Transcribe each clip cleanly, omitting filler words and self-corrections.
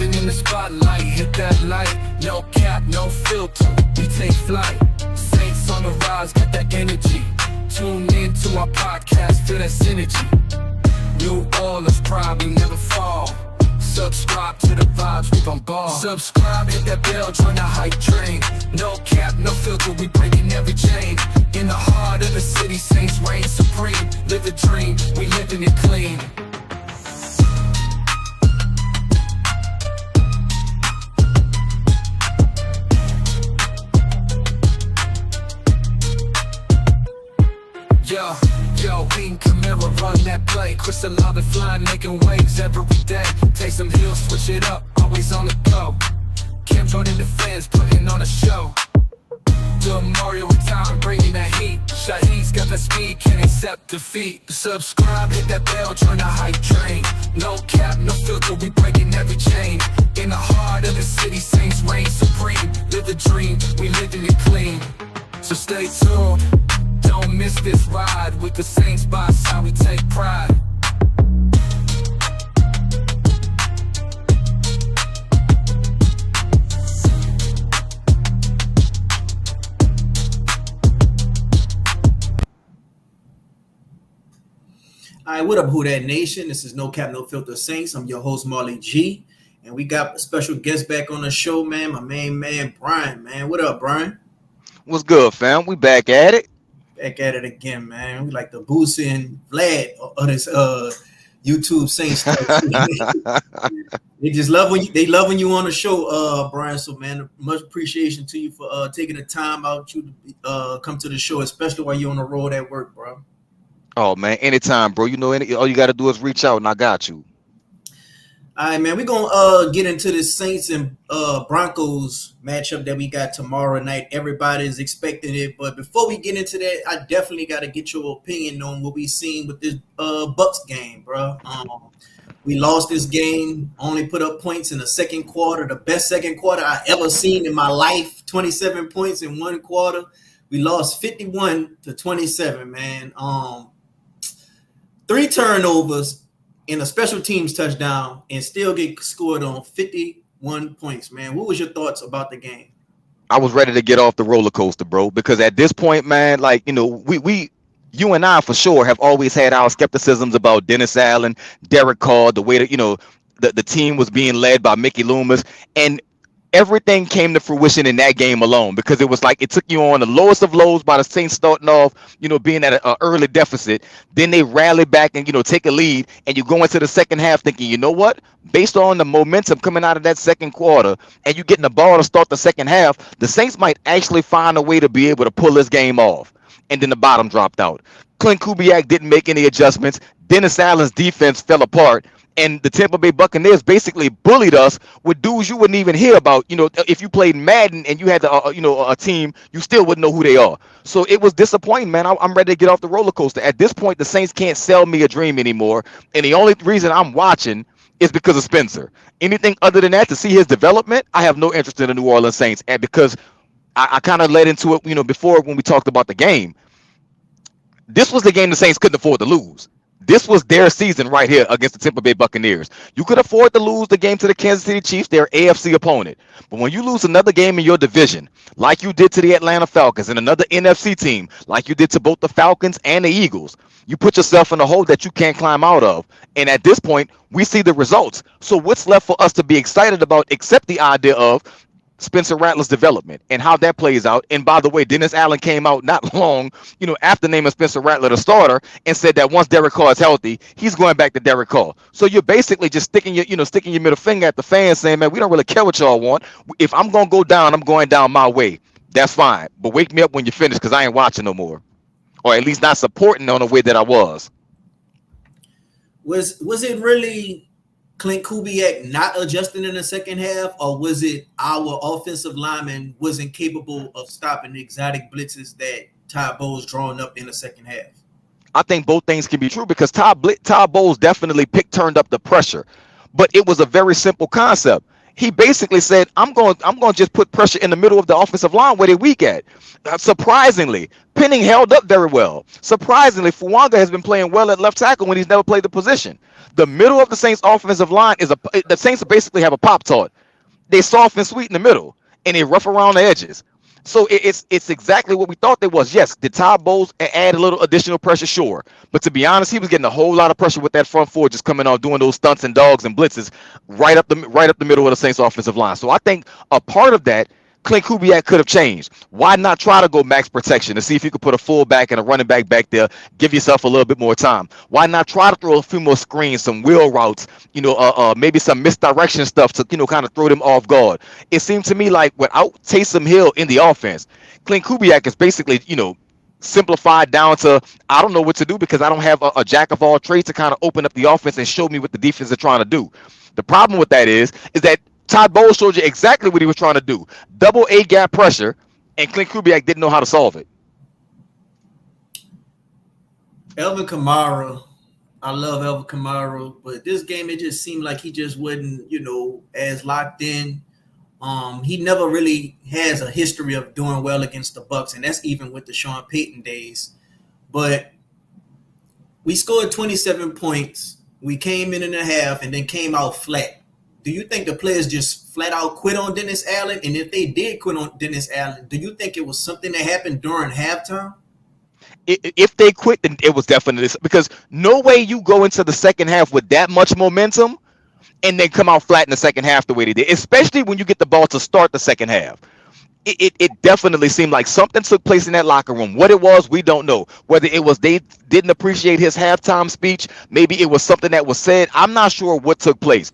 Living in the spotlight, hit that light. No cap, no filter, we take flight. Saints on the rise, got that energy. Tune in to our podcast, feel that synergy. New Orleans pride, we never fall. Subscribe to the vibes, we bombard. Subscribe, hit that bell, join the hype train. No cap, no filter, we breaking every chain. In the heart of the city, Saints reign supreme. Live the dream, we living it clean. Yo, Bean Camaro run that play. Crystal Lava flying, making waves every day. Take some heels, switch it up, always on the go. Cam joining the fans, putting on a show. Doing Mario with time, bringing that heat. Shahid's got the speed, can't accept defeat. Subscribe, hit that bell, join the hype train. No cap, no filter, we breaking every chain. In the heart of the city, Saints reign supreme. Live the dream, we living it clean. So stay tuned, don't miss this ride. With the Saints by side, we take pride. All right, what up, Who Dat Nation? This is No Cap, No Filter Saints. I'm your host, Marley G. And we got a special guest back on the show, man. My main man, Brian, man. What up, Brian? What's good, fam? We back at it. Back at it again, man. We like the Boosie and Vlad of this YouTube Saints stuff. They just love when you on the show, Brian. So, man, much appreciation to you for taking the time out to come to the show, especially while you're on the road at work, bro. Oh, man, anytime, bro. You know, all you got to do is reach out, and I got you. All right, man. We're going to get into this Saints and Broncos matchup that we got tomorrow night. Everybody is expecting it. But before we get into that, I definitely got to get your opinion on what we seen with this Bucks game, bro. We lost this game, only put up points in the second quarter, the best second quarter I ever seen in my life, 27 points in one quarter. We lost 51-27, man. 3 turnovers in a special teams touchdown and still get scored on 51 points, man. What was your thoughts about the game? I was ready to get off the roller coaster, bro, because at this point, man, like, you know, you and I for sure have always had our skepticisms about Dennis Allen, Derek Carr, the way that, you know, the team was being led by Mickey Loomis, and everything came to fruition in that game alone, because it was like it took you on the lowest of lows by the Saints starting off, you know, being at an early deficit. Then they rally back and, you know, take a lead, and you go into the second half thinking, you know what, based on the momentum coming out of that second quarter and you getting the ball to start the second half, the Saints might actually find a way to be able to pull this game off. And then the bottom dropped out. Clint Kubiak didn't make any adjustments. Dennis Allen's defense fell apart. And the Tampa Bay Buccaneers basically bullied us with dudes you wouldn't even hear about. You know, if you played Madden and you had a team, you still wouldn't know who they are. So it was disappointing, man. I'm ready to get off the roller coaster. At this point, the Saints can't sell me a dream anymore. And the only reason I'm watching is because of Spencer. Anything other than that, to see his development, I have no interest in the New Orleans Saints. And because I kind of led into it, you know, before when we talked about the game. This was the game the Saints couldn't afford to lose. This was their season right here against the Tampa Bay Buccaneers. You could afford to lose the game to the Kansas City Chiefs, their AFC opponent. But when you lose another game in your division, like you did to the Atlanta Falcons and another NFC team, like you did to both the Falcons and the Eagles, you put yourself in a hole that you can't climb out of. And at this point, we see the results. So what's left for us to be excited about except the idea of Spencer Rattler's development and how that plays out? And by the way, Dennis Allen came out not long, you know, after naming Spencer Rattler the starter and said that once Derek Carr is healthy, he's going back to Derek Carr. So you're basically just sticking your middle finger at the fans saying, man, we don't really care what y'all want. If I'm going to go down, I'm going down my way. That's fine. But wake me up when you finish, because I ain't watching no more. Or at least not supporting on the way that I was. Was it really Clint Kubiak not adjusting in the second half, or was it our offensive lineman wasn't capable of stopping the exotic blitzes that Todd Bowles drawing up in the second half? I think both things can be true, because Todd Bowles definitely turned up the pressure, but it was a very simple concept. He basically said, I'm going to just put pressure in the middle of the offensive line where they're weak at. Surprisingly, Penning held up very well. Surprisingly, Fuanga has been playing well at left tackle when he's never played the position. The middle of the Saints offensive line the Saints basically have a pop tart. They soft and sweet in the middle, and they rough around the edges. So it's exactly what we thought they was. Yes, did Todd Bowles add a little additional pressure? Sure, but to be honest, he was getting a whole lot of pressure with that front four just coming on doing those stunts and dogs and blitzes right up the middle of the Saints offensive line. So I think a part of that, Clint Kubiak could have changed. Why not try to go max protection to see if you could put a fullback and a running back there, give yourself a little bit more time? Why not try to throw a few more screens, some wheel routes, maybe some misdirection stuff to, kind of throw them off guard? It seemed to me like without Taysom Hill in the offense, Clint Kubiak is basically, simplified down to I don't know what to do because I don't have a jack of all trades to kind of open up the offense and show me what the defense is trying to do. The problem with that is that Todd Bowles showed you exactly what he was trying to do. Double A gap pressure, and Clint Kubiak didn't know how to solve it. Elvin Kamara, I love Elvin Kamara, but this game it just seemed like he just wasn't, as locked in. He never really has a history of doing well against the Bucs, and that's even with the Sean Payton days. But we scored 27 points. We came in a half and then came out flat. Do you think the players just flat out quit on Dennis Allen? And if they did quit on Dennis Allen, do you think it was something that happened during halftime? If they quit, then it was definitely this, because no way you go into the second half with that much momentum and then come out flat in the second half the way they did, especially when you get the ball to start the second half. It definitely seemed like something took place in that locker room. What it was, we don't know. Whether it was they didn't appreciate his halftime speech, maybe it was something that was said. I'm not sure what took place.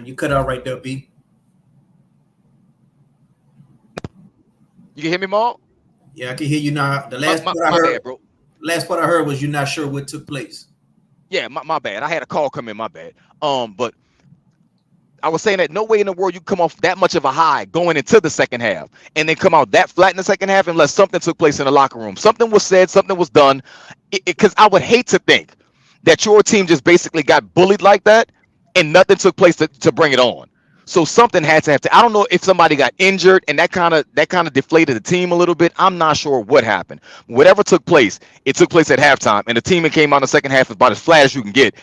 You cut out right there, B. You can hear me, Maul? Yeah, I can hear you now. The last part I heard, bad, bro. Last part I heard was you're not sure what took place. Yeah, my bad. I had a call come in, my bad. But I was saying that no way in the world you come off that much of a high going into the second half and then come out that flat in the second half unless something took place in the locker room. Something was said, something was done. Because I would hate to think that your team just basically got bullied like that and nothing took place to bring it on. So something had to have to. I don't know if somebody got injured and that kind of deflated the team a little bit. I'm not sure what happened. Whatever took place, it took place at halftime, and the team that came out in the second half is about as flat as you can get,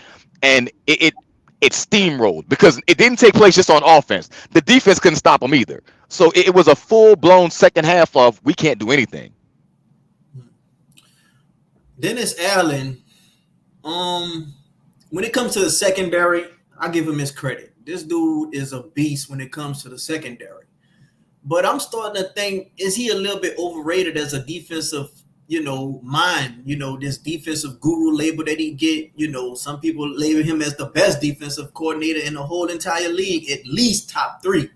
and it steamrolled because it didn't take place just on offense. The defense couldn't stop them either. So it was a full-blown second half of we can't do anything. Dennis Allen, when it comes to the secondary, I give him his credit. This dude is a beast when it comes to the secondary. But I'm starting to think, is he a little bit overrated as a defensive, mind? This defensive guru label that he get, some people label him as the best defensive coordinator in the whole entire league, at least top 3.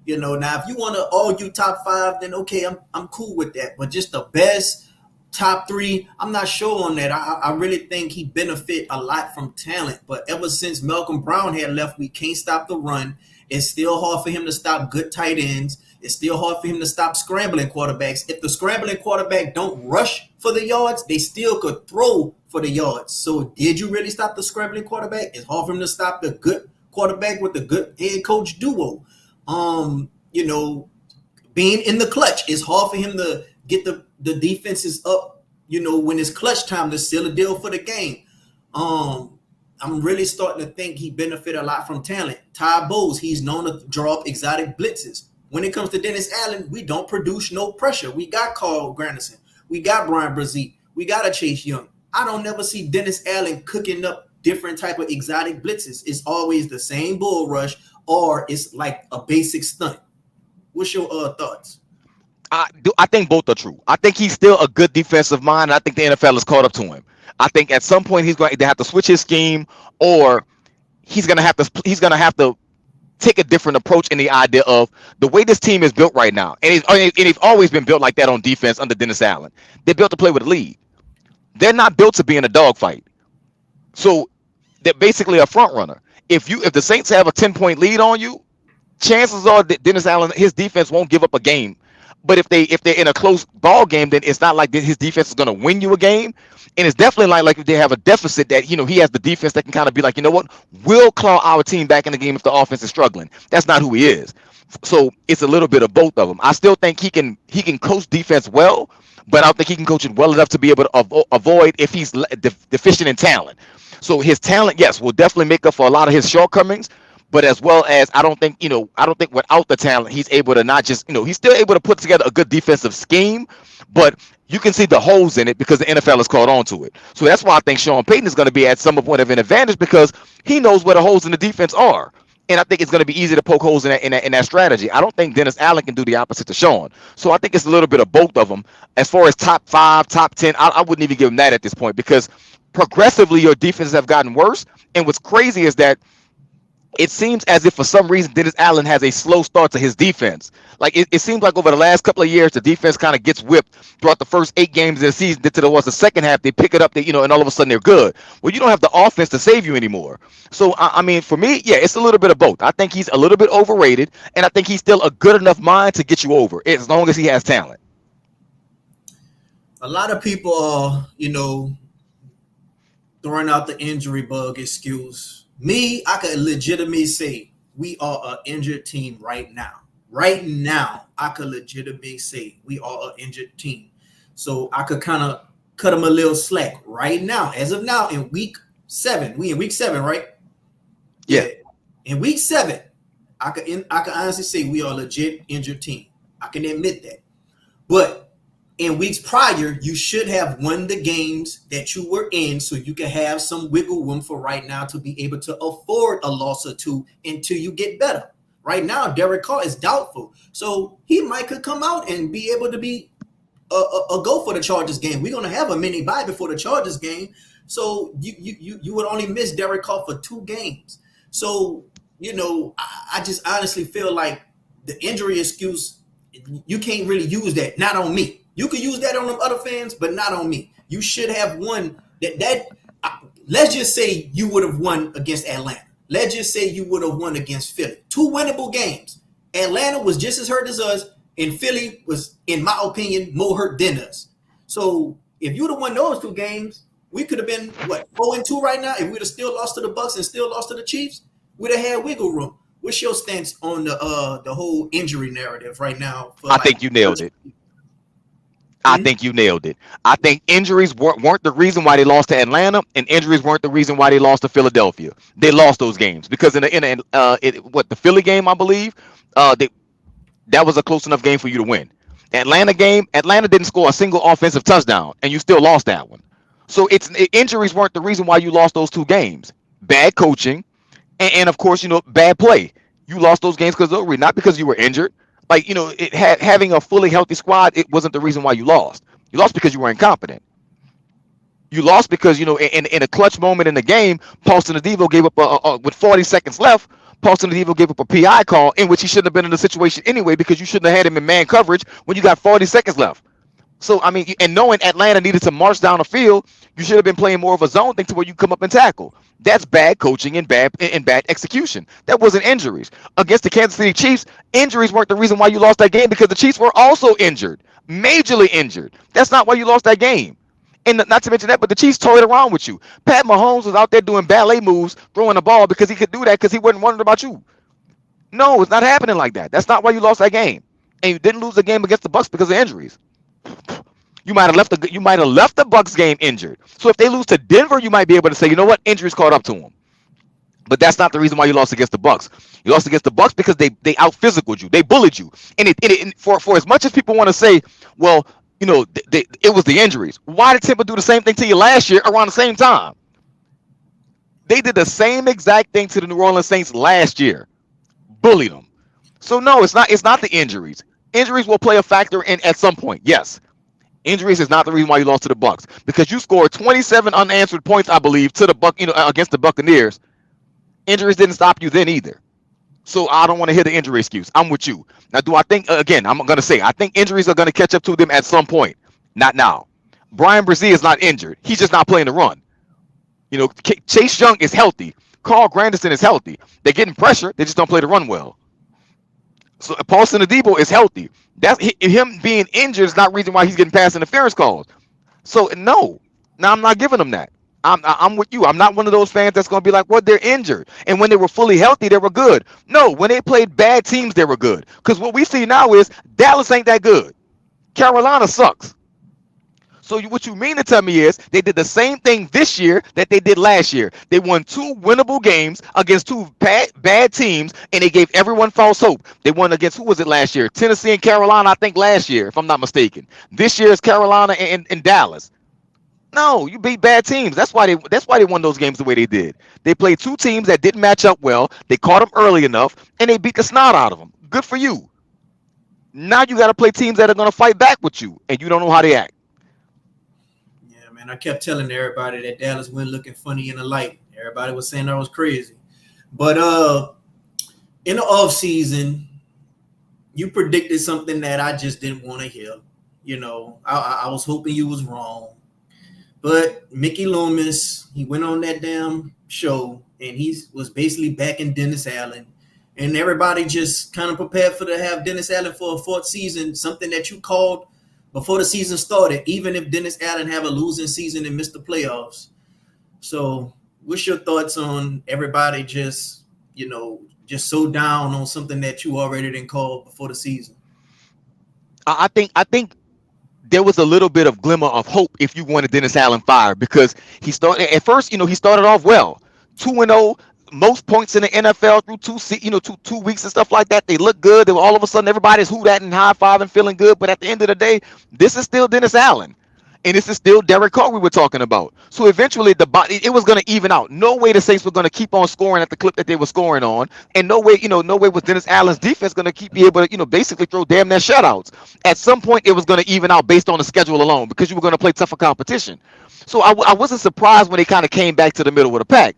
Now if you want to argue top 5, then okay, I'm cool with that. But just the best top 3, I'm not sure on that. I really think he benefit a lot from talent. But ever since Malcolm Brown had left, we can't stop the run. It's still hard for him to stop good tight ends. It's still hard for him to stop scrambling quarterbacks. If the scrambling quarterback don't rush for the yards, they still could throw for the yards. So did you really stop the scrambling quarterback? It's hard for him to stop the good quarterback with the good head coach duo. Being in the clutch, it's hard for him to get the defenses up, when it's clutch time to seal a deal for the game. I'm really starting to think he benefit a lot from talent. Todd Bowles, he's known to draw up exotic blitzes. When it comes to Dennis Allen, we don't produce no pressure. We got Carl Granderson. We got Brian Brzee. We got a Chase Young. I don't never see Dennis Allen cooking up different type of exotic blitzes. It's always the same bull rush or it's like a basic stunt. What's your thoughts? I think both are true. I think he's still a good defensive mind. I think the NFL has caught up to him. I think at some point he's going to have to switch his scheme, or he's going to have to take a different approach in the idea of the way this team is built right now. And it's always been built like that on defense under Dennis Allen. They're built to play with a lead. They're not built to be in a dogfight. So they're basically a front runner. If the Saints have a 10-point lead on you, chances are that Dennis Allen, his defense won't give up a game. But if they're in a close ball game, then it's not like his defense is going to win you a game. And it's definitely like if they have a deficit that he has the defense that can kind of be like, you know what, we'll claw our team back in the game if the offense is struggling. That's not who he is. So it's a little bit of both of them. I still think he can coach defense well, but I don't think he can coach it well enough to be able to avoid if he's deficient in talent. So his talent, yes, will definitely make up for a lot of his shortcomings. But as well as I don't think without the talent, he's able to not just, he's still able to put together a good defensive scheme, but you can see the holes in it because the NFL has caught on to it. So that's why I think Sean Payton is going to be at some point of an advantage because he knows where the holes in the defense are. And I think it's going to be easy to poke holes in that strategy. I don't think Dennis Allen can do the opposite to Sean. So I think it's a little bit of both of them. As far as top 5, top 10, I wouldn't even give him that at this point because progressively your defenses have gotten worse. And what's crazy is that it seems as if for some reason Dennis Allen has a slow start to his defense. Like it seems like over the last couple of years, the defense kind of gets whipped throughout the first 8 games of the season. Then towards the second half, they pick it up, and all of a sudden they're good. Well, you don't have the offense to save you anymore. So, I mean, for me, yeah, it's a little bit of both. I think he's a little bit overrated, and I think he's still a good enough mind to get you over as long as he has talent. A lot of people are, throwing out the injury bug excuse. Me, I could legitimately say we are an injured team right now. Right now, I could legitimately say we are an injured team. So I could kind of cut them a little slack right now. As of now, in week 7, we in week 7, right? Yeah. In week 7, I could honestly say we are a legit injured team. I can admit that. But in weeks prior, you should have won the games that you were in so you can have some wiggle room for right now to be able to afford a loss or two until you get better. Right now, Derek Carr is doubtful. So he might could come out and be able to be a go for the Chargers game. We're going to have a mini bye before the Chargers game. So you would only miss Derek Carr for 2 games. So, I just honestly feel like the injury excuse, you can't really use that. Not on me. You could use that on them other fans, but not on me. You should have won let's just say you would have won against Atlanta. Let's just say you would have won against Philly. 2 winnable games. Atlanta was just as hurt as us, and Philly was, in my opinion, more hurt than us. So if you would have won those 2 games, we could have been, 4-2 right now? If we'd have still lost to the Bucks and still lost to the Chiefs, we'd have had wiggle room. What's your stance on the whole injury narrative right now? I think you nailed it. I think you nailed it. I think injuries weren't the reason why they lost to Atlanta, and injuries weren't the reason why they lost to Philadelphia. They lost those games because the Philly game, I believe, that was a close enough game for you to win. Atlanta didn't score a single offensive touchdown, and you still lost that one. So injuries weren't the reason why you lost those 2 games. Bad coaching, and of course, bad play. You lost those games because of the reason, not because you were injured. Like, having a fully healthy squad, it wasn't the reason why you lost. You lost because you were incompetent. You lost because, in a clutch moment in the game, Paulson Adebo gave up, with 40 seconds left, Paulson Adebo gave up a PI call in which he shouldn't have been in the situation anyway because you shouldn't have had him in man coverage when you got 40 seconds left. So, I mean, and knowing Atlanta needed to march down the field, you should have been playing more of a zone thing to where you come up and tackle. That's bad coaching and bad execution. That wasn't injuries. Against the Kansas City Chiefs, injuries weren't the reason why you lost that game because the Chiefs were also injured, majorly injured. That's not why you lost that game. And not to mention that, but the Chiefs toyed around with you. Pat Mahomes was out there doing ballet moves, throwing the ball because he could do that because he wasn't worried about you. No, it's not happening like that. That's not why you lost that game. And you didn't lose the game against the Bucks because of injuries. You might have left the Bucks game injured. So if they lose to Denver, you might be able to say, you know what, injuries caught up to them. But that's not the reason why you lost against the Bucks. You lost against the Bucks because they out physicaled you, they bullied you, and for as much as people want to say, well, it was the injuries. Why did Tampa do the same thing to you last year around the same time? They did the same exact thing to the New Orleans Saints last year, bullied them. So no, it's not the injuries. Injuries will play a factor in at some point, yes. Injuries is not the reason why you lost to the Bucks because you scored 27 unanswered points, I believe, to the against the Buccaneers. Injuries didn't stop you then either. So I don't want to hear the injury excuse. I'm with you. Now, do I think, again, I'm going to say, I think injuries are going to catch up to them at some point. Not now. Brian Brzee is not injured. He's just not playing the run. Chase Young is healthy. Carl Granderson is healthy. They're getting pressure. They just don't play the run well. So Paulson Adebo is healthy. Him being injured is not reason why he's getting pass interference calls. So no, now I'm not giving them that. I'm with you. I'm not one of those fans that's going to be like, well, they're injured. And when they were fully healthy, they were good. No, when they played bad teams, they were good. Because what we see now is Dallas ain't that good. Carolina sucks. So what you mean to tell me is they did the same thing this year that they did last year. They won 2 winnable games against 2 bad teams, and they gave everyone false hope. They won against, who was it last year? Tennessee and Carolina, I think last year, if I'm not mistaken. This year is Carolina and Dallas. No, you beat bad teams. That's why they won those games the way they did. They played 2 teams that didn't match up well. They caught them early enough, and they beat the snot out of them. Good for you. Now you got to play teams that are going to fight back with you, and you don't know how they act. Yeah, man. I kept telling everybody that Dallas went looking funny in the light. Everybody was saying I was crazy. But in the offseason, you predicted something that I just didn't want to hear. You know, I was hoping you was wrong. But Mickey Loomis, he went on that damn show, and he was basically backing Dennis Allen. And everybody just kind of prepared for to have Dennis Allen for a 4th season, something that you called before the season started, even if Dennis Allen have a losing season and miss the playoffs. So what's your thoughts on everybody just so down on something that you already didn't call before the season? I think there was a little bit of glimmer of hope if you wanted Dennis Allen fired, because he started at first, he started off well, 2-0, most points in the NFL through two weeks and stuff like that. They look good. They were, all of a sudden everybody's hooting and high fiving, feeling good. But at the end of the day, this is still Dennis Allen. And this is still Derek Carr we were talking about. So eventually it was going to even out. No way the Saints were going to keep on scoring at the clip that they were scoring on. And no way was Dennis Allen's defense going to be able to, basically throw damn near shutouts. At some point, it was going to even out based on the schedule alone, because you were going to play tougher competition. So I wasn't surprised when they kind of came back to the middle of the pack.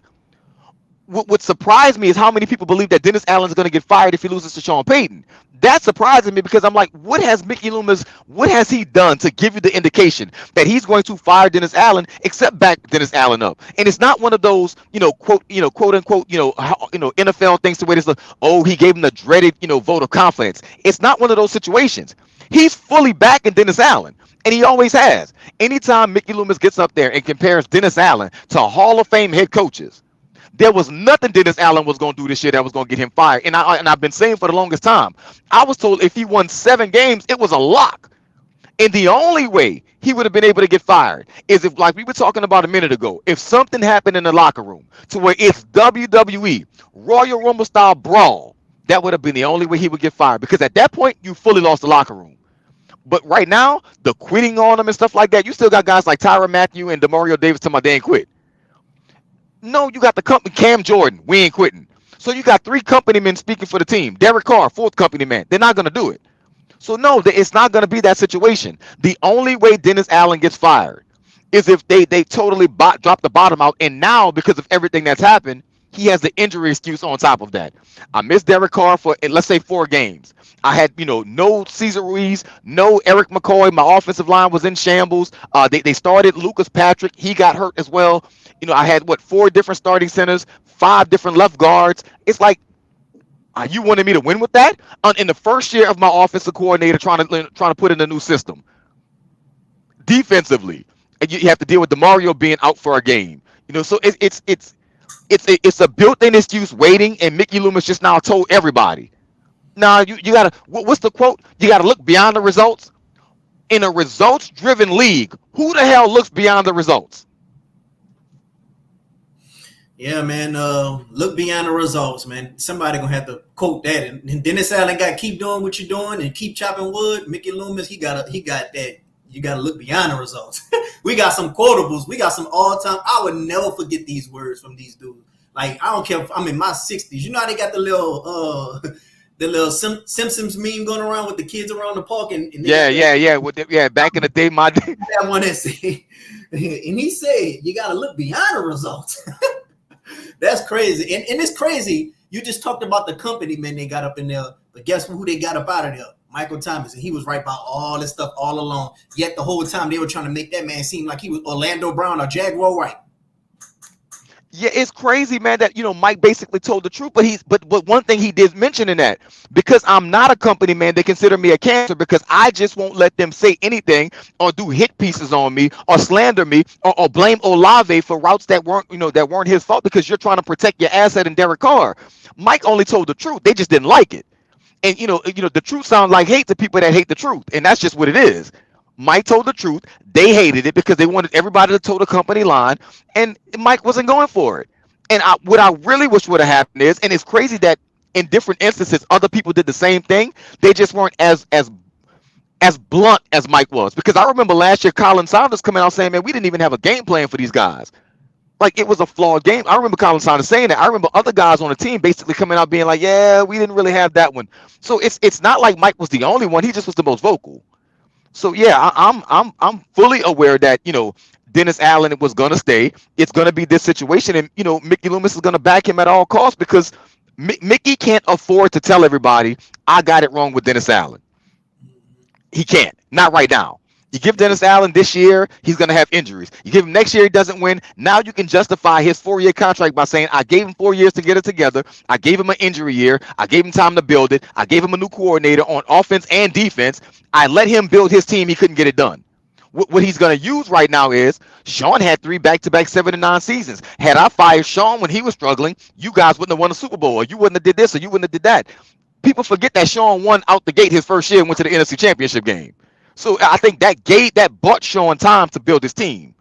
What surprised me is how many people believe that Dennis Allen is going to get fired if he loses to Sean Payton. That surprises me, because I'm like, what has Mickey Loomis, what has he done to give you the indication that he's going to fire Dennis Allen, except back Dennis Allen up? And it's not one of those, quote unquote, NFL things to where it's like, oh, he gave him the dreaded, vote of confidence. It's not one of those situations. He's fully backing Dennis Allen, and he always has. Anytime Mickey Loomis gets up there and compares Dennis Allen to Hall of Fame head coaches, there was nothing Dennis Allen was going to do this year that was going to get him fired. And I've been saying for the longest time, I was told if he won 7 games, it was a lock. And the only way he would have been able to get fired is if, like we were talking about a minute ago, if something happened in the locker room to where it's WWE, Royal Rumble style brawl, that would have been the only way he would get fired. Because at that point, you fully lost the locker room. But right now, the quitting on him and stuff like that, you still got guys like Tyrann Mathieu and Demario Davis talking about they ain't quit. No, you got the company, Cam Jordan, we ain't quitting. So you got 3 company men speaking for the team. Derek Carr, 4th company man. They're not going to do it. So no, it's not going to be that situation. The only way Dennis Allen gets fired is if they totally drop the bottom out. And now, because of everything that's happened, he has the injury excuse on top of that. I missed Derek Carr for, let's say, 4 games. I had, no Cesar Ruiz, no Eric McCoy. My offensive line was in shambles. They started Lucas Patrick. He got hurt as well. I had 4 different starting centers, 5 different left guards. It's like, you wanted me to win with that? In the first year of my offensive coordinator trying to put in a new system. Defensively, and you have to deal with DeMario being out for a game. So it's a built-in excuse waiting, and Mickey Loomis just now told everybody. Now you gotta, what's the quote? You gotta look beyond the results. In a results-driven league, who the hell looks beyond the results? Yeah, man. Look beyond the results, man. Somebody gonna have to quote that. And Dennis Allen got to keep doing what you're doing and keep chopping wood. Mickey Loomis, he got that. You got to look beyond the results. We got some quotables. We got some all-time. I would never forget these words from these dudes. Like, I don't care if I'm in my 60s. You know how they got the little Simpsons meme going around with the kids around the park, and yeah. Back in the day, my day. That one that say, and he said, you got to look beyond the results. That's crazy. And it's crazy. You just talked about the company man they got up in there, but guess who they got up out of there? Michael Thomas. And he was right about all this stuff all along. Yet the whole time they were trying to make that man seem like he was Orlando Brown or Jaguar White. Yeah, it's crazy, man, that Mike basically told the truth, but one thing he did mention in that, because I'm not a company man, they consider me a cancer because I just won't let them say anything or do hit pieces on me or slander me or blame Olave for routes that weren't his fault because you're trying to protect your asset in Derek Carr. Mike only told the truth. They just didn't like it. And the truth sounds like hate to people that hate the truth, and that's just what it is. Mike told the truth. They hated it because they wanted everybody to toe the company line, and Mike wasn't going for it. And what I really wish would have happened is, and it's crazy that in different instances other people did the same thing. They just weren't as blunt as Mike was. Because I remember last year Colin Saunders coming out saying, "Man, we didn't even have a game plan for these guys." Like, it was a flawed game. I remember Colin Saunders saying that. I remember other guys on the team basically coming out being like, "Yeah, we didn't really have that one." So it's not like Mike was the only one. He just was the most vocal. So yeah, I'm fully aware that Dennis Allen was gonna stay. It's gonna be this situation, and Mickey Loomis is gonna back him at all costs because Mickey can't afford to tell everybody I got it wrong with Dennis Allen. He can't. Not right now. You give Dennis Allen this year, he's going to have injuries. You give him next year, he doesn't win. Now you can justify his 4-year contract by saying, I gave him 4 years to get it together. I gave him an injury year. I gave him time to build it. I gave him a new coordinator on offense and defense. I let him build his team. He couldn't get it done. What he's going to use right now is Sean had 3 back-to-back 7-9 seasons. Had I fired Sean when he was struggling, you guys wouldn't have won a Super Bowl, or you wouldn't have did this, or you wouldn't have did that. People forget that Sean won out the gate his first year and went to the NFC Championship game. So I think that bought Sean time to build his team.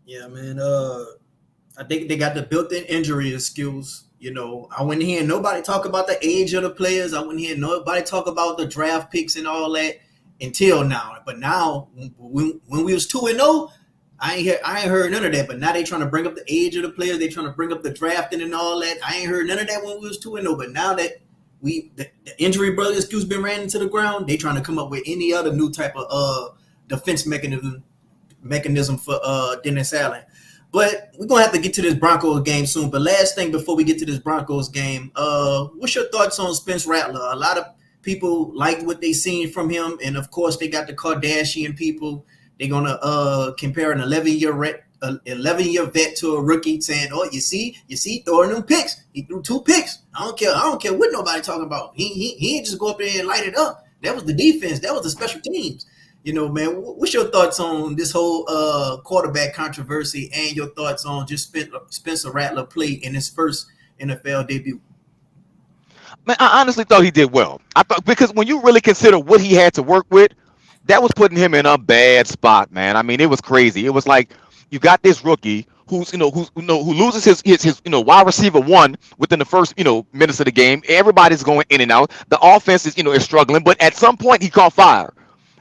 Yeah, man. I think they got the built-in injury excuse. I wouldn't hear nobody talk about the age of the players. I wouldn't hear nobody talk about the draft picks and all that until now. But now, when we was 2-0, I ain't heard none of that. But now they trying to bring up the age of the players. They trying to bring up the drafting and all that. I ain't heard none of that when we was 2-0. But now that the injury brother excuse been ran into the ground, they trying to come up with any other new type of defense mechanism for Dennis Allen. But we're gonna have to get to this Broncos game soon. But last thing before we get to this Broncos game, what's your thoughts on Spence Rattler? A lot of people like what they seen from him, and of course they got the Kardashian people. They're gonna compare an 11-year vet to a rookie, saying, "Oh, you see, throwing them picks. He threw 2 picks. I don't care what nobody talking about. He ain't just go up there and light it up. That was the defense. That was the special teams." Man, what's your thoughts on this whole quarterback controversy, and your thoughts on just Spencer Rattler play in his first NFL debut? Man, I honestly thought he did well. I thought, because when you really consider what he had to work with, that was putting him in a bad spot, man. I mean, it was crazy. It was like you got this rookie who loses his wide receiver 1 within the first minutes of the game. Everybody's going in and out. The offense is struggling, but at some point he caught fire.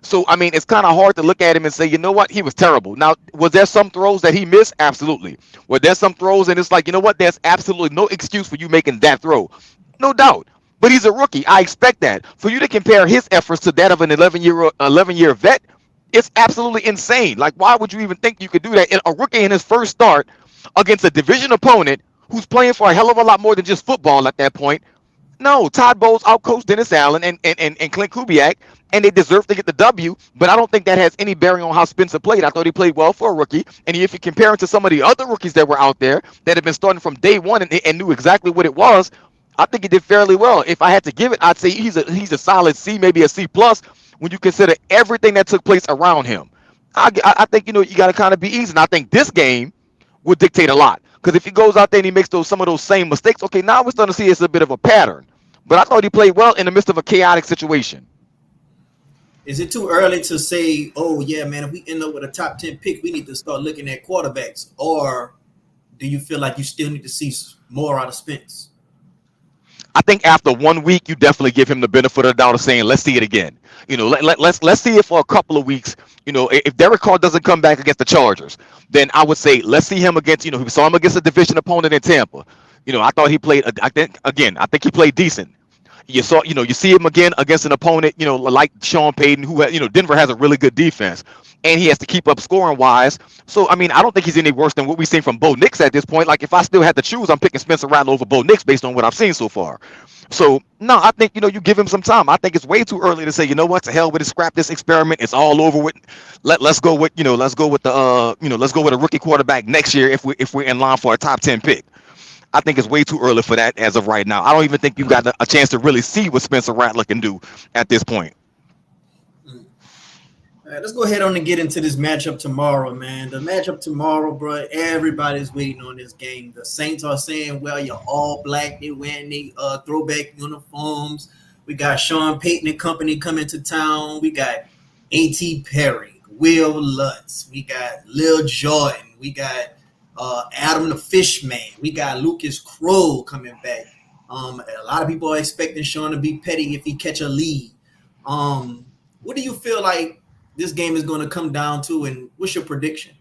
So I mean, it's kind of hard to look at him and say, you know what, he was terrible. Now, was there some throws that he missed? Absolutely. Were there some throws and it's like, you know what, there's absolutely no excuse for you making that throw? No doubt. But he's a rookie. I expect that. For you to compare his efforts to that of an 11-year vet, it's absolutely insane. Like, why would you even think you could do that? A rookie in his first start against a division opponent who's playing for a hell of a lot more than just football at that point. No, Todd Bowles outcoached Dennis Allen and Clint Kubiak, and they deserve to get the W, but I don't think that has any bearing on how Spencer played. I thought he played well for a rookie, and if you compare him to some of the other rookies that were out there that have been starting from day one and knew exactly what it was, I think he did fairly well. If I had to give it, I'd say he's a solid C, maybe a C+, when you consider everything that took place around him. I think, you got to kind of be easy, and I think this game would dictate a lot. Because if he goes out there and he makes some of those same mistakes, okay, now we're starting to see it's a bit of a pattern. But I thought he played well in the midst of a chaotic situation. Is it too early to say, oh, yeah, man, if we end up with a top 10 pick, we need to start looking at quarterbacks? Or do you feel like you still need to see more out of Spence? I think after 1 week, you definitely give him the benefit of the doubt of saying, let's see it again. Let's see it for a couple of weeks. If Derek Carr doesn't come back against the Chargers, then I would say let's see him against, we saw him against a division opponent in Tampa. I thought he played, I think he played decent. You see him again against an opponent, like Sean Payton, who, Denver has a really good defense. and he has to keep up scoring wise. So I mean, I don't think he's any worse than what we've seen from Bo Nix at this point. Like if I still had to choose, I'm picking Spencer Rattler over Bo Nix based on what I've seen so far. So no, I think you give him some time. I think it's way too early to say, what, to hell with it, scrap this experiment. It's all over with. Let's go with let's go with the let's go with a rookie quarterback next year if we're in line for a top 10 pick. I think it's way too early for that as of right now. I don't even think you got a chance to really see what Spencer Rattler can do at this point. All right, let's go ahead on and get into this matchup tomorrow, man. The matchup tomorrow, bro, everybody's waiting on this game. The Saints are saying, well, you're all black. They wearing the throwback uniforms. We got Sean Payton and company coming to town. We got A.T. Perry, Will Lutz. We got Lil Jordan. We got Adam the Fishman. We got Lucas Crow coming back. A lot of people are expecting Sean to be petty if he catch a lead. What do you feel like this game is going to come down to, and what's your prediction?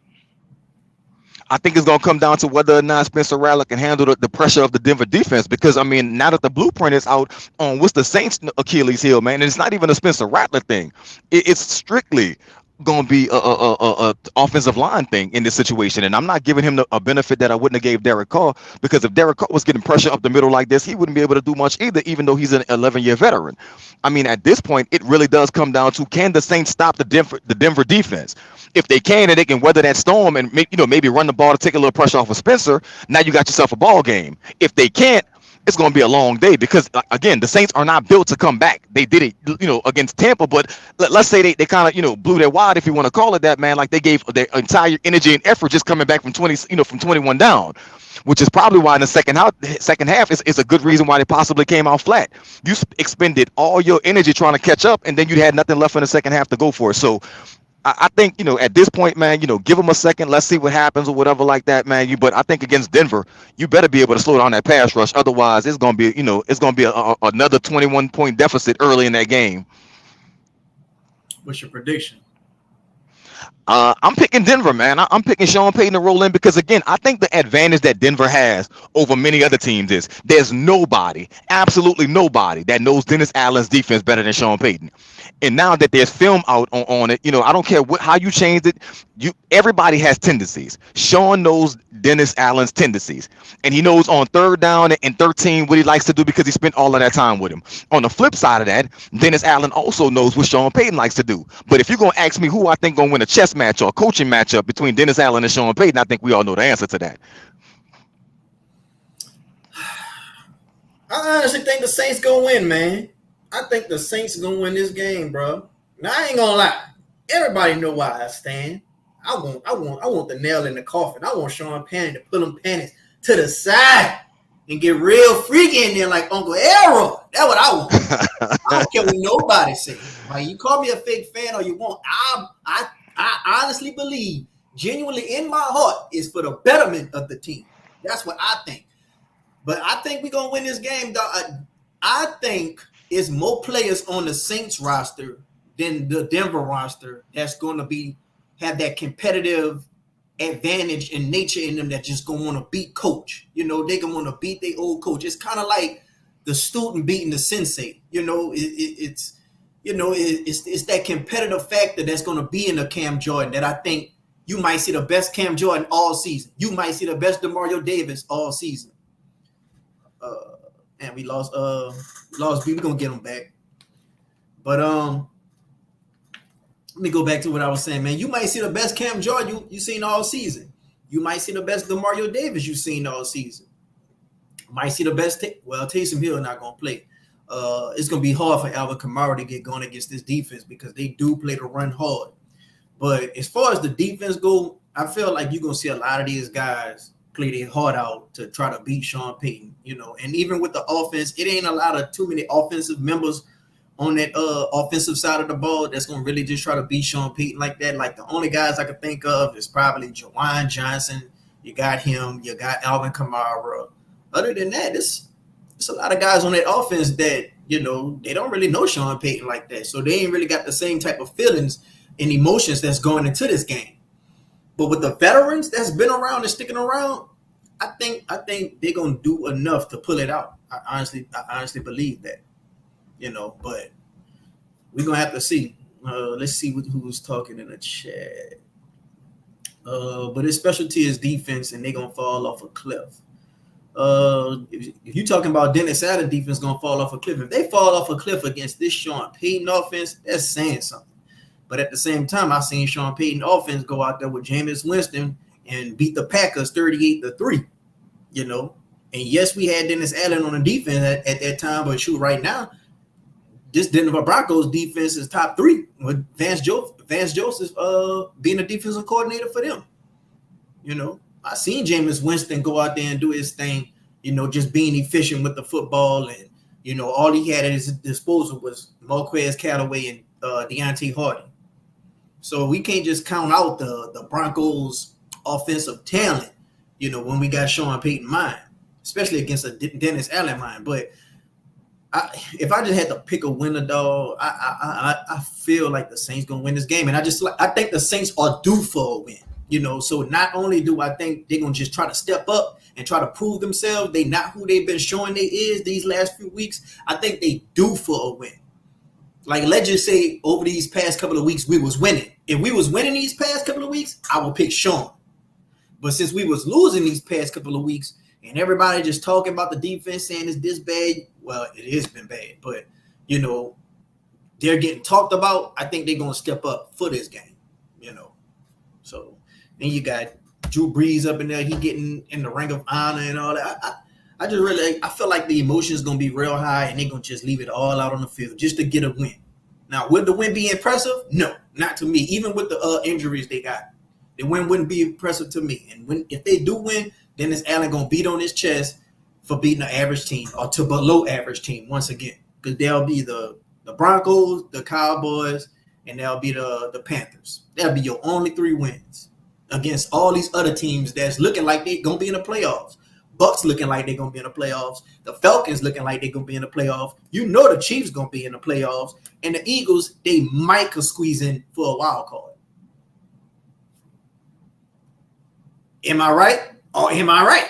I think it's going to come down to whether or not Spencer Rattler can handle the pressure of the Denver defense. Because, I mean, now that the blueprint is out on what's the Saints' Achilles heel, man, and it's not even a Spencer Rattler thing. It's strictly going to be a offensive line thing in this situation. And I'm not giving him a benefit that I wouldn't have gave Derek Carr, because if Derek Carr was getting pressure up the middle like this, he wouldn't be able to do much either, even though he's an 11-year veteran. I mean, at this point, it really does come down to, can the Saints stop the Denver defense? If they can, and they can weather that storm and maybe run the ball to take a little pressure off of Spencer, now you got yourself a ball game. If they can't, it's going to be a long day, because again, the Saints are not built to come back. They did it, against Tampa, but let's say they kind of, blew their wad, if you want to call it that, man. Like they gave their entire energy and effort just coming back from 21 down, which is probably why in the second half is a good reason why they possibly came out flat. You expended all your energy trying to catch up, and then you had nothing left in the second half to go for it. So I think, at this point, man, give them a second. Let's see what happens or whatever like that, man. But I think against Denver, you better be able to slow down that pass rush. Otherwise, it's going to be, another 21-point deficit early in that game. What's your prediction? I'm picking Denver, man. I'm picking Sean Payton to roll in, because, again, I think the advantage that Denver has over many other teams is there's nobody, absolutely nobody, that knows Dennis Allen's defense better than Sean Payton. And now that there's film out on it, I don't care how you changed it. Everybody has tendencies. Sean knows Dennis Allen's tendencies, and he knows on 3rd down and 13 what he likes to do, because he spent all of that time with him. On the flip side of that, Dennis Allen also knows what Sean Payton likes to do. But if you're going to ask me who I think going to win a chess match or a coaching matchup between Dennis Allen and Sean Payton, I think we all know the answer to that. I honestly think the Saints going to win, man. I think the Saints going to win this game, bro. Now, I ain't going to lie. Everybody know why I stand. I want the nail in the coffin. I want Sean Payton to pull them panties to the side and get real freaky in there like Uncle Elroy. That's what I want. I don't care what nobody say. Like, you call me a fake fan or you want. I honestly believe, genuinely in my heart, is for the betterment of the team. That's what I think. But I think we're going to win this game, dog. I think it's more players on the Saints roster than the Denver roster that's going to have that competitive advantage and nature in them that just going to want to beat coach. They going to want to beat their old coach. It's kind of like the student beating the sensei. It's that competitive factor that's going to be in a Cam Jordan that I think you might see the best Cam Jordan all season. You might see the best DeMario Davis all season. And we lost B. We're going to get him back. But let me go back to what I was saying, man. You might see the best Cam Jordan you seen all season. You might see the best DeMario Davis you've seen all season. Might see the best Taysom Hill not going to play. It's going to be hard for Alvin Kamara to get going against this defense, because they do play to run hard. But as far as the defense go, I feel like you're going to see a lot of these guys play their heart out to try to beat Sean Payton, And even with the offense, it ain't a lot of too many offensive members on that offensive side of the ball that's going to really just try to beat Sean Payton like that. Like, the only guys I can think of is probably Jawan Johnson. You got him. You got Alvin Kamara. Other than that, it's a lot of guys on that offense that, they don't really know Sean Payton like that. So they ain't really got the same type of feelings and emotions that's going into this game. But with the veterans that's been around and sticking around, I think they're gonna do enough to pull it out. I honestly believe that. But we're gonna have to see. Let's see who's talking in the chat. But his specialty is defense, and they're gonna fall off a cliff. If you're talking about Dennis Allen defense gonna fall off a cliff, if they fall off a cliff against this Sean Payton offense, that's saying something. But at the same time, I've seen Sean Payton offense go out there with Jameis Winston and beat the Packers 38-3. You know, and yes, we had Dennis Allen on the defense at that time, but shoot, right now, this Denver Broncos defense is top 3 with Vance Joseph being a defensive coordinator for them. You know, I seen Jameis Winston go out there and do his thing, you know, just being efficient with the football. And, you know, all he had at his disposal was Marquez Callaway and Deontay Hardy. So we can't just count out the Broncos offensive talent, you know, when we got Sean Payton mind, especially against a Dennis Allen mind. But if I just had to pick a winner, dog, I feel like the Saints gonna win this game, and I think the Saints are due for a win. You know, so not only do I think they're gonna just try to step up and try to prove themselves, they not who they've been showing they is these last few weeks. I think they due for a win. Like, let's just say over these past couple of weeks we was winning. If we was winning these past couple of weeks, I would pick Sean. But since we was losing these past couple of weeks, and everybody just talking about the defense saying it's this bad, well, it has been bad. But, you know, they're getting talked about. I think they're going to step up for this game, you know. So, then you got Drew Brees up in there. He getting in the Ring of Honor and all that. I feel like the emotion is going to be real high, and they're going to just leave it all out on the field just to get a win. Now, would the win be impressive? No, not to me. Even with the injuries they got, the win wouldn't be impressive to me. And if they do win, Dennis Allen going to beat on his chest for beating an average team or to below average team once again. Because they'll be the Broncos, the Cowboys, and they'll be the Panthers. That'll be your only 3 wins against all these other teams that's looking like they're going to be in the playoffs. Bucks looking like they're going to be in the playoffs. The Falcons looking like they're going to be in the playoffs. You know the Chiefs going to be in the playoffs. And the Eagles, they might could squeeze in for a wild card. Am I right? Or am I right?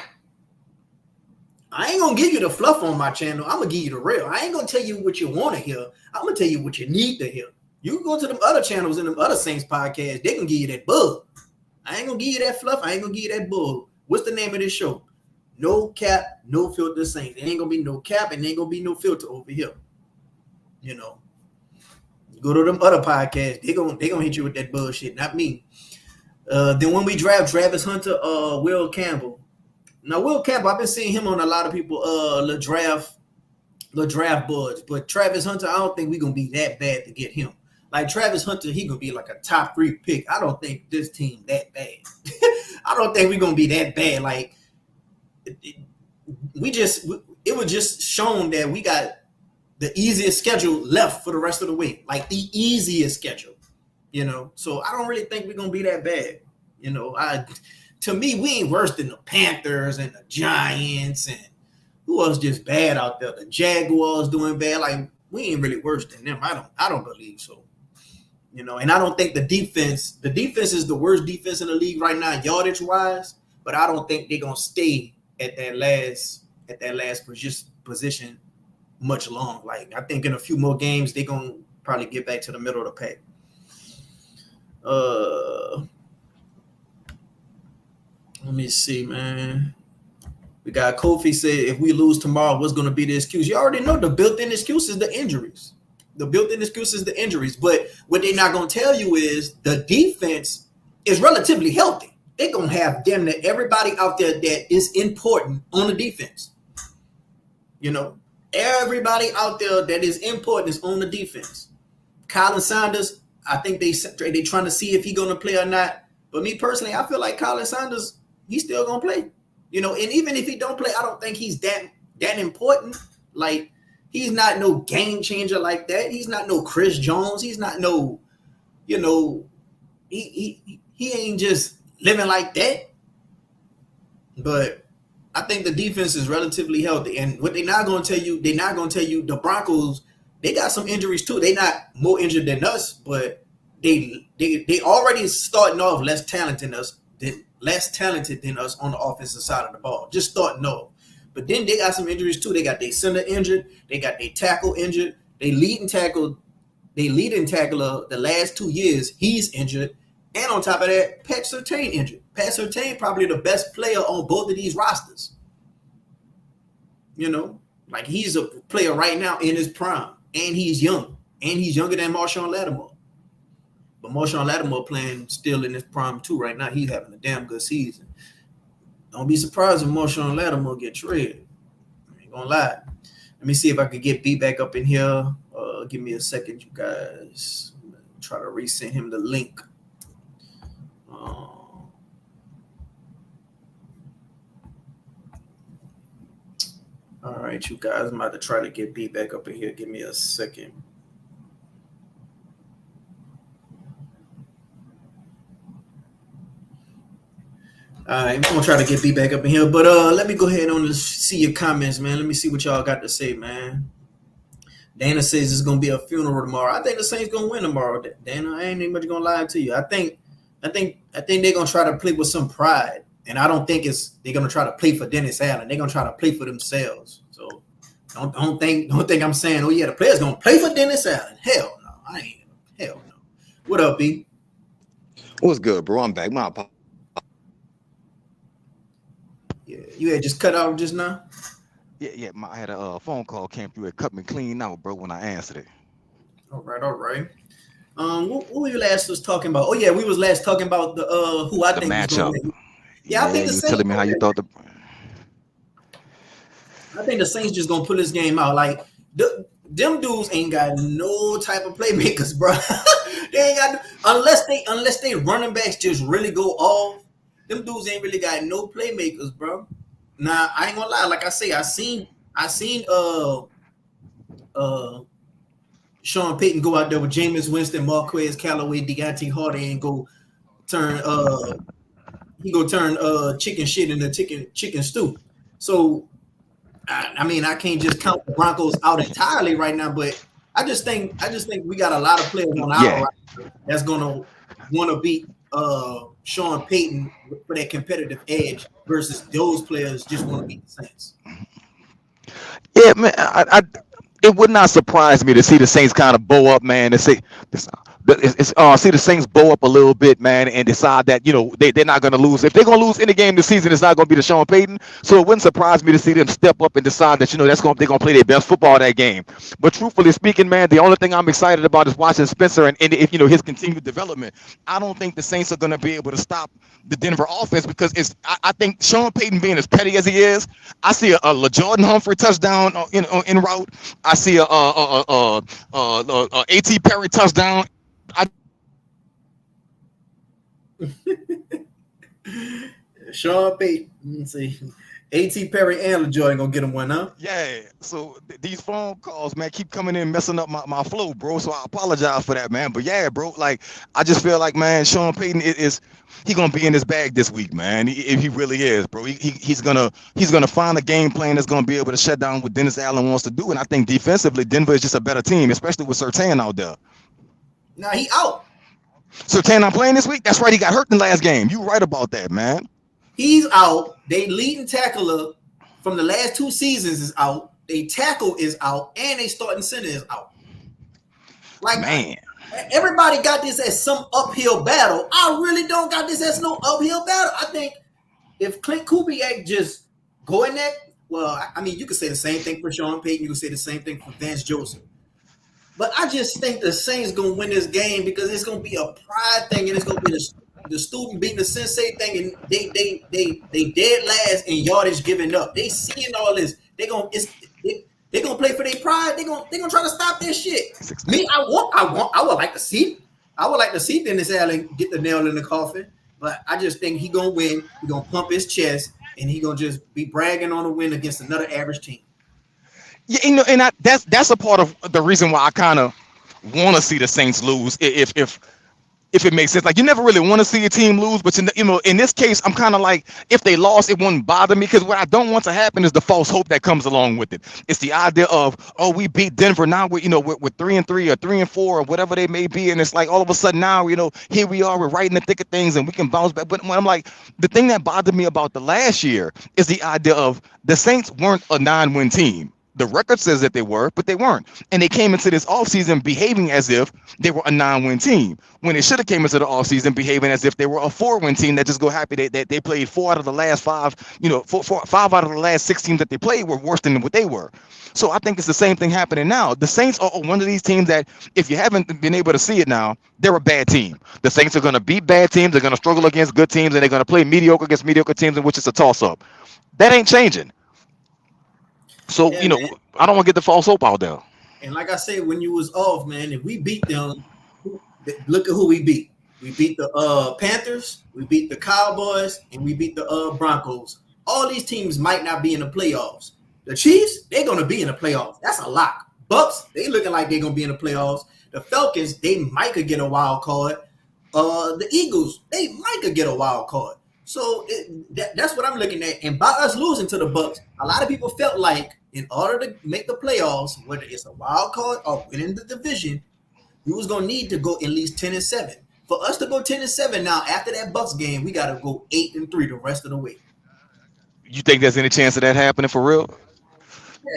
I ain't going to give you the fluff on my channel. I'm going to give you the real. I ain't going to tell you what you want to hear. I'm going to tell you what you need to hear. You can go to them other channels and them other Saints podcasts. They can give you that bug. I ain't going to give you that fluff. I ain't going to give you that bug. What's the name of this show? No cap, no filter Saints. There ain't going to be no cap and there ain't going to be no filter over here. You know. Go to them other podcasts. They gonna hit you with that bullshit, not me. Then when we draft Travis Hunter, Will Campbell. Now, Will Campbell, I've been seeing him on a lot of people, the draft boards. But Travis Hunter, I don't think we're going to be that bad to get him. Like, Travis Hunter, he going to be like a top 3 pick. I don't think this team that bad. I don't think we're going to be that bad. Like, it was just shown that we got the easiest schedule left for the rest of the week. Like, the easiest schedule, you know. So I don't really think we're going to be that bad. You know, to me, we ain't worse than the Panthers and the Giants and who else just bad out there? The Jaguars doing bad. Like, we ain't really worse than them. I don't believe so. You know, and I don't think the defense is the worst defense in the league right now, yardage wise, but I don't think they're gonna stay at that last position much long. Like, I think in a few more games they're gonna probably get back to the middle of the pack. Let me see, man. We got Kofi said, if we lose tomorrow, what's going to be the excuse? You already know the built-in excuse is the injuries. The built-in excuse is the injuries. But what they're not going to tell you is the defense is relatively healthy. They're going to have damn near everybody out there that is important on the defense. You know, everybody out there that is important is on the defense. Colin Sanders, I think they trying to see if he's going to play or not. But me personally, I feel like Colin Sanders, he's still going to play. You know, and even if he don't play, I don't think he's that important. Like, he's not no game changer like that. He's not no Chris Jones. He's not no, you know, he ain't just living like that. But I think the defense is relatively healthy. And what they're not going to tell you, the Broncos, they got some injuries too. They're not more injured than us, but they already starting off less talented than us on the offensive side of the ball. Just starting off. But then they got some injuries too. They got their center injured. They got their tackle injured. They leading tackle They leading tackler the last 2 years, he's injured. And on top of that, Pat Surtain injured. Pat Surtain probably the best player on both of these rosters. You know, like he's a player right now in his prime, and he's young, and he's younger than Marshawn Lattimore. But Marshawn Lattimore playing still in his prime too right now. He's having a damn good season. Don't be surprised if Marshawn Lattimore get traded. I ain't gonna lie. Let me see if I could get B back up in here. Give me a second, you guys. Try to resend him the link. All right, you guys. I'm about to try to get B back up in here. Give me a second. All right, I'm gonna try to get B back up in here, but let me go ahead and see your comments, man. Let me see what y'all got to say, man. Dana says it's gonna be a funeral tomorrow. I think the Saints gonna win tomorrow. Dana, I ain't even gonna lie to you. I think they're gonna try to play with some pride, and I don't think they're gonna try to play for Dennis Allen. They're gonna try to play for themselves. So don't think I'm saying, oh yeah, the players gonna play for Dennis Allen. Hell no, I ain't. Hell no. What up, B? What's good, bro? I'm back. My apologies. Yeah, you had just cut out just now. Yeah. I had a phone call came through. It cut me clean out, bro. When I answered it. All right. What we last was talking about? Oh yeah, we was last talking about the who I think matchup. Yeah, I think the you Saints. Telling me how you thought the. I think the Saints just gonna pull this game out. Like them dudes ain't got no type of playmakers, bro. They ain't got unless they running backs just really go off. Them dudes ain't really got no playmakers, bro. Now I ain't gonna lie. Like I say, I seen Sean Payton go out there with Jameis Winston, Marquez Callaway, Deontay Hardy, and go turn chicken shit into chicken stew. So I mean, I can't just count the Broncos out entirely right now, but I just think we got a lot of players on our roster that's gonna want to beat Sean Payton for that competitive edge versus those players just want to beat the Saints. Yeah, man. It would not surprise me to see the Saints kind of bow up, man, and say see the Saints bow up a little bit, man, and decide that they're not going to lose. If they're going to lose any game this season, it's not going to be the Sean Payton. So it wouldn't surprise me to see them step up and decide that they're going to play their best football that game. But truthfully speaking, man, the only thing I'm excited about is watching Spencer and if his continued development. I don't think the Saints are going to be able to stop the Denver offense because I think Sean Payton being as petty as he is, I see a LaJordan Humphrey touchdown in route. I see a A.T. Perry touchdown. Sean Payton, let's see. A.T. Perry and LaJordan gonna get him one, huh? Yeah. So these phone calls, man, keep coming in messing up my flow, bro. So I apologize for that, man. But yeah, bro, like I just feel like, man, Sean Payton he gonna be in his bag this week, man. He really is, bro. He's gonna find a game plan that's gonna be able to shut down what Dennis Allen wants to do. And I think defensively, Denver is just a better team, especially with Surtain out there. Now he out. Surtain not playing this week? That's right. He got hurt in the last game. You right about that, man. He's out. They leading tackler from the last 2 seasons is out. They tackle is out, and they starting center is out. Like, man, everybody got this as some uphill battle. I really don't got this as no uphill battle. I think if Clint Kubiak just go in that, well, I mean, you could say the same thing for Sean Payton. You could say the same thing for Vance Joseph. But I just think the Saints gonna win this game because it's gonna be a pride thing, and it's gonna be the student beating the sensei thing, and they dead last in yardage giving up. They seeing all this. They gonna play for their pride. They gonna try to stop this shit. Me, I would like to see Dennis Allen get the nail in the coffin, but I just think he gonna win. He gonna pump his chest, and he gonna just be bragging on a win against another average team. Yeah, and that's a part of the reason why I kind of want to see the Saints lose. If it makes sense, like you never really want to see a team lose, but in this case, I'm kind of like, if they lost, it wouldn't bother me because what I don't want to happen is the false hope that comes along with it. It's the idea of, oh, we beat Denver now, we're 3-3 or 3-4 or whatever they may be, and it's like all of a sudden now, here we are, we're right in the thick of things, and we can bounce back. But when I'm like, the thing that bothered me about the last year is the idea of the Saints weren't a 9-win team. The record says that they were, but they weren't. And they came into this offseason behaving as if they were a 9-win team, when they should have came into the offseason behaving as if they were a 4-win team that just go happy that they played 4 out of the last 5, 5 out of the last 6 teams that they played were worse than what they were. So I think it's the same thing happening now. The Saints are one of these teams that, if you haven't been able to see it now, they're a bad team. The Saints are going to beat bad teams. They're going to struggle against good teams, and they're going to play mediocre against mediocre teams, in which it's a toss-up. That ain't changing. So, Yeah, man. I don't want to get the false hope out there. And like I said, when you was off, man, if we beat them, look at who we beat. We beat the Panthers, we beat the Cowboys, and we beat the Broncos. All these teams might not be in the playoffs. The Chiefs, they're going to be in the playoffs. That's a lock. Bucks, they looking like they're going to be in the playoffs. The Falcons, they might could get a wild card. The Eagles, they might could get a wild card. So that's what I'm looking at. And by us losing to the Bucks, a lot of people felt like in order to make the playoffs, whether it's a wild card or winning the division, you was gonna need to go at least 10-7. For us to go 10-7 now, after that Bucks game, we gotta go 8-3 the rest of the way. You think there's any chance of that happening for real?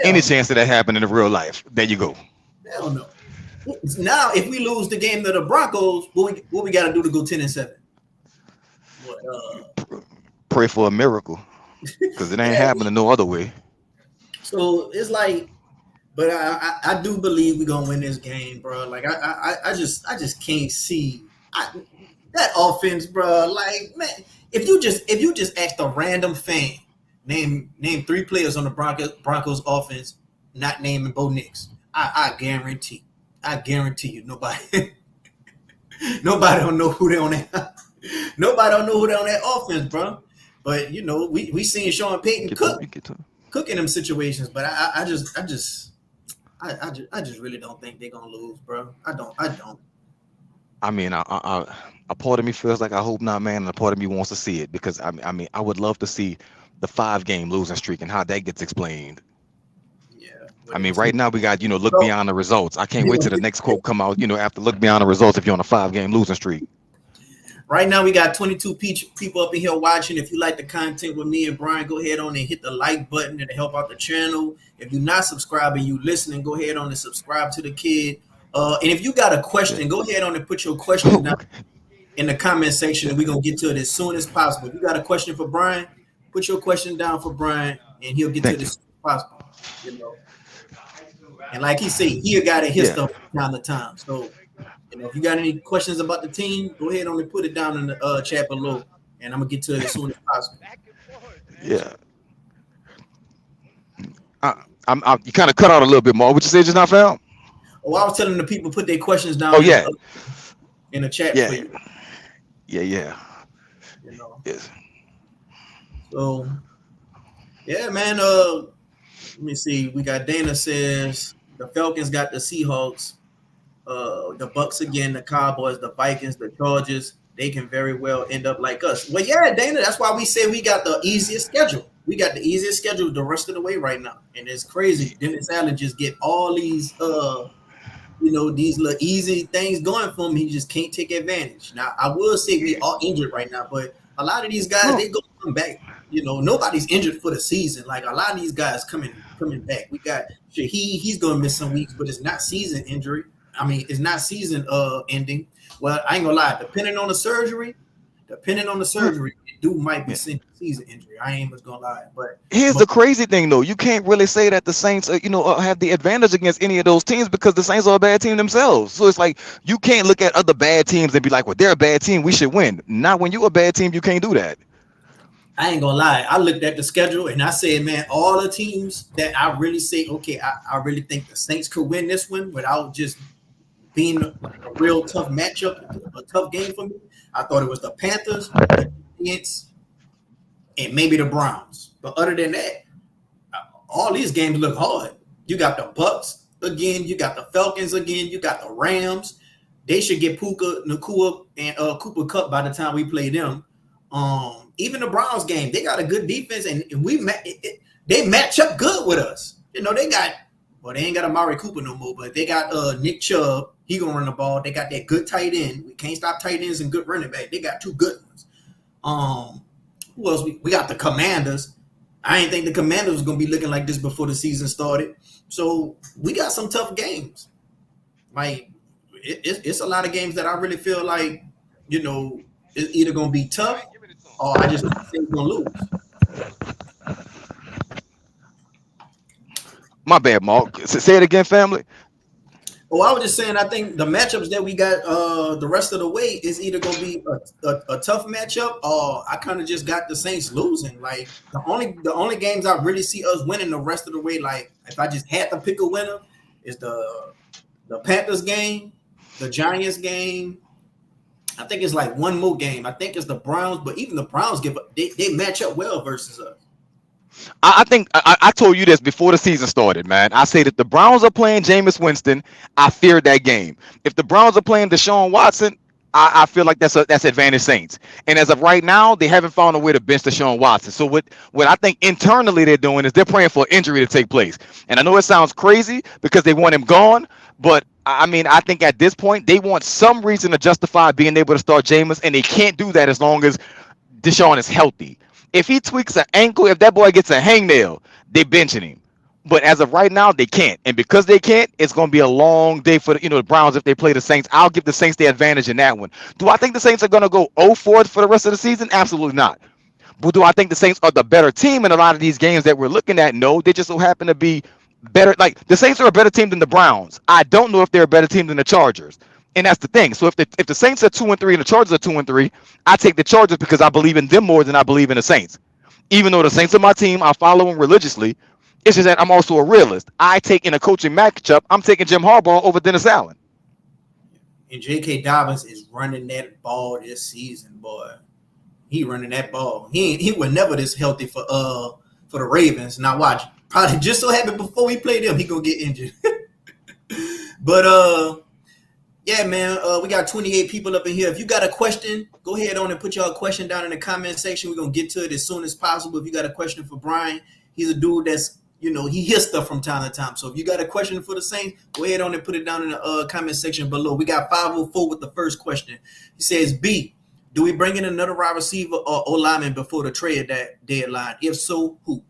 Any chance of that happening in real life? There you go. Hell no. Now, if we lose the game to the Broncos, what we got to do to go 10-7? Pray for a miracle, because it ain't happening no other way. So it's like, but I do believe we're gonna win this game, bro. Like I just can't see that offense, bro. Like, man, if you just asked a random fan, name 3 players on the Broncos offense, not naming Bo Nix, I guarantee you nobody don't know who they on that. Nobody don't know who they on that offense, bro. But we seen Sean Payton cook in them situations, but I just really don't think they're gonna lose, bro. I don't. I mean, a part of me feels like I hope not, man, and a part of me wants to see it, because I mean, I would love to see the 5-game losing streak and how that gets explained. Yeah. I mean, right now we got look beyond the results. I can't wait till the next quote come out. After look beyond the results, if you're on a 5-game losing streak. Right now we got 22 people up in here watching. If you like the content with me and Brian, go ahead on and hit the like button to help out the channel. If you're not subscribing, you listening, go ahead on and subscribe to the kid. And if you got a question, go ahead on and put your question down in the comment section, and we're gonna get to it as soon as possible. If you got a question for Brian, put your question down for Brian, and he'll get to it as soon as possible. And like he said, he a guy that hits stuff time to time. So if you got any questions about the team, go ahead on and put it down in the chat below, and I'm gonna get to it as soon as possible. Yeah. You kind of cut out a little bit more. What you say just now, fam? Oh, I was telling the people put their questions down. In the chat. Yeah. For you. Yeah. Yes. So, yeah, man. Let me see. We got Dana says the Falcons got the Seahawks. The Bucks again, the Cowboys, the Vikings, the Chargers, they can very well end up like us. Well, yeah, Dana, that's why we say we got the easiest schedule. We got the easiest schedule the rest of the way right now. And it's crazy. Dennis Allen just get all these these little easy things going for him. He just can't take advantage. Now, I will say we are injured right now, but a lot of these guys, they go come back. Nobody's injured for the season. Like, a lot of these guys coming back. We got he's gonna miss some weeks, but it's not season injury. I mean, it's not season ending. Well, I ain't gonna lie. Depending on the surgery, dude might be season injury. I ain't gonna lie. But here's the crazy thing, though. You can't really say that the Saints, have the advantage against any of those teams, because the Saints are a bad team themselves. So it's like you can't look at other bad teams and be like, well, they're a bad team, we should win. Not when you're a bad team, you can't do that. I ain't gonna lie. I looked at the schedule and I said, man, all the teams that I really say, okay, I really think the Saints could win this one without just being a real tough matchup, a tough game for me. I thought it was the Panthers, the Giants, and maybe the Browns. But other than that, all these games look hard. You got the Bucks again, you got the Falcons again, you got the Rams. They should get Puka Nacua and Cooper Kupp by the time we play them. Even the Browns game, they got a good defense, and they match up good with us. They ain't got Amari Cooper no more, but they got Nick Chubb. He gonna run the ball. They got that good tight end. We can't stop tight ends and good running back. They got 2 good ones. Who else? We got the Commanders. I didn't think the Commanders was gonna be looking like this before the season started. So we got some tough games. Like it's a lot of games that I really feel like it's either gonna be tough or I just think we're gonna lose. My bad, Mark. Say it again, family. Oh, I was just saying, I think the matchups that we got the rest of the way is either gonna be a tough matchup, or I kind of just got the Saints losing. Like the only games I really see us winning the rest of the way, like if I just had to pick a winner, is the Panthers game, the Giants game. I think it's like one more game. I think it's the Browns, but even the Browns they match up well versus us. I think I told you this before the season started, man. I say that the Browns are playing Jameis Winston. I fear that game. If the Browns are playing Deshaun Watson, I feel like that's advantage Saints. And as of right now, they haven't found a way to bench Deshaun Watson. So what I think internally they're doing is they're praying for an injury to take place. And I know it sounds crazy because they want him gone, but I mean, I think at this point they want some reason to justify being able to start Jameis, and they can't do that as long as Deshaun is healthy. If he tweaks an ankle, if that boy gets a hangnail, they benching him. But as of right now, they can't, and because they can't, it's going to be a long day for the Browns if they play the Saints. I'll give the Saints the advantage in that one. Do I think the Saints are going to go 0-4 for the rest of the season? Absolutely not. But do I think the Saints are the better team in a lot of these games that we're looking at? No, they just so happen to be better. Like the Saints are a better team than the Browns. I don't know if they're a better team than the Chargers. And that's the thing. So if the Saints are 2-3 and the Chargers are 2-3, I take the Chargers because I believe in them more than I believe in the Saints. Even though the Saints are my team, I follow them religiously. It's just that I'm also a realist. I take in a coaching matchup, I'm taking Jim Harbaugh over Dennis Allen. And J.K. Dobbins is running that ball this season, boy. He running that ball. He was never this healthy for the Ravens. Now watch, probably just so happened before we play them, he gonna get injured. But yeah, man, we got 28 people up in here. If you got a question, go ahead on and put your question down in the comment section. We're gonna get to it as soon as possible. If you got a question for Brian, he's a dude that's he hears stuff from time to time. So if you got a question for the Saints, go ahead on and put it down in the comment section below. We got 504 with the first question. He says, B, do we bring in another wide receiver or O-lineman before the trade deadline? If so, who?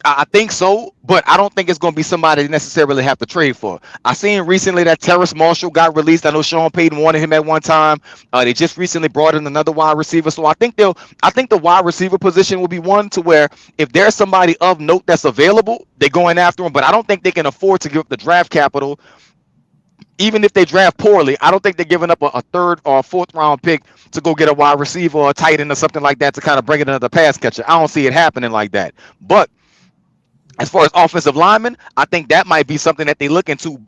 I think so, but I don't think it's going to be somebody they necessarily have to trade for. I seen recently that Terrace Marshall got released. I know Sean Payton wanted him at one time. They just recently brought in another wide receiver, so I think the wide receiver position will be one to where if there's somebody of note that's available, they're going after him. But I don't think they can afford to give up the draft capital. Even if they draft poorly, I don't think they're giving up a third or a fourth round pick to go get a wide receiver or a tight end or something like that to kind of bring in another pass catcher. I don't see it happening like that. But as far as offensive linemen, I think that might be something that they look into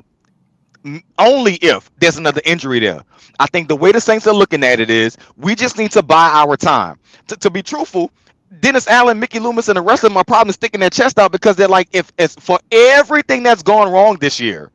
only if there's another injury there. I think the way the Saints are looking at it is we just need to buy our time. To be truthful, Dennis Allen, Mickey Loomis, and the rest of them are probably sticking their chest out because they're like, if it's for everything that's gone wrong this year,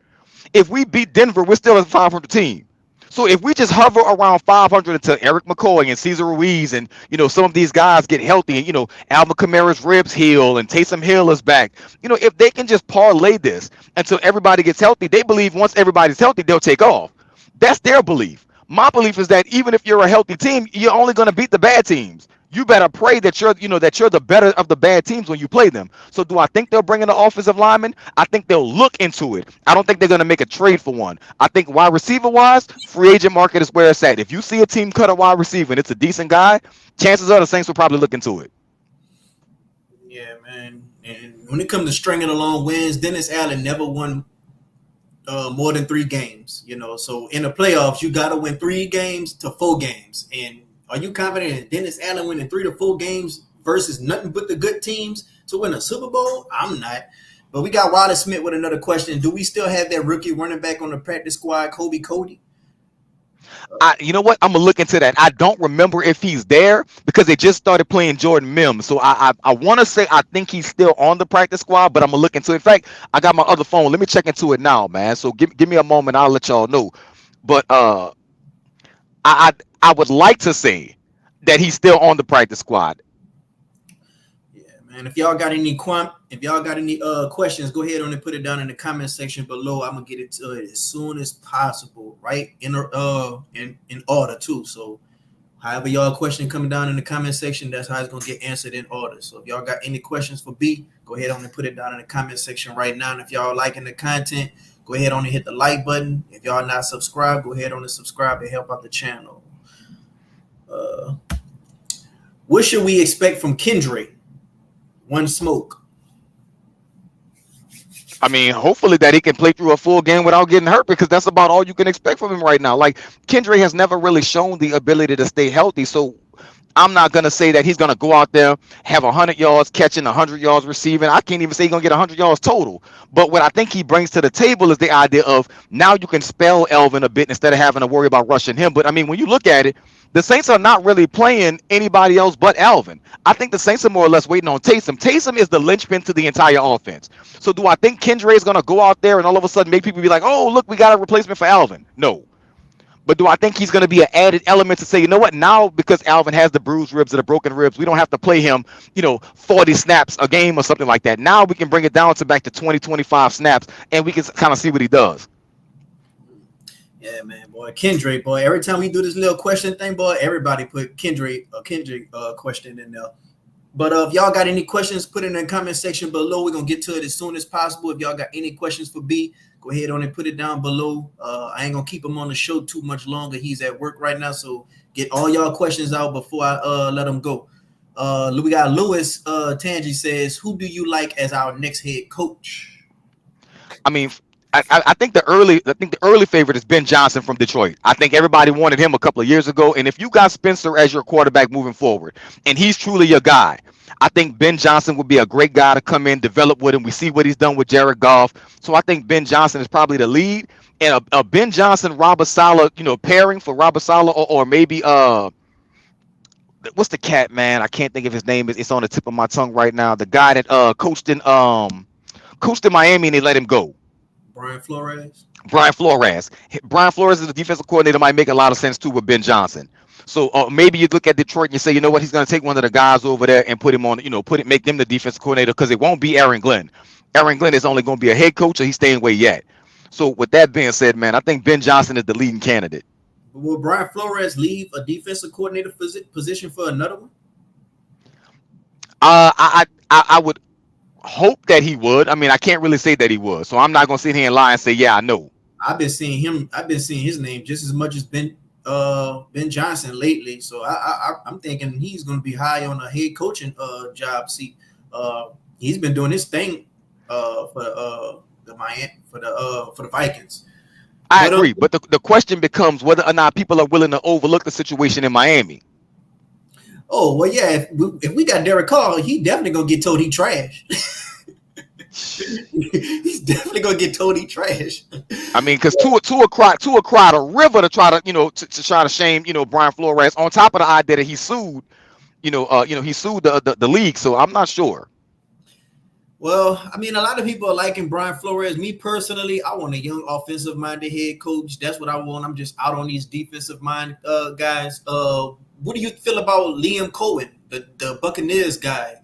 if we beat Denver, we're still a 500 team. So if we just hover around 500 until Eric McCoy and Cesar Ruiz and some of these guys get healthy and Alvin Kamara's ribs heal and Taysom Hill is back, if they can just parlay this until everybody gets healthy, they believe once everybody's healthy they'll take off. That's their belief. My belief is that even if you're a healthy team, you're only going to beat the bad teams. You better pray that you're the better of the bad teams when you play them. So do I think they'll bring in an offensive lineman? I think they'll look into it. I don't think they're going to make a trade for one. I think wide receiver wise, free agent market is where it's at. If you see a team cut a wide receiver and it's a decent guy, chances are the Saints will probably look into it. Yeah, man. And when it comes to stringing along wins, Dennis Allen never won more than 3 games. So in the playoffs, you got to win 3 games to 4 games. And are you confident in Dennis Allen winning 3 to 4 games versus nothing but the good teams to win a Super Bowl? I'm not. But we got Wallace Smith with another question. Do we still have that rookie running back on the practice squad, Kobe Cody? You know what? I'm gonna look into that. I don't remember if he's there because they just started playing Jordan Mims. So I want to say I think he's still on the practice squad, but I'm gonna look into it. In fact, I got my other phone. Let me check into it now, man. So give me a moment. I'll let y'all know. But I would like to say that he's still on the practice squad. Yeah, man. If y'all got any questions, go ahead on and put it down in the comment section below. I'm gonna get it to it as soon as possible, right? In order too. So However, y'all question coming down in the comment section, that's how it's gonna get answered in order. So if y'all got any questions for B, go ahead on and put it down in the comment section right now. And if y'all liking the content, go ahead on and hit the like button. If y'all not subscribed, go ahead on and subscribe and help out the channel. Uh, what should we expect from Kendrick? One smoke. I mean, hopefully that he can play through a full game without getting hurt, because that's about all you can expect from him right now. Like, Kendrick has never really shown the ability to stay healthy. So I'm not going to say that he's going to go out there, have 100 yards catching, 100 yards receiving. I can't even say he's going to get 100 yards total. But what I think he brings to the table is the idea of now you can spell Elvin a bit instead of having to worry about rushing him. But I mean, when you look at it, the Saints are not really playing anybody else but Alvin. I think the Saints are more or less waiting on Taysom. Taysom is the linchpin to the entire offense. So do I think Kendra is going to go out there and all of a sudden make people be like, oh, look, we got a replacement for Alvin? No. But do I think he's going to be an added element to say, you know what, now because Alvin has the bruised ribs or the broken ribs, we don't have to play him, 40 snaps a game or something like that. Now we can bring it down to back to 20, 25 snaps, and we can kind of see what he does. Yeah, man, boy, Kendrick, boy. Every time we do this little question thing, boy, everybody put Kendrick question in there. But if y'all got any questions, put it in the comment section below. We're gonna get to it as soon as possible. If y'all got any questions for B, go ahead on and put it down below. I ain't gonna keep him on the show too much longer. He's at work right now, so get all y'all questions out before I let him go. We got Lewis Tangi says, who do you like as our next head coach? I mean, I think the early favorite is Ben Johnson from Detroit. I think everybody wanted him a couple of years ago, and if you got Spencer as your quarterback moving forward, and he's truly your guy, I think Ben Johnson would be a great guy to come in, develop with him. We see what he's done with Jared Goff, so I think Ben Johnson is probably the lead, and a Ben Johnson Robert Saleh, pairing for Robert Saleh, or maybe what's the cat, man? I can't think of his name. It's on the tip of my tongue right now. The guy that coached in Miami and they let him go. Brian Flores. Brian Flores is the defensive coordinator. Might make a lot of sense too with Ben Johnson. So maybe you look at Detroit and you say, you know what, he's going to take one of the guys over there and put him on, make them the defensive coordinator, because it won't be Aaron Glenn. Aaron Glenn is only going to be a head coach, or he's staying where he at. So with that being said, man, I think Ben Johnson is the leading candidate. Will Brian Flores leave a defensive coordinator position for another one? I would hope that he would. I mean, I can't really say that he would, so I'm not gonna sit here and lie and say, yeah, I know. I've been seeing his name just as much as Ben Johnson lately. So I'm thinking he's gonna be high on a head coaching job seat. He's been doing his thing for the Vikings. I agree, but the question becomes whether or not people are willing to overlook the situation in Miami. Oh, well, yeah. If we got Derek Carr, he definitely gonna get told he trash. He's definitely gonna get told he trash. I mean, because Tua cried a river to try to to try to shame Brian Flores. On top of the idea that he sued, he sued the league. So I'm not sure. Well, I mean, a lot of people are liking Brian Flores. Me personally, I want a young offensive-minded head coach. That's what I want. I'm just out on these defensive-minded guys. What do you feel about Liam Cohen, the Buccaneers guy?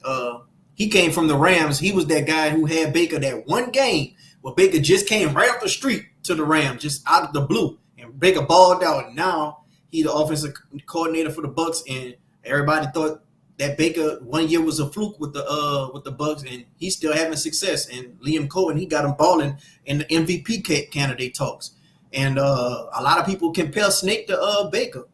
He came from the Rams. He was that guy who had Baker that one game where Baker just came right off the street to the Rams, just out of the blue, and Baker balled out. And now he's the offensive coordinator for the Bucs, and everybody thought that Baker 1 year was a fluke with the Bucs, and he's still having success. And Liam Cohen, he got him balling in the MVP candidate talks. And a lot of people compare Snake to Baker.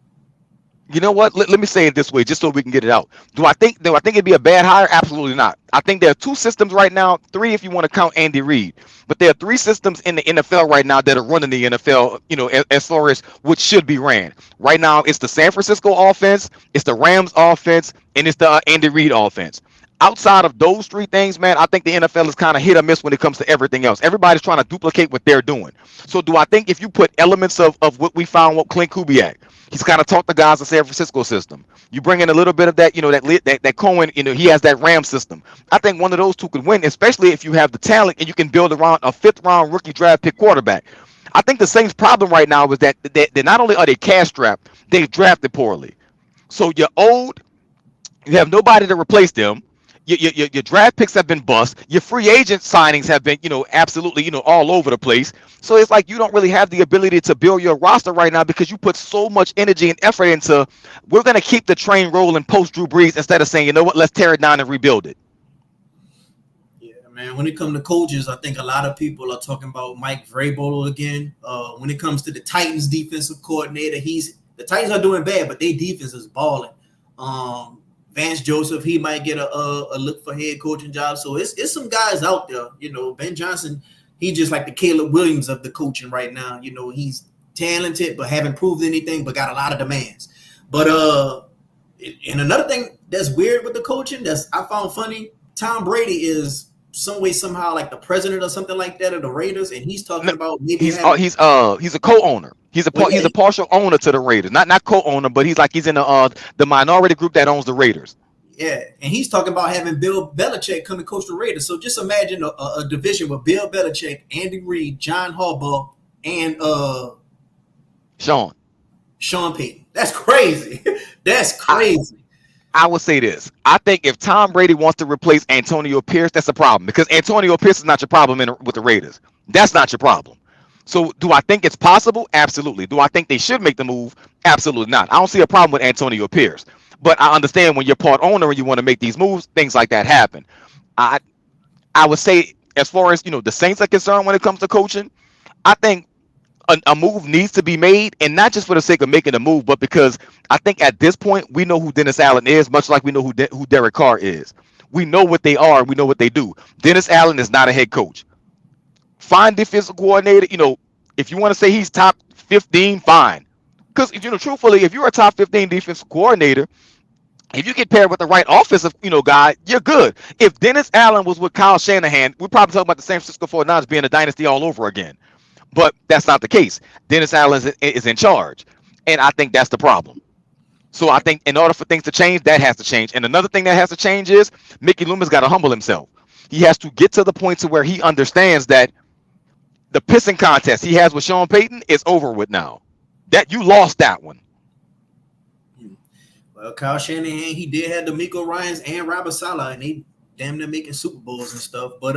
You know what? Let me say it this way, just so we can get it out. Do I think it'd be a bad hire? Absolutely not. I think there are two systems right now, three if you want to count Andy Reid. But there are three systems in the NFL right now that are running the NFL, as far as what should be ran. Right now, it's the San Francisco offense, it's the Rams offense, and it's the Andy Reid offense. Outside of those three things, man, I think the NFL is kind of hit or miss when it comes to everything else. Everybody's trying to duplicate what they're doing. So do I think if you put elements of what we found with Clint Kubiak, he's kind of taught the guys the San Francisco system. You bring in a little bit of that, that Cohen, he has that Ram system. I think one of those two could win, especially if you have the talent and you can build around a fifth-round rookie draft pick quarterback. I think the Saints' problem right now is that they not only are they cash strapped, they've drafted poorly. So you're old, you have nobody to replace them. Your draft picks have been bust. Your free agent signings have been, absolutely, all over the place. So it's like you don't really have the ability to build your roster right now because you put so much energy and effort into. We're gonna keep the train rolling post Drew Brees instead of saying, you know what, let's tear it down and rebuild it. Yeah, man. When it comes to coaches, I think a lot of people are talking about Mike Vrabel again. When it comes to the Titans defensive coordinator, the Titans are doing bad, but their defense is balling. Vance Joseph, he might get a look for head coaching job. So it's some guys out there. Ben Johnson, he just like the Caleb Williams of the coaching right now. He's talented, but haven't proved anything, but got a lot of demands. But and another thing that's weird with the coaching I found funny, Tom Brady is some way, somehow like the president or something like that of the Raiders, and he's talking No, about maybe he's he's a co-owner. He's a partial owner to the Raiders. Not co-owner, but he's in the minority group that owns the Raiders. Yeah, and he's talking about having Bill Belichick come and coach the Raiders. So just imagine a division with Bill Belichick, Andy Reid, John Harbaugh, and Sean Payton. That's crazy. That's crazy. I would say this. I think if Tom Brady wants to replace Antonio Pierce, that's a problem because Antonio Pierce is not your problem with the Raiders. That's not your problem. So do I think it's possible? Absolutely. Do I think they should make the move? Absolutely not. I don't see a problem with Antonio Pierce. But I understand when you're part owner and you want to make these moves, things like that happen. I would say as far as the Saints are concerned when it comes to coaching, I think a move needs to be made, and not just for the sake of making a move, but because I think at this point we know who Dennis Allen is, much like we know who Derek Carr is. We know what they are. We know what they do. Dennis Allen is not a head coach. Find defensive coordinator. If you want to say he's top 15, fine. Because truthfully, if you're a top 15 defensive coordinator, if you get paired with the right offensive, guy, you're good. If Dennis Allen was with Kyle Shanahan, we're probably talking about the San Francisco 49ers being a dynasty all over again. But that's not the case. Dennis Allen is in charge. And I think that's the problem. So I think in order for things to change, that has to change. And another thing that has to change is Mickey Loomis got to humble himself. He has to get to the point to where he understands that the pissing contest he has with Sean Payton is over with now. That you lost that one. Well, Kyle Shanahan, he did have the Miko Ryans and Robert Saleh, and they damn near making Super Bowls and stuff. But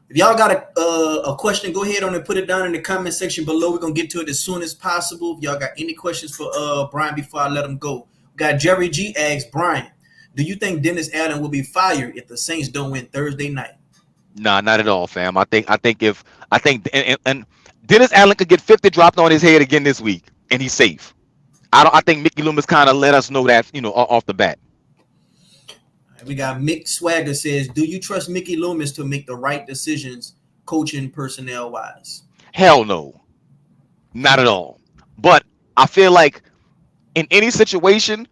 if y'all got a question, go ahead on and put it down in the comment section below. We're going to get to it as soon as possible. If y'all got any questions for Brian before I let him go. We got Jerry G asks, Brian, do you think Dennis Allen will be fired if the Saints don't win Thursday night? Nah, not at all, fam. I think and Dennis Allen could get 50 dropped on his head again this week, and he's safe. I think Mickey Loomis kind of let us know that, off the bat. We got Mick Swagger says, do you trust Mickey Loomis to make the right decisions coaching personnel wise? Hell no. Not at all. But I feel like in any situation,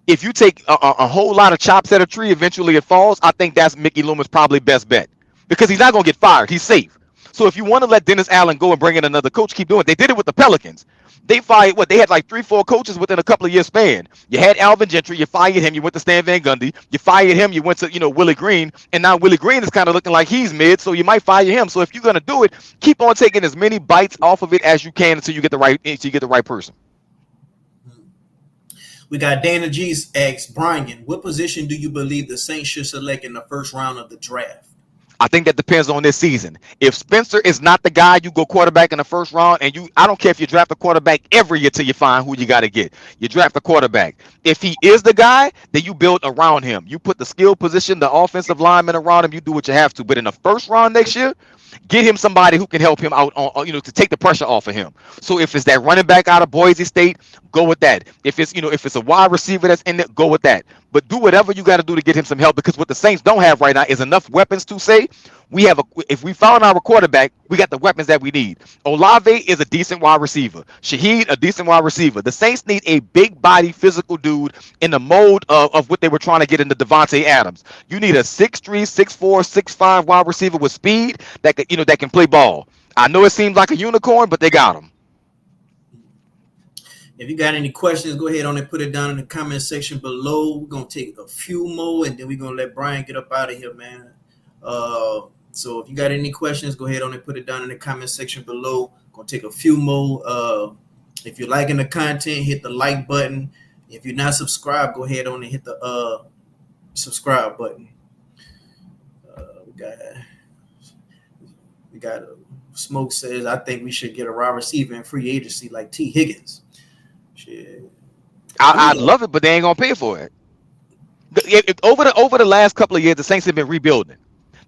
if you take a whole lot of chops at a tree, eventually it falls. I think that's Mickey Loomis' probably best bet because he's not going to get fired. He's safe. So if you want to let Dennis Allen go and bring in another coach, keep doing it. They did it with the Pelicans. They fired they had like 3-4 coaches within a couple of years span. You had Alvin Gentry, you fired him, you went to Stan Van Gundy, you fired him, you went to Willie Green, and now Willie Green is kind of looking like he's mid, so you might fire him. So if you're gonna do it, keep on taking as many bites off of it as you can until you get the right person. We got Dana G's asks, Brian, what position do you believe the Saints should select in the first round of the draft? I think that depends on this season. If Spencer is not the guy, you go quarterback in the first round, and I don't care if you draft a quarterback every year till you find who you got to get. You draft a quarterback. If he is the guy, then you build around him. You put the skill position, the offensive lineman around him. You do what you have to. But in the first round next year, get him somebody who can help him out on to take the pressure off of him. So if it's that running back out of Boise State, go with that. If it's a wide receiver that's in there, go with that. But do whatever you got to do to get him some help, because what the Saints don't have right now is enough weapons to say if we found our quarterback, we got the weapons that we need. Olave is a decent wide receiver. Shaheed, a decent wide receiver. The Saints need a big body physical dude in the mode of what they were trying to get into Devontae Adams. You need a 6'3", 6'4", 6'5" wide receiver with speed that can play ball. I know it seems like a unicorn, but they got him. If you got any questions, go ahead on and put it down in the comment section below. We're going to take a few more, and then we're going to let Brian get up out of here, man. So if you got any questions, go ahead on and put it down in the comment section below. Going to take a few more. If you're liking the content, hit the like button. If you're not subscribed, go ahead on and hit the subscribe button. got we got Smoke says I think we should get a wide receiver in free agency like T. Higgins. Shit. I'd love it, but they ain't gonna pay for it. Over the last couple of years, the Saints have been rebuilding.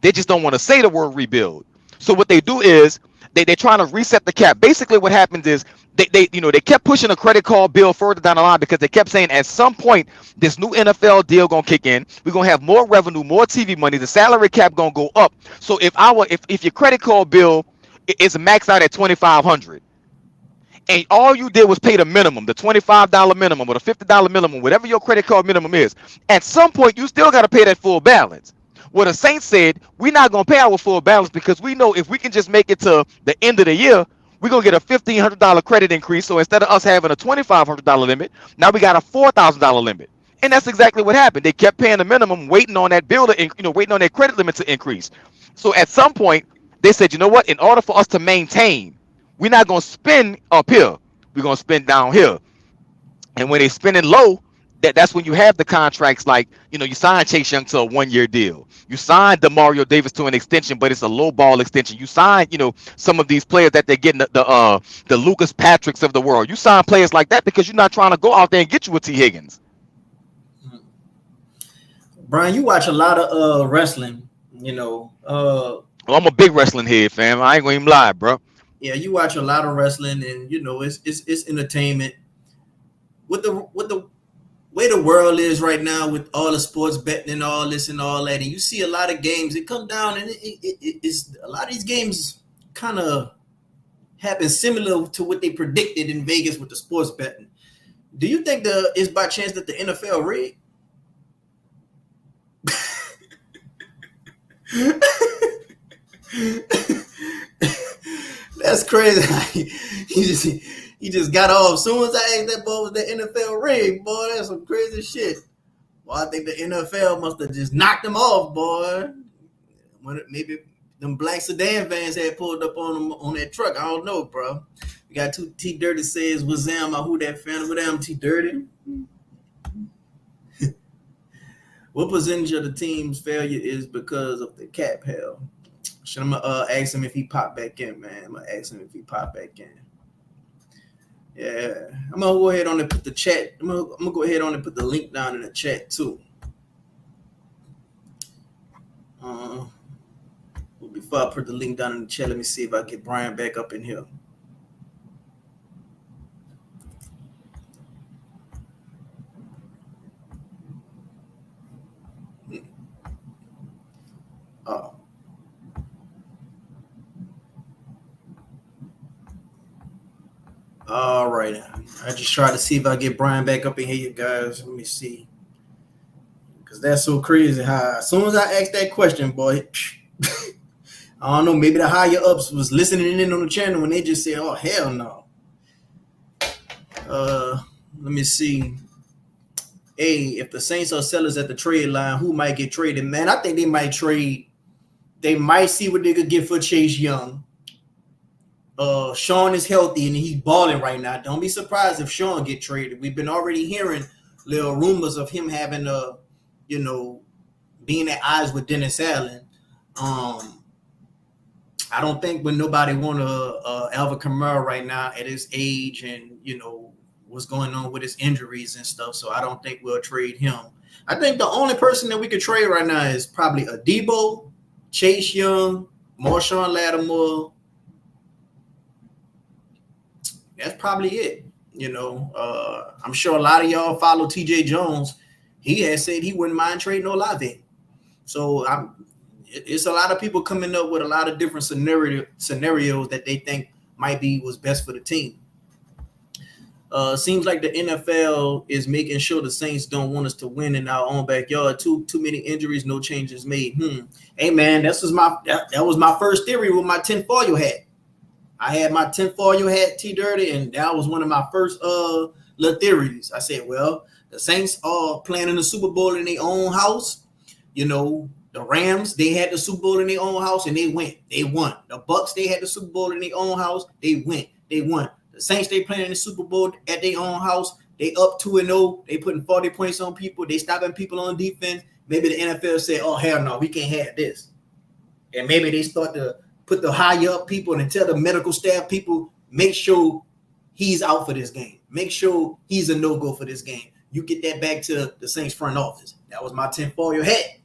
They just don't want to say the word rebuild. So what they do is they're trying to reset the cap. Basically, what happens is they kept pushing a credit card bill further down the line because they kept saying at some point this new NFL deal gonna kick in. We're gonna have more revenue, more TV money. The salary cap gonna go up. So if your credit card bill is maxed out at 2,500, and all you did was pay the minimum, the $25 minimum or the $50 minimum, whatever your credit card minimum is, at some point you still got to pay that full balance. Well, the Saints said, we're not going to pay our full balance because we know if we can just make it to the end of the year, we're going to get a $1,500 credit increase. So instead of us having a $2,500 limit, now we got a $4,000 limit. And that's exactly what happened. They kept paying the minimum, waiting on that bill to, waiting on their credit limit to increase. So at some point, they said, you know what, in order for us to maintain, we're not going to spend up here. We're going to spend down here. And when they're spending low, that's when you have the contracts like, you sign Chase Young to a 1-year deal. You sign DeMario Davis to an extension, but it's a low ball extension. You sign, some of these players that they're getting, the Lucas Patricks of the world. You sign players like that because you're not trying to go out there and get you a T. Higgins. Brian, you watch a lot of wrestling, I'm a big wrestling head, fam. I ain't going to even lie, bro. Yeah, you watch a lot of wrestling, and it's entertainment. With the way the world is right now, with all the sports betting and all this and all that, and you see a lot of games, it come down, and it's a lot of these games kind of happen similar to what they predicted in Vegas with the sports betting. Do you think it's by chance that the NFL rigged? That's crazy. He just got off. As soon as I asked that boy was the NFL rig, boy, that's some crazy shit. Well, I think the NFL must have just knocked him off, boy. Maybe them black sedan vans had pulled up on him on that truck. I don't know, bro. We got two T Dirty says, Wazam, who that fan of them, T Dirty. What percentage of the team's failure is because of the cap hell? Should I'm gonna ask him if he popped back in, man. I'm gonna ask him if he popped back in. Yeah, I'm gonna go ahead on and put the chat. I'm gonna go ahead on and put the link down in the chat too. Before I put the link down in the chat, let me see if I get Brian back up in here. All right. I just tried to see if I get Brian back up in here, guys. Let me see. Because that's so crazy how as soon as I asked that question, boy, I don't know, maybe the higher ups was listening in on the channel when they just said, oh, hell no. Let me see. Hey, if the Saints are sellers at the trade line, who might get traded? Man, I think they might trade. They might see what they could get for Chase Young. Sean is healthy and he's balling right now. Don't be surprised if Sean get traded. We've been already hearing little rumors of him having being at odds with Dennis Allen. I don't think when nobody want Alvin Kamara right now at his age and what's going on with his injuries and stuff. So I don't think we'll trade him. I think the only person that we could trade right now is probably Adebo, Chase Young, Marshawn Lattimore. That's probably it. I'm sure a lot of y'all follow TJ Jones. He has said he wouldn't mind trading Olave. So it's a lot of people coming up with a lot of different scenarios that they think might be what's best for the team. Seems like the NFL is making sure the Saints don't want us to win in our own backyard. Too many injuries, no changes made. Hey man, that was my first theory with my tinfoil hat. I had my tinfoil hat, T Dirty, and that was one of my first little theories. I said, well, the Saints are playing in the Super Bowl in their own house. The Rams, they had the Super Bowl in their own house, and they went. They won. The Bucks, they had the Super Bowl in their own house. They went. They won. The Saints, they playing in the Super Bowl at their own house. They up 2-0. They putting 40 points on people. They stopping people on defense. Maybe the NFL said, oh, hell no, we can't have this. And maybe they start to put the higher up people and tell the medical staff people, make sure he's out for this game. Make sure he's a no-go for this game. You get that back to the Saints front office. That was my tinfoil hat.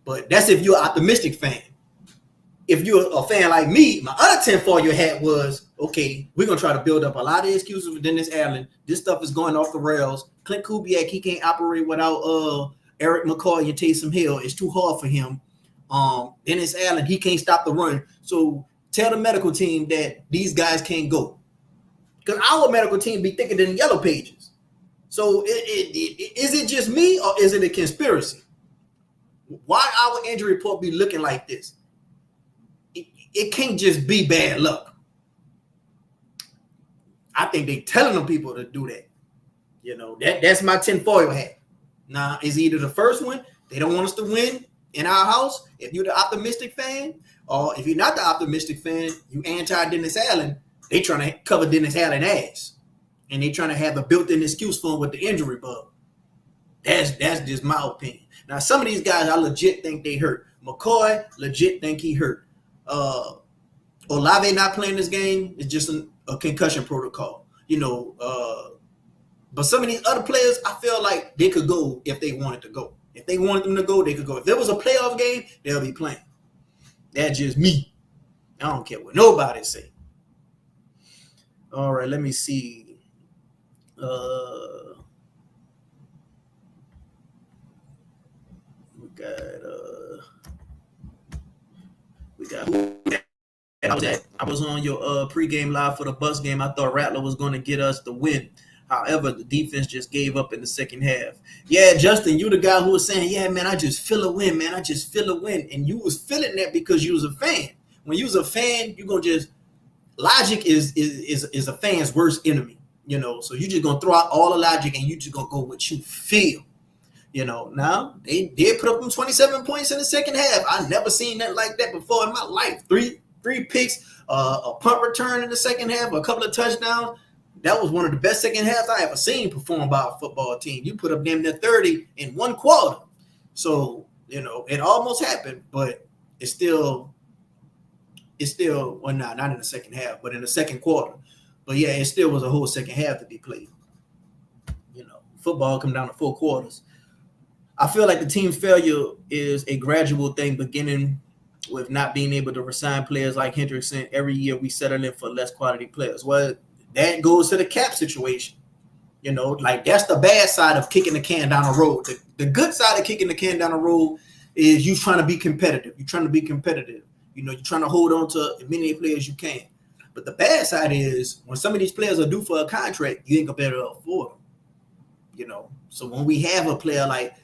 But that's if you're an optimistic fan. If you're a fan like me, my other tinfoil hat was, okay, we're going to try to build up a lot of excuses for Dennis Allen. This stuff is going off the rails. Clint Kubiak, he can't operate without Eric McCoy and Taysom Hill. It's too hard for him. Dennis Allen, he can't stop the run. So tell the medical team that these guys can't go. Because our medical team be thicker than Yellow Pages. So is it just me or is it a conspiracy? Why our injury report be looking like this? It can't just be bad luck. I think they telling them people to do that. You know, that's my tinfoil hat. Now, is either the first one, they don't want us to win in our house, if you're the optimistic fan, or if you're not the optimistic fan, you anti-Dennis Allen, they trying to cover Dennis Allen ass. And they trying to have a built-in excuse for him with the injury bug. That's just my opinion. Now, some of these guys, I legit think they hurt. McCoy, legit think he hurt. Olave not playing this game is just a concussion protocol. You know, but some of these other players, I feel like they could go if they wanted to go. If they wanted them to go, they could go. If there was a playoff game, they'll be playing. That's just me. I don't care what nobody say. All right, let me see. We got I was on your pregame live for the Bucs game. I thought Rattler was going to get us the win. However, the defense just gave up in the second half. Yeah, Justin, you the guy who was saying, yeah, man, I just feel a win, man. I just feel a win. And you was feeling that because you was a fan. When you was a fan, you're going to just – logic is a fan's worst enemy, you know. So you just going to throw out all the logic and you just going to go what you feel. You know, now they did put up them 27 points in the second half. I never seen that like that before in my life. Three picks, a punt return in the second half, a couple of touchdowns. That was one of the best second halves I ever seen performed by a football team. You put up damn near 30 in one quarter. So, you know, it almost happened, but it's still, well, not in the second half, but in the second quarter. But yeah, it still was a whole second half to be played. You know, football come down to 4 quarters. I feel like the team's failure is a gradual thing, beginning with not being able to resign players like Hendrickson. Every year we settle in for less quality players. Well, that goes to the cap situation. You know, like that's the bad side of kicking the can down the road. The good side of kicking the can down the road is you trying to be competitive. You're trying to be competitive. You know, you're trying to hold on to as many players as you can. But the bad side is when some of these players are due for a contract, you ain't gonna be able to afford them. You know, so when we have a player like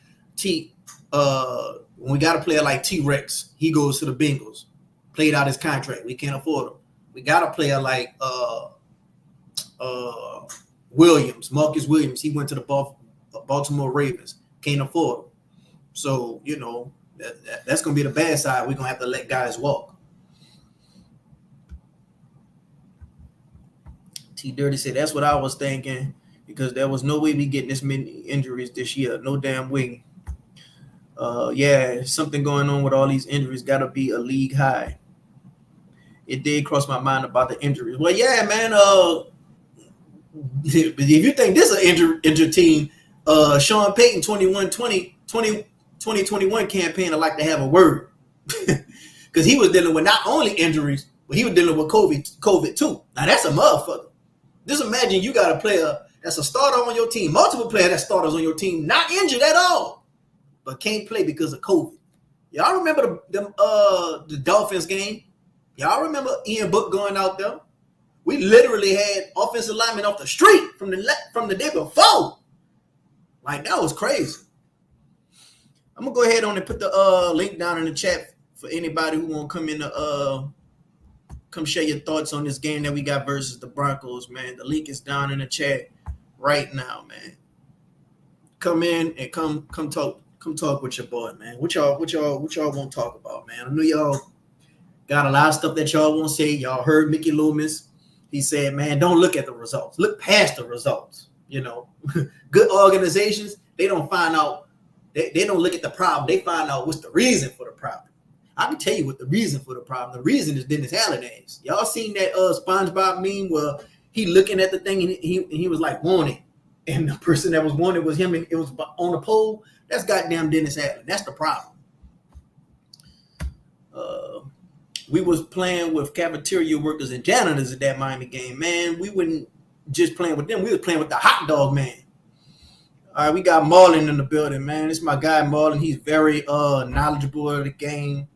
when we got a player like T-Rex, he goes to the Bengals, played out his contract. We can't afford him. We got a player like Williams, Marcus Williams. He went to the Baltimore Ravens. Can't afford him. So, you know, that's going to be the bad side. We're going to have to let guys walk. T Dirty said, that's what I was thinking, because there was no way we getting this many injuries this year. No damn way. Yeah, something going on with all these injuries. Got to be a league high. It did cross my mind about the injuries. Well, yeah, man. If you think this is an injured team, Sean Payton 2021 campaign, I'd like to have a word. Because he was dealing with not only injuries, but he was dealing with COVID too. Now, that's a motherfucker. Just imagine you got a player that's a starter on your team, multiple players that starters on your team, not injured at all, but can't play because of COVID. Y'all remember the Dolphins game? Y'all remember Ian Book going out there? We literally had offensive linemen off the street from the day before. Like, that was crazy. I'm going to go ahead on and put the link down in the chat for anybody who want to come in to come share your thoughts on this game that we got versus the Broncos, man. The link is down in the chat right now, man. Come in and come talk with your boy, man. What y'all want to talk about, man? I know y'all got a lot of stuff that y'all want to say. Y'all heard Mickey Loomis. He said, man, don't look at the results. Look past the results. You know, good organizations, they don't find out. They don't look at the problem. They find out what's the reason for the problem. I can tell you what the reason for the problem. The reason is Dennis Allen ass. Y'all seen that SpongeBob meme where he looking at the thing and he was like wanted, and the person that was wanted was him, and it was on the pole. That's goddamn Dennis Allen. That's the problem. We was playing with cafeteria workers and janitors at that Miami game, man. We wouldn't just playing with them. We was playing with the hot dog man. All right, we got Marlon in the building, man. This is my guy Marlon. He's very knowledgeable of the game,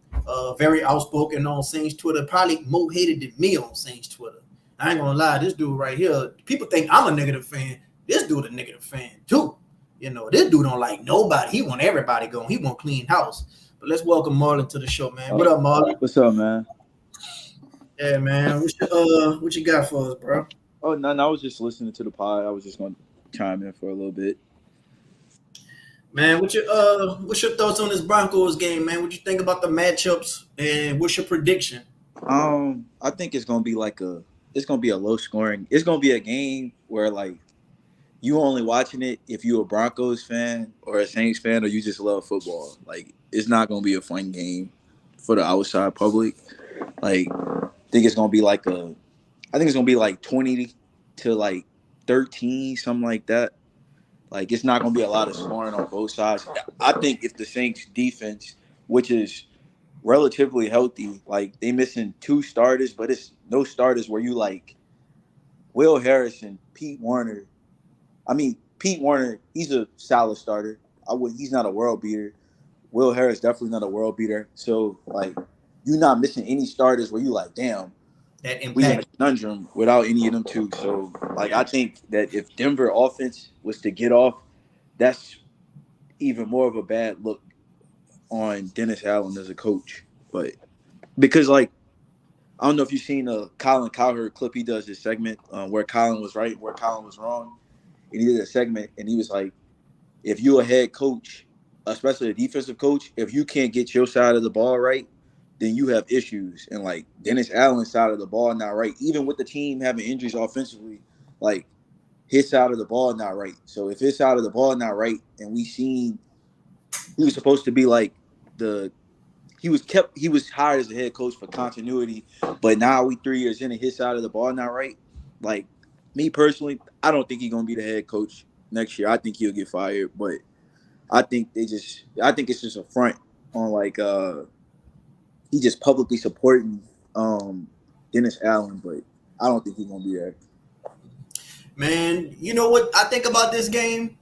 very outspoken on Saints Twitter. Probably more hated than me on Saints Twitter. I ain't gonna lie, this dude right here. People think I'm a negative fan. This dude a negative fan too. You know, this dude don't like nobody. He want everybody going. He want clean house. But let's welcome Marlon to the show, man. What up, Marlon? What's up, man? Yeah, man. What you got for us, bro? Oh, no, I was just listening to the pod. I was just going to chime in for a little bit. Man, what's your thoughts on this Broncos game, man? What you think about the matchups, and what's your prediction? I think it's gonna be a low scoring. It's gonna be a game where like you only watching it if you're a Broncos fan or a Saints fan or you just love football. Like it's not gonna be a fun game for the outside public. Like I think it's gonna be like 20 to like 13, something like that. Like, it's not going to be a lot of scoring on both sides. I think if the Saints defense, which is relatively healthy, like, they missing 2 starters, but it's no starters where you, like, Will Harrison, Pete Warner. I mean, Pete Warner, he's a solid starter. He's not a world beater. Will Harris, definitely not a world beater. So, like, you're not missing any starters where you like, damn, that impact. We had a conundrum without any of them too. So, like, I think that if Denver offense was to get off, that's even more of a bad look on Dennis Allen as a coach. But because, like, I don't know if you've seen a Colin Cowherd clip. He does this segment where Colin was right, where Colin was wrong. And he did a segment, and he was like, if you're a head coach, especially a defensive coach, if you can't get your side of the ball right, then you have issues. And, like, Dennis Allen's side of the ball not right. Even with the team having injuries offensively, like, his side of the ball not right. So if his side of the ball not right, and we seen he was supposed to be like he was hired as a head coach for continuity, but now we 3 years in and his side of the ball not right. Like, me personally, I don't think he's gonna be the head coach next year. I think he'll get fired, but I think it's just a front on, like, he just publicly supporting Dennis Allen, but I don't think he's gonna be there. Man, you know what I think about this game?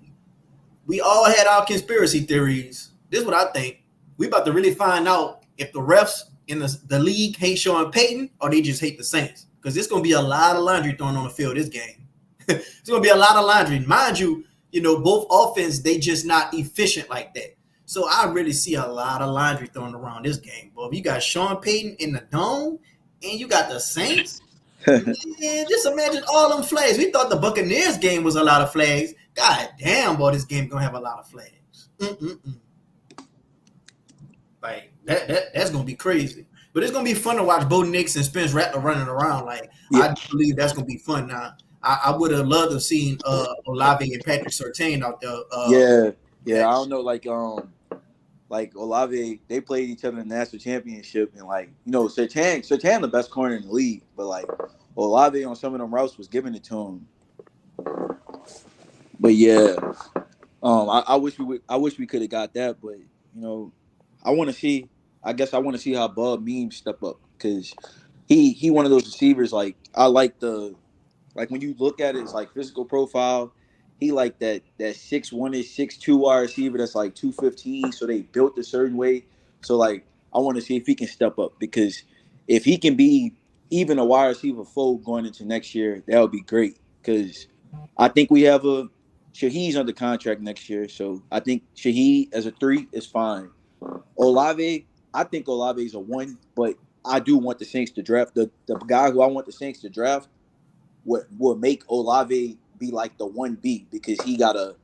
We all had our conspiracy theories. This is what I think. We about to really find out if the refs in the league hate Sean Payton or they just hate the Saints. Because there's going to be a lot of laundry thrown on the field this game. It's going to be a lot of laundry. Mind you, both offense, they just not efficient like that. So I really see a lot of laundry thrown around this game. But if you got Sean Payton in the dome and you got the Saints, man, just imagine all them flags. We thought the Buccaneers game was a lot of flags. God damn, boy, this game going to have a lot of flags. Like, that's going to be crazy. But it's going to be fun to watch Bo Nix and Spence Rattler running around. Like, yeah. I believe that's going to be fun now. I would have loved to have seen Olave and Patrick Surtain out there. Yeah. I don't know, like Olave, they played each other in the national championship, and Surtain the best corner in the league, but like Olave on some of them routes was giving it to him. But yeah, I wish we could have got that, but I want to see how Bub Memes step up, because he one of those receivers. Like, I like when you look at it, it's like physical profile. He like that 6'1-ish, 6'2" wide receiver that's like 215. So they built a certain way. So, like, I want to see if he can step up, because if he can be even a wide receiver 4 going into next year, that would be great. Because I think we have Shaheed's under contract next year. So I think Shaheed as a 3 is fine. Olave, I think Olave is a 1, but I do want the Saints to draft the guy who I want the Saints to draft. Will make Olave be like the 1B, because he's a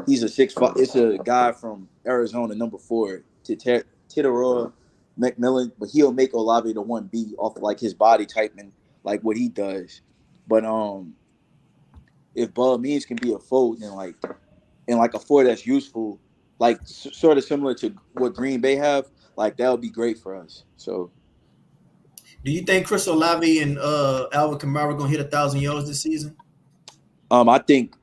6'5". It's a guy from Arizona, number 4, Titaroa McMillan, but he'll make Olave the 1B off of like his body type and like what he does. But if Bub Means can be a 4, then like a 4 that's useful, like sort of similar to what Green Bay have, like that would be great for us. So Do you think Chris Olave and Alvin Kamara gonna hit 1,000 yards this season? I think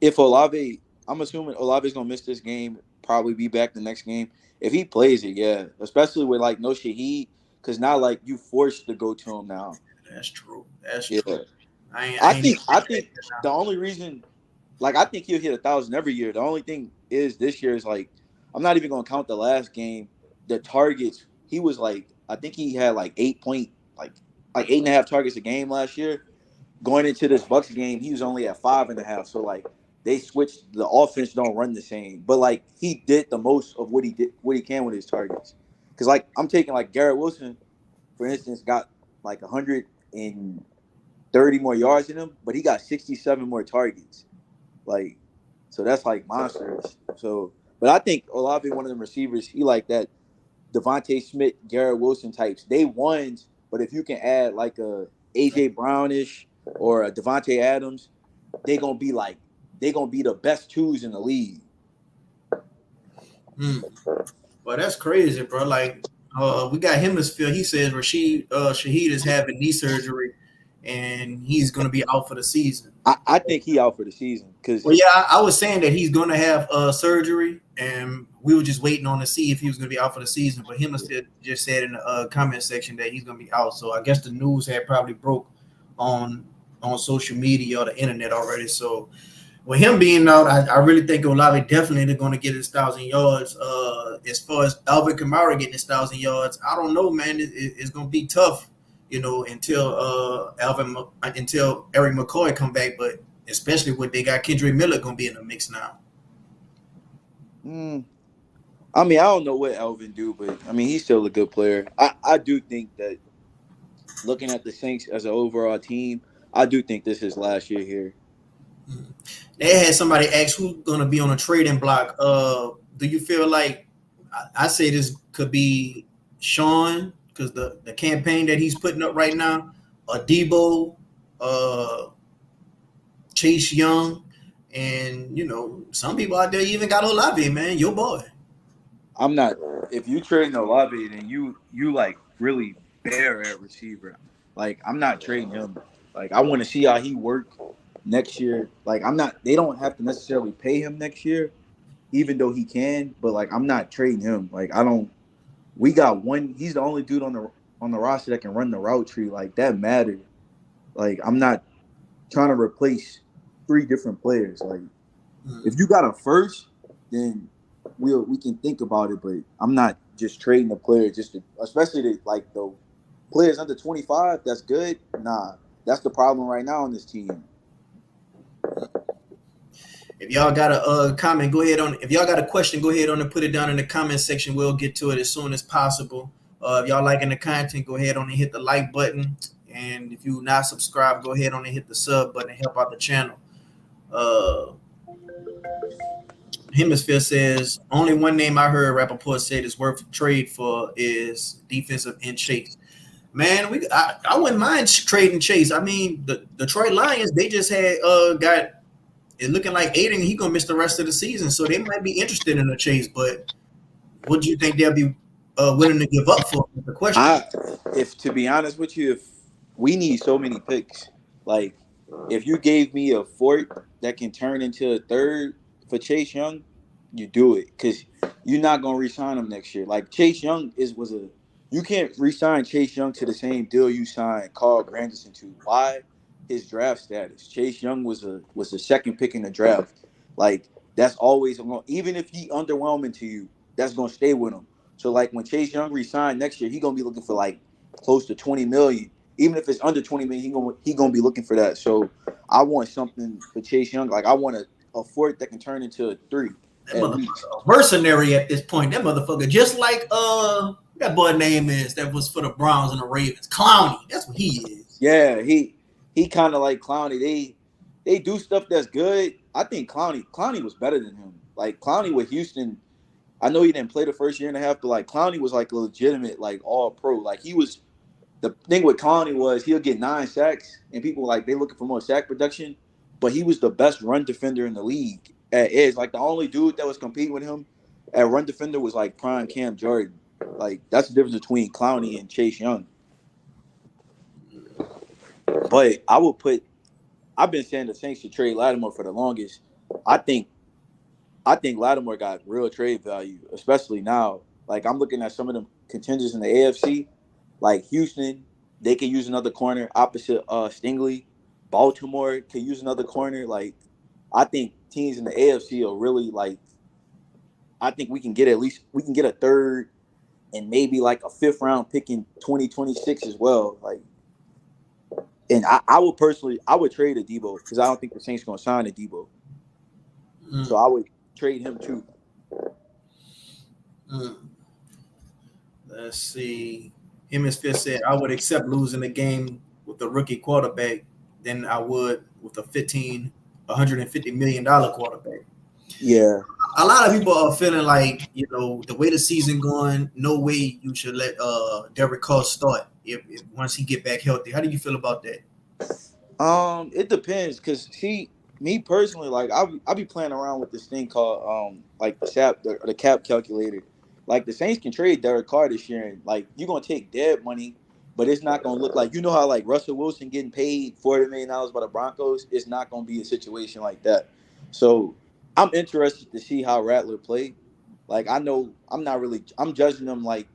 if Olave, I'm assuming Olave's gonna miss this game, probably be back the next game. If he plays it, yeah, especially with like no Shaheed, because now like you forced to go to him now. That's true. That's Yeah, true. I I ain't think I think the only reason, like I think he'll hit 1,000 every year. The only thing is this year is like I'm not even gonna count the last game. The targets he was like I think he had like 8 point like 8.5 targets a game last year. Going into this Bucks game, he was only at 5.5. So like they switched the offense don't run the same. But like he did the most of what he can with his targets. Cause like I'm taking like Garrett Wilson, for instance, got like 130 more yards in him, but he got 67 more targets. Like so that's like monsters. So but I think Olave, one of them receivers, he like that Devontae Smith, Garrett Wilson types. They ones, but if you can add like a AJ Brownish or a Devontae Adams, they gonna be the best twos in the league. Well, that's crazy, bro. Like, we got Hemisphere. He says Shaheed is having knee surgery, and he's going to be out for the season. I think he out for the season because Well, yeah, I was saying that he's going to have surgery, and we were just waiting on to see if he was going to be out for the season. But Hemisphere just said in the comment section that he's going to be out. So I guess the news had probably broke on social media or the internet already. So with him being out, I really think Olave definitely going to get his 1,000 yards. As far as Alvin Kamara getting his 1,000 yards, I don't know, man. It's going to be tough, until Eric McCoy come back. But especially when they got Kendrick Miller going to be in the mix now. I mean I don't know what Alvin do, but I mean he's still a good player. I do think that looking at the Saints as an overall team, I do think this is last year here. They had somebody ask who's going to be on a trading block. Do you feel like I say this could be Sean because the campaign that he's putting up right now, Debo, Chase Young, and some people out there even got Olave, man, your boy. I'm not. If you trading Olave, then you like really bare at receiver. Like I'm not trading him. Like I want to see how he work next year. Like I'm not. They don't have to necessarily pay him next year, even though he can. But like I'm not trading him. Like I don't. We got one. He's the only dude on the roster that can run the route tree. Like that mattered. Like I'm not trying to replace 3 different players. Like if you got a first, then we can think about it. But I'm not just trading the player just to, especially the players under 25. That's good. Nah, that's the problem right now on this team. If y'all got a comment, go ahead on. If y'all got a question, go ahead on and put it down in the comment section. We'll get to it as soon as possible. If y'all liking the content, go ahead on and hit the like button. And if you're not subscribed, go ahead on and hit the sub button and help out the channel. Hemisphere says, only one name I heard Rappaport said is worth trade for is defensive end Chase. Man, I wouldn't mind trading Chase. I mean, the Detroit Lions, they just had got it looking like Aiden, he gonna miss the rest of the season, so they might be interested in a Chase. But what do you think they'll be willing to give up for? The question. If to be honest with you, if we need so many picks, like if you gave me a fourth that can turn into a third for Chase Young, you do it because you're not gonna re-sign him next year. Like Chase Young you can't re-sign Chase Young to the same deal you signed Carl Granderson to. Why? His draft status. Chase Young was the second pick in the draft. Like that's always even if he underwhelming to you, that's gonna stay with him. So like when Chase Young re-signed next year, he gonna be looking for like close to 20 million. Even if it's under 20 million, he gonna be looking for that. So I want something for Chase Young. Like I want a fourth that can turn into a 3. That motherfucker a mercenary at this point. That motherfucker just like that boy name is that was for the Browns and the Ravens. Clowney. That's what he is. Yeah, he kind of like Clowney. They do stuff that's good. I think Clowney was better than him. Like Clowney with Houston, I know he didn't play the first year and a half, but like Clowney was like a legitimate like all pro. Like he was. The thing with Clowney was he'll get 9 sacks and people like they looking for more sack production, but he was the best run defender in the league at edge. Like the only dude that was competing with him at run defender was like prime Cam Jordan. Like that's the difference between Clowney and Chase Young. But I would put. I've been saying the Saints should trade Lattimore for the longest. I think Lattimore got real trade value, especially now. Like I'm looking at some of them contenders in the AFC, like Houston. They could use another corner opposite Stingley. Baltimore could use another corner. Like I think teams in the AFC are really like. I think we can get a third and maybe like a fifth round pick in 2026 as well. Like, and I would trade a Debo because I don't think the Saints gonna sign a Debo. So I would trade him too. Let's see. Hemisphere said I would accept losing a game with a rookie quarterback than I would with a $150 million quarterback. Yeah. A lot of people are feeling like, the way the season going, no way you should let Derek Carr start if once he get back healthy. How do you feel about that? It depends because me personally, like I be playing around with this thing called like the cap calculator. Like the Saints can trade Derek Carr this year, and like you're gonna take dead money, but it's not gonna look like how like Russell Wilson getting paid $40 million by the Broncos. It's not gonna be a situation like that. So I'm interested to see how Rattler play. Like I know I'm judging him like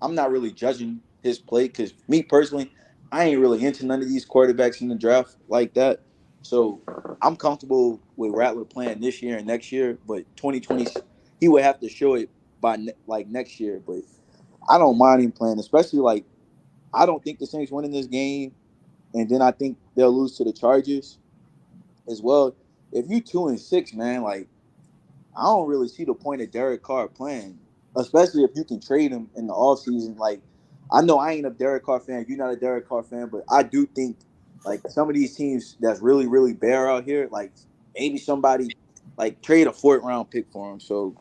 I'm not really judging his play because me personally, I ain't really into none of these quarterbacks in the draft like that. So I'm comfortable with Rattler playing this year and next year, but 2020 he would have to show it by like next year. But I don't mind him playing, especially like I don't think the Saints winning this game, and then I think they'll lose to the Chargers as well. If you 2-6, man, like I don't really see the point of Derek Carr playing, especially if you can trade him in the offseason. Like I know I ain't a Derek Carr fan, you're not a Derek Carr fan, but I do think like some of these teams that's really, really bare out here, like maybe somebody like trade a 4th round pick for him. So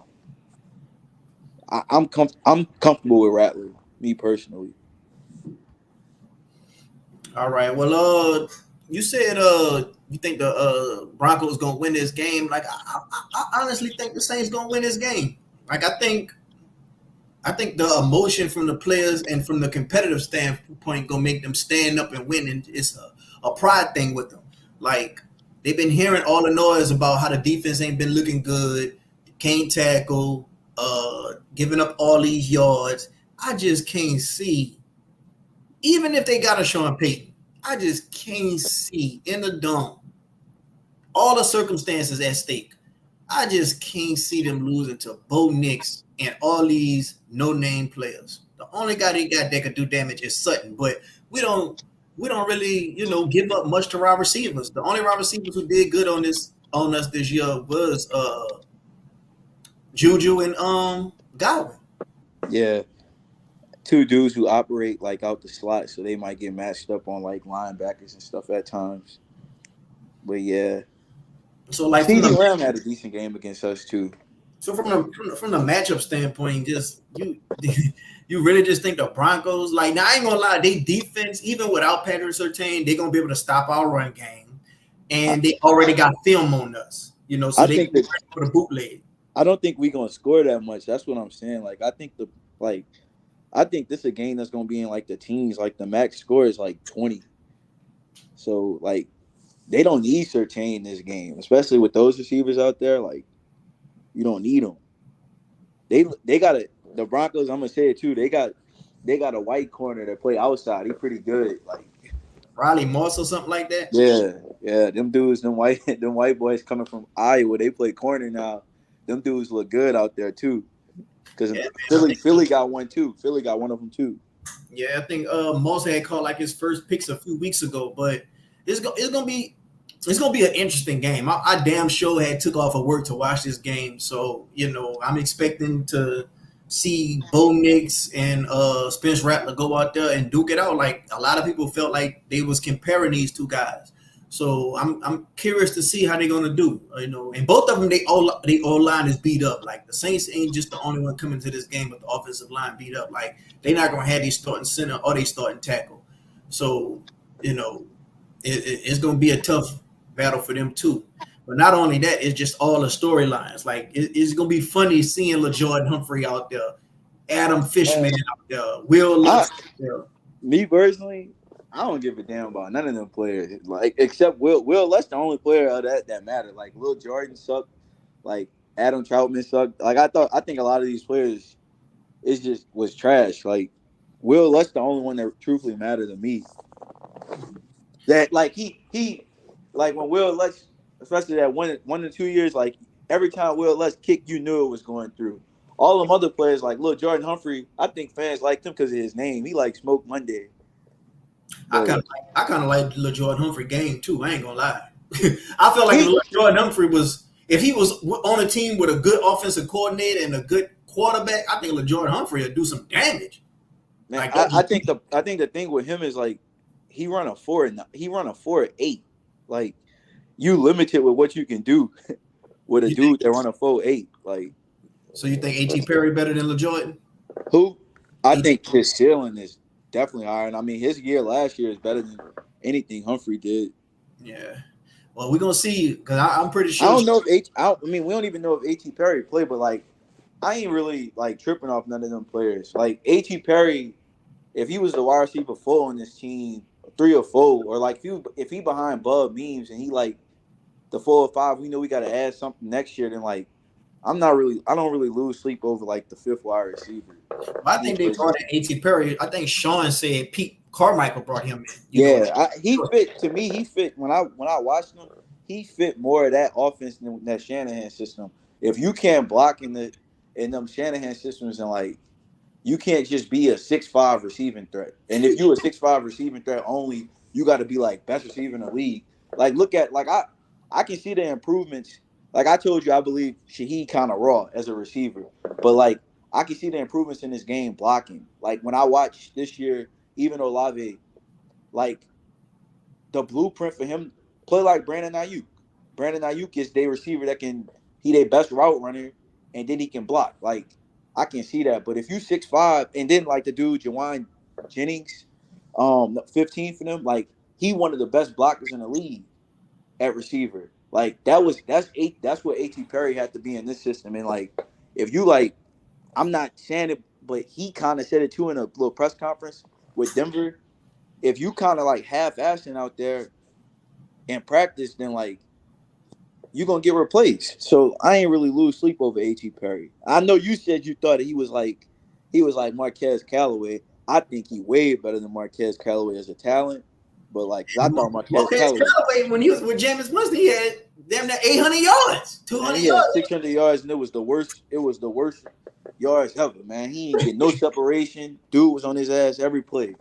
I'm comfortable with Rattler, me personally. All right. Well, you said you think the Broncos gonna win this game. Like I honestly think the Saints gonna win this game. Like I think the emotion from the players and from the competitive standpoint gonna make them stand up and win, and it's a pride thing with them. Like they've been hearing all the noise about how the defense ain't been looking good, can't tackle, giving up all these yards. I just can't see, even if they got a Sean Payton, I just can't see in the dome all the circumstances at stake. I just can't see them losing to Bo Nix and all these no-name players. The only guy they got that could do damage is Sutton, but we don't really, give up much to our receivers. The only wide receivers who did good on us this year was Juju and Godwin. Yeah. 2 dudes who operate like out the slot, so they might get matched up on like linebackers and stuff at times. But yeah. So like CD Lamb had a decent game against us too. So from the matchup standpoint, just you really just think the Broncos, like now I ain't gonna lie, they defense, even without Patrick Surtain, they're gonna be able to stop our run game. And they already got film on us, so they can be ready for the bootleg. I don't think we're gonna score that much. That's what I'm saying. Like I think this is a game that's gonna be in like the teens. Like the max score is like 20. So like they don't need Surtain in this game, especially with those receivers out there. Like you don't need them. They got the Broncos. I'm gonna say it too. They got a white corner that play outside. He's pretty good. Like Riley Moss or something like that. Yeah. Them dudes, them white boys coming from Iowa. They play corner now. Them dudes look good out there too. Because Philly got one too. Philly got one of them too. Yeah, I think Moss had caught like his first picks a few weeks ago, but it's gonna be an interesting game. I damn sure had took off of work to watch this game, so I'm expecting to see Bo Nix and Spence Rattler go out there and duke it out. Like a lot of people felt like they was comparing these two guys. So I'm curious to see how they're gonna do. And both of them, they all line is beat up. Like the Saints ain't just the only one coming to this game with the offensive line beat up. Like they're not gonna have these starting center or they starting tackle. So it's gonna be a tough battle for them too. But not only that, it's just all the storylines. Like it's gonna be funny seeing LaJordan Humphrey out there Adam Fishman out there, Will Lutz out there. Me personally, I don't give a damn about none of them players. Like except Will. Will, that's the only player of that matter. Like Lil Jordan sucked. Like Adam Troutman sucked. Like I think a lot of these players was trash. Like Will, that's the only one that truthfully mattered to me. That like he like when Will Lutz, especially that 1 to 2 years, like every time Will Lutz kicked, you knew it was going through. All them other players like Lil Jordan Humphrey, I think fans liked him because of his name. He like Smoke Monday. I But kind of like Lil Jordan Humphrey game too. I ain't gonna lie. I feel like he, Lil Jordan Humphrey was, if he was on a team with a good offensive coordinator and a good quarterback, I think Lil Jordan Humphrey would do some damage. man, Like I think the thing with him is like he run a 4.8. Like you limited with what you can do with a dude that run a 4.8. Like so you think A.T. Perry better than Lil Jordan? who? I think his ceiling is definitely higher. And I mean his year last year is better than anything Humphrey did. Yeah. Well, we're gonna see because I'm pretty sure. I don't know if I mean we don't even know if A.T. Perry played, but like I ain't really like tripping off none of them players. Like A.T. Perry, if he was the wide receiver 4 on this team, 3 or 4, or like if he behind Bub Memes and he like the 4 or 5, we know we got to add something next year. Then like I don't really lose sleep over like the 5th wide receiver. I think they brought in A.T. Perry. I think Sean said Pete Carmichael brought him in. He fit to me. He fit when I watched him. He fit more of that offense than that Shanahan system. If you can't block in them Shanahan systems, and like you can't just be a 6'5" receiving threat. And if you're a 6'5" receiving threat only, you got to be like best receiver in the league. Like look at like I can see the improvements. Like I told you, I believe Shaheed kind of raw as a receiver, but like I can see the improvements in this game blocking. Like when I watched this year, even Olave, like the blueprint for him play like Brandon Ayuk. Brandon Ayuk is their receiver that he their best route runner, and then he can block. Like I can see that. But if you 6'5", and then like the dude Jawan Jennings, 15 for them, like he one of the best blockers in the league at receiver. Like that's what A.T. Perry had to be in this system. And like if you like, I'm not saying it, but he kind of said it too in a little press conference with Denver. If you kind of like half-assing out there in practice, then like you're gonna get replaced. So I ain't really lose sleep over A.T. Perry. I know you said you thought he was like Marquez Callaway. I think he way better than Marquez Callaway as a talent. But like I thought Marquez Callaway when he was with Jameis Winston, he had damn near 800 yards, 200 yards, 600 yards, and it was the worst. It was the worst yards ever, man. He didn't get no separation. Dude was on his ass every play.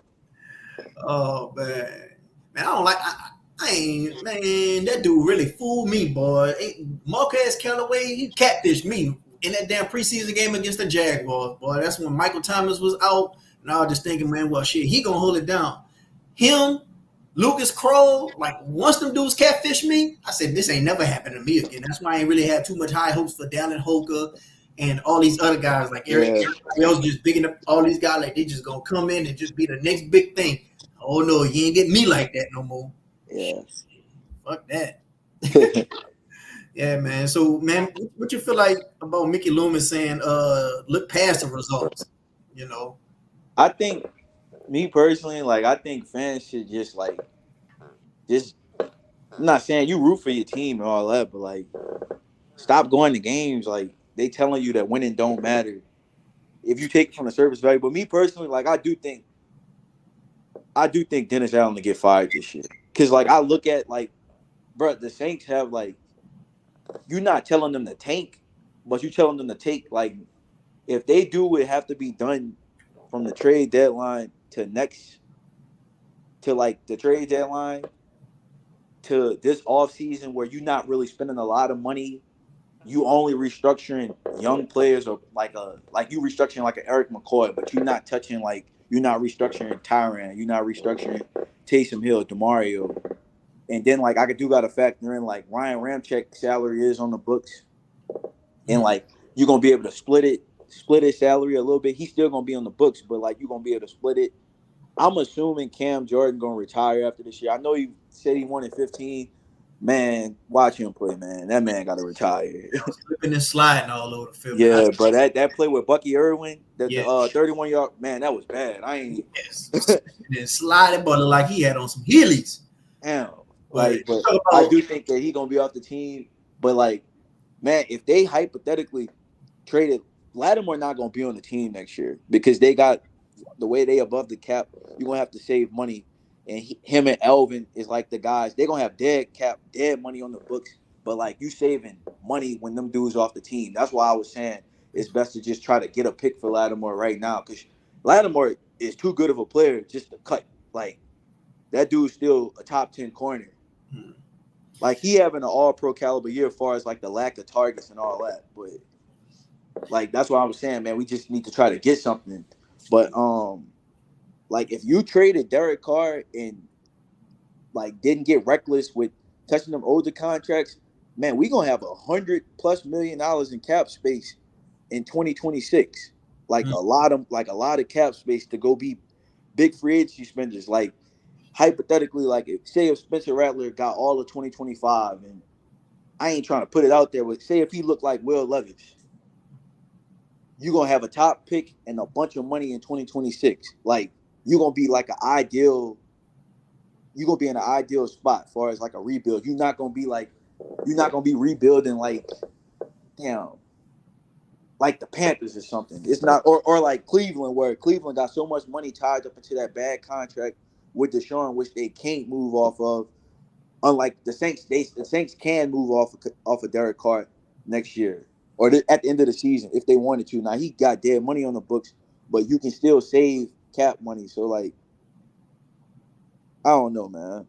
Oh man, I don't like. I ain't, man. That dude really fooled me, boy. Marquez Callaway, he catfished me in that damn preseason game against the Jaguars, boy. That's when Michael Thomas was out, and I was just thinking, man, well, shit, he gonna hold it down. Him, Lucas Kroll, like once them dudes catfish me, I said this ain't never happened to me again. That's why I ain't really had too much high hopes for Dallin Holker and all these other guys like Eric. Yeah. Everybody else just bigging up all these guys like they just gonna come in and just be the next big thing. Oh no, you ain't getting me like that no more. Yeah. Fuck that. Yeah, man. So, man, what you feel like about Mickey Loomis saying, look past the results, you know? I think, me personally, like, I think fans should just, I'm not saying you root for your team and all that, but, like, stop going to games. Like, they telling you that winning don't matter if you take it from the surface value. But me personally, like, I do think Dennis Allen to get fired this year. Because, like, I look at, like, bro, the Saints have, like, you're not telling them to tank, but you're telling them to take, like, if they do it, have to be done from the trade deadline to the trade deadline to this offseason where you're not really spending a lot of money. You only restructuring young players or you restructuring like an Eric McCoy, but you're not touching, like, you're not restructuring Tyrann. You're not restructuring Taysom Hill, DeMario. And then, like, I got to factor in, like, Ryan Ramczyk's salary is on the books. And, like, you're going to be able to split his salary a little bit. He's still going to be on the books, but, like, you're going to be able to split it. I'm assuming Cam Jordan going to retire after this year. I know he said he wanted 15. Man, watch him play, man. That man got to retire. Slipping and sliding all over the field, man. Yeah, but that play with Bucky Irwin, the Yeah, 31-yard, man, that was bad. I ain't yes. And sliding, but look like he had on some heelys. damn. But But talk I about do think that he gonna be off the team. But like, man, if they hypothetically traded Lattimore, not gonna be on the team next year because they got the way they above the cap. You're gonna have to save money, and him and Elvin is like the guys. They're gonna have dead money on the books. But like you saving money when them dudes off the team. That's why I was saying it's best to just try to get a pick for Lattimore right now because Lattimore is too good of a player just to cut. Like that dude's still a top 10 corner. hmm, Like he having an all pro caliber year as far as like the lack of targets and all that. But like that's what I was saying, man. We just need to try to get something. But like if you traded Derek Carr and like didn't get reckless with touching them older contracts, man, we gonna have $100+ million in cap space in 2026. Like hmm. a lot of cap space to go be big free agency spenders. Like hypothetically, like if Spencer Rattler got all of 2025, and I ain't trying to put it out there, but say if he looked like Will Levis, you gonna have a top pick and a bunch of money in 2026. Like you're gonna be like you're gonna be in an ideal spot as far as like a rebuild. You're not gonna be rebuilding like damn like the Panthers or something. It's not or like Cleveland, where Cleveland got so much money tied up into that bad contract with Deshaun, which they can't move off of. Unlike the Saints, the Saints can move off of Derek Carr next year or at the end of the season if they wanted to. Now he got dead money on the books, but you can still save cap money. So like, I don't know, man.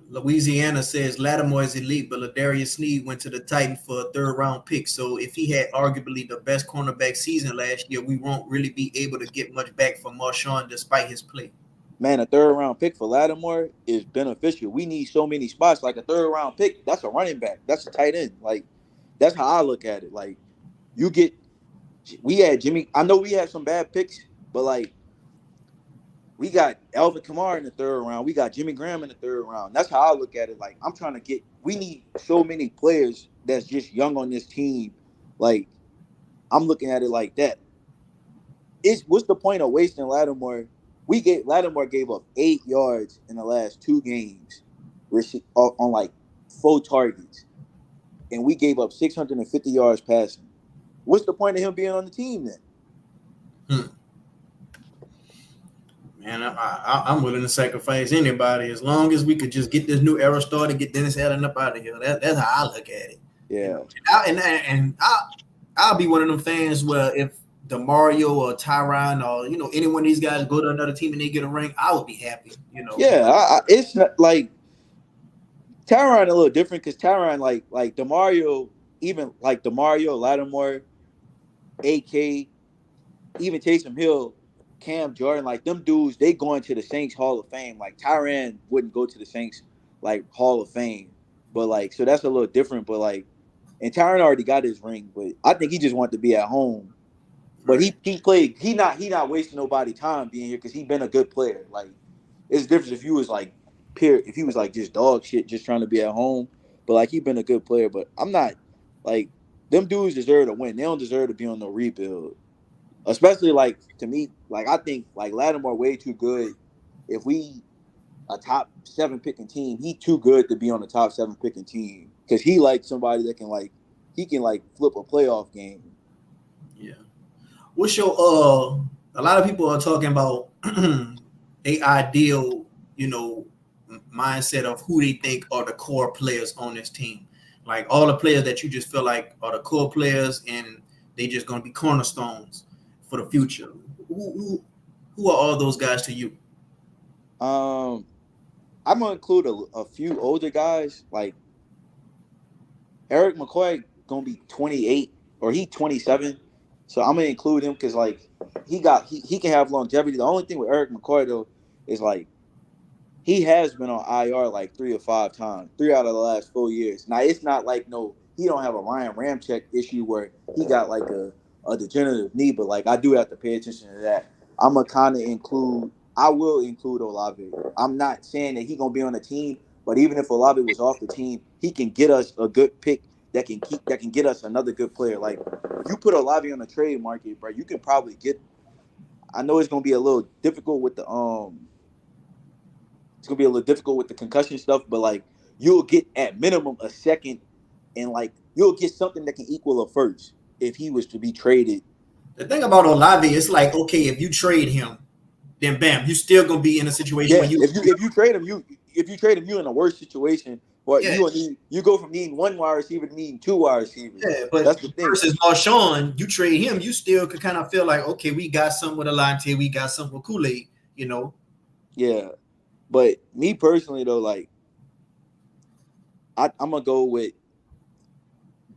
Louisiana says Lattimore is elite, but Ladarius Sneed went to the Titans for a third round pick. So if he had arguably the best cornerback season last year, we won't really be able to get much back from Marshawn despite his play. Man, a third round pick for Lattimore is beneficial. We need so many spots. Like a third round pick, that's a running back. That's a tight end. Like that's how I look at it. Like you get, we had Jimmy. I know we had some bad picks, but like we got Alvin Kamara in the third round. We got Jimmy Graham in the third round. That's how I look at it. Like I'm trying to get. We need so many players that's just young on this team. Like I'm looking at it like that. What's the point of wasting Lattimore? Lattimore gave up 8 yards in the last 2 games, on like 4 targets, and we gave up 650 yards passing. What's the point of him being on the team then? Man, I'm willing to sacrifice anybody as long as we could just get this new era started, get Dennis Allen up out of here. That's how I look at it. Yeah. I'll be one of them fans where if DeMario or Tyron or any one of these guys go to another team and they get a ring, I would be happy. Yeah, it's not like Tyron a little different because Tyron like DeMario, even like DeMario, Lattimore, AK, even Taysom Hill, Cam Jordan, like them dudes, they going to the Saints Hall of Fame. Like Tyron wouldn't go to the Saints like Hall of Fame, but like so that's a little different. But like, and Tyron already got his ring, but I think he just wanted to be at home. But he played. He not wasting nobody time being here because he been a good player. Like it's different if you was like if he was like just dog shit, just trying to be at home. But like he been a good player. But I'm not like them dudes deserve to win. They don't deserve to be on no rebuild. Especially like to me, like I think like Lattimore way too good. If we a top 7 picking team, he too good to be on the top 7 picking team because he like somebody that can like he can like flip a playoff game. Yeah. What's your a lot of people are talking about a ideal, mindset of who they think are the core players on this team. Like all the players that you just feel like are the core players and they just gonna be cornerstones for the future. Who are all those guys to you? I'm gonna include a few older guys like Eric McCoy gonna be 28 or he 27, so I'm gonna include him because like he can have longevity. The only thing with Eric McCoy though is like he has been on IR like 3 or 5 times, 3 out of the last 4 years. Now it's not like he don't have a Ryan Ramczyk issue where he got like a degenerative knee, but like I do have to pay attention to that. I will include Olave. I'm not saying that he gonna be on the team, But even if Olave was off the team, he can get us a good pick that can get us another good player. Like you put Olave on the trade market, bro, you can probably get. I know it's gonna be a little difficult with the it's gonna be a little difficult with the concussion stuff, but like you'll get at minimum a second, and like you'll get something that can equal a first if he was to be traded. The thing about Olave, it's like, okay, if you trade him, then bam, you still gonna be in a situation Yeah, where you if you trade him, you're in a worse situation. Or yeah, you go from needing one wide receiver to needing two wide receivers. yeah, but That's the thing. versus Marshawn, you trade him, you still could kind of feel like, okay, we got something with Alante, we got something with Kool-Aid, you know. Yeah, but me personally though, like I'm gonna go with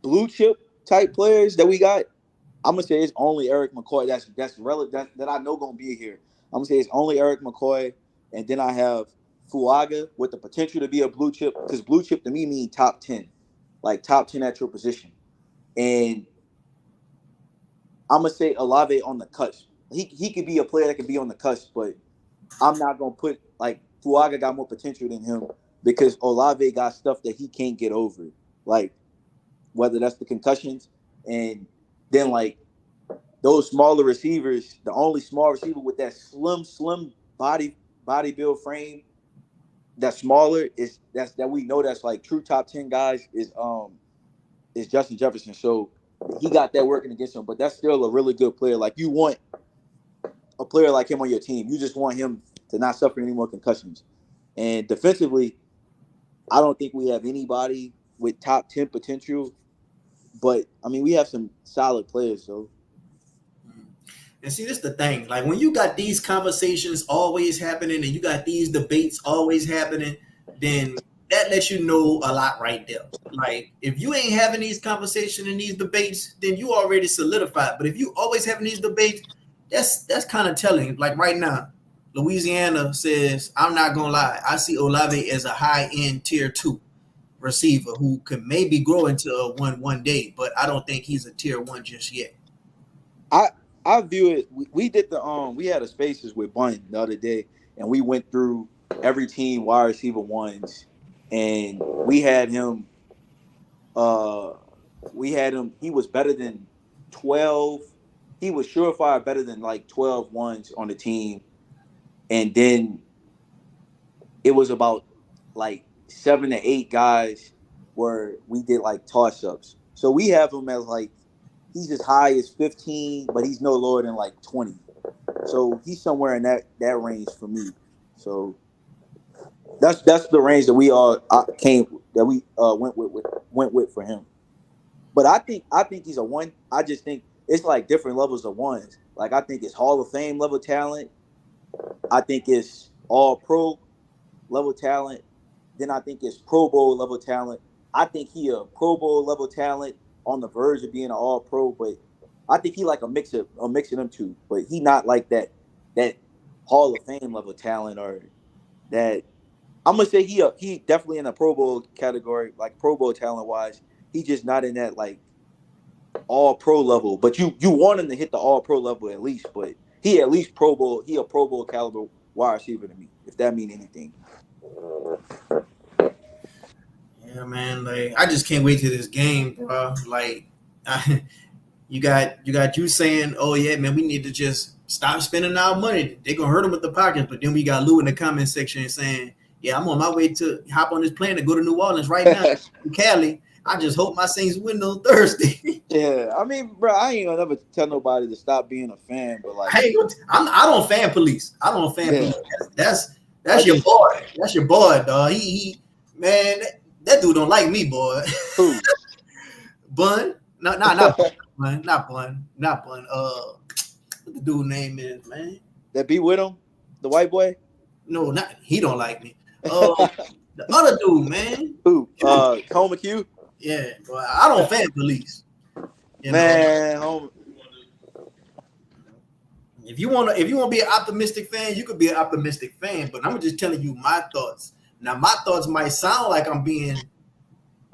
blue chip type players that we got. I'm gonna say it's only Eric McCoy. That's relevant that I know gonna be here. I'm gonna say it's only Eric McCoy, and then I have Fuaga with the potential to be a blue chip, because blue chip to me means top 10, like top 10 at your position. And I'm gonna say Olave on the cusp. He could be a player that could be on the cusp, but I'm not gonna put like Fuaga got more potential than him because Olave got stuff that he can't get over, like whether that's the concussions and then like those smaller receivers. The only small receiver with that slim body build frame that's smaller that we know that's like true top 10 guys is Justin Jefferson. So he got that working against him, but that's still a really good player. Like you want a player like him on your team. You just want him to not suffer any more concussions. And defensively, I don't think we have anybody with top 10 potential, but I mean we have some solid players. So. And see, this is the thing. Like when you got these conversations always happening and you got these debates always happening, then that lets you know a lot right there. Like if you ain't having these conversations and these debates, then you already solidified. But if you always having these debates, that's kind of telling. Like right now, Louisiana says, I'm not gonna lie, I see Olave as a high-end tier 2 receiver who could maybe grow into a one day, but I don't think he's a tier 1 just yet. I view it. We did we had a spaces with Bun the other day, and we went through every team wide receiver ones, and we had him. He was better than 12. He was surefire better than like 12 ones on the team, and then it was about like 7 to 8 guys where we did like toss ups. So we have him as like. He's as high as 15, but he's no lower than like 20. So he's somewhere in that range for me. So that's the range that we went with for him. But I think he's a 1. I just think it's like different levels of ones. Like I think it's Hall of Fame level talent. I think it's all pro level talent. Then I think it's Pro Bowl level talent. I think he a Pro Bowl level talent. On the verge of being an all-pro, but I think he like a mix of them two. But he not like that Hall of Fame level talent or that. I'm gonna say he definitely in a Pro Bowl category, like Pro Bowl talent wise. He just not in that like all-pro level. But you want him to hit the all-pro level at least. But he at least Pro Bowl. He a Pro Bowl caliber wide receiver to me, if that mean anything. Yeah, man. Like I just can't wait to this game, bro. Like, you got you saying, "Oh yeah, man, we need to just stop spending our money. They're gonna hurt them with the pockets." But then we got Lou in the comment section saying, "Yeah, I'm on my way to hop on this plane to go to New Orleans right now, in Cali. I just hope my Saints win on Thursday." Yeah, I mean, bro, I ain't gonna never tell nobody to stop being a fan, but like, I don't fan police. I don't fan police. That's your just, boy. That's your boy, dog. He man. That dude don't like me, boy. Who? Bun? No, not Bun. Not Bun. What the dude name is, man? That be with him? The white boy? No, not he don't like me. The other dude, man. Who? Cole McHugh? Yeah, but I don't fan police. Man, home. If you wanna be an optimistic fan, you could be an optimistic fan. But I'm just telling you my thoughts. Now, my thoughts might sound like I'm being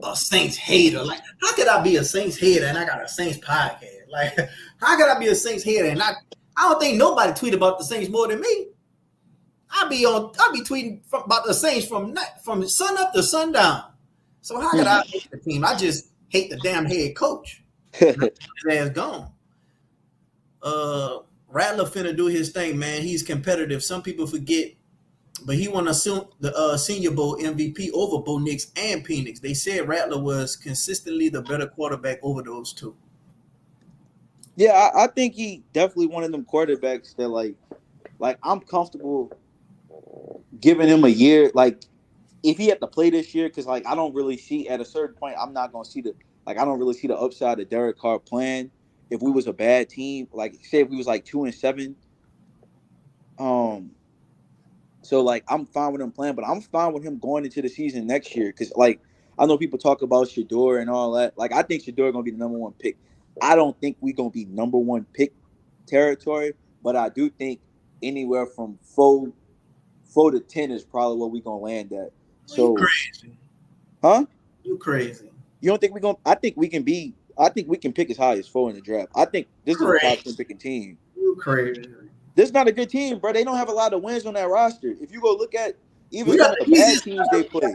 a Saints hater. Like, how could I be a Saints hater and I got a Saints podcast? Like, how could I be a Saints hater and I don't think nobody tweet about the Saints more than me. I be tweeting about the Saints from sun up to sundown. So how could I hate the team? I just hate the damn head coach. His ass gone. Rattler finna do his thing, man. He's competitive. Some people forget, but he won the Senior Bowl MVP over Bo Nix and Penix. They said Rattler was consistently the better quarterback over those two. Yeah, I think he definitely one of them quarterbacks that like I'm comfortable giving him a year. Like if he had to play this year, because like I don't really see at a certain point, I'm not gonna see I don't really see the upside of Derek Carr playing. If we was a bad team, like say if we was like 2-7, so like I'm fine with him playing, but I'm fine with him going into the season next year because like I know people talk about Shador and all that. Like I think Shador gonna be the number one pick. I don't think we're gonna be number one pick territory, but I do think anywhere from 4 to 10 is probably where we're gonna land at. So you crazy. Huh? You crazy. You don't think we're gonna I think we can pick as high as 4 in the draft. I think this is a top 10 picking team. You crazy. This is not a good team, bro. They don't have a lot of wins on that roster. If you go look at even some of the bad teams they play.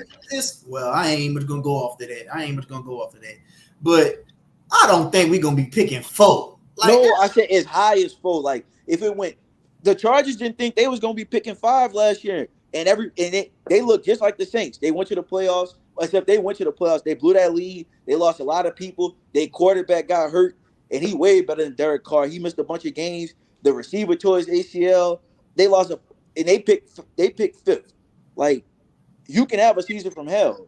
Well, I ain't even gonna go off to that. But I don't think we're gonna be picking 4. Like, no, I said as high as 4. Like if it went, the Chargers didn't think they was gonna be picking 5 last year, and they look just like the Saints. They went to the playoffs, except they went to the playoffs. They blew that lead. They lost a lot of people. Their quarterback got hurt, and he way better than Derek Carr. He missed a bunch of games. The receiver tore his ACL. They lost and they picked 5th. Like you can have a season from hell.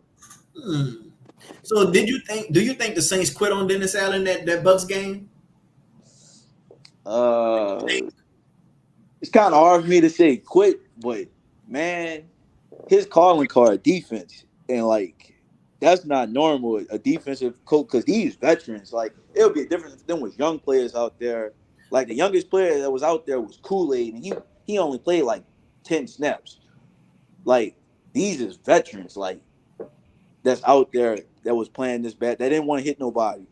So do you think the Saints quit on Dennis Allen that Bucks game? It's kind of hard for me to say quit, but man, his calling card defense and like that's not normal. A defensive coach because these veterans, like it'll be a difference if them was young players out there. Like the youngest player that was out there was Kool-Aid, and he only played like 10 snaps. Like these is veterans, like that's out there that was playing this bad. They didn't want to hit nobody.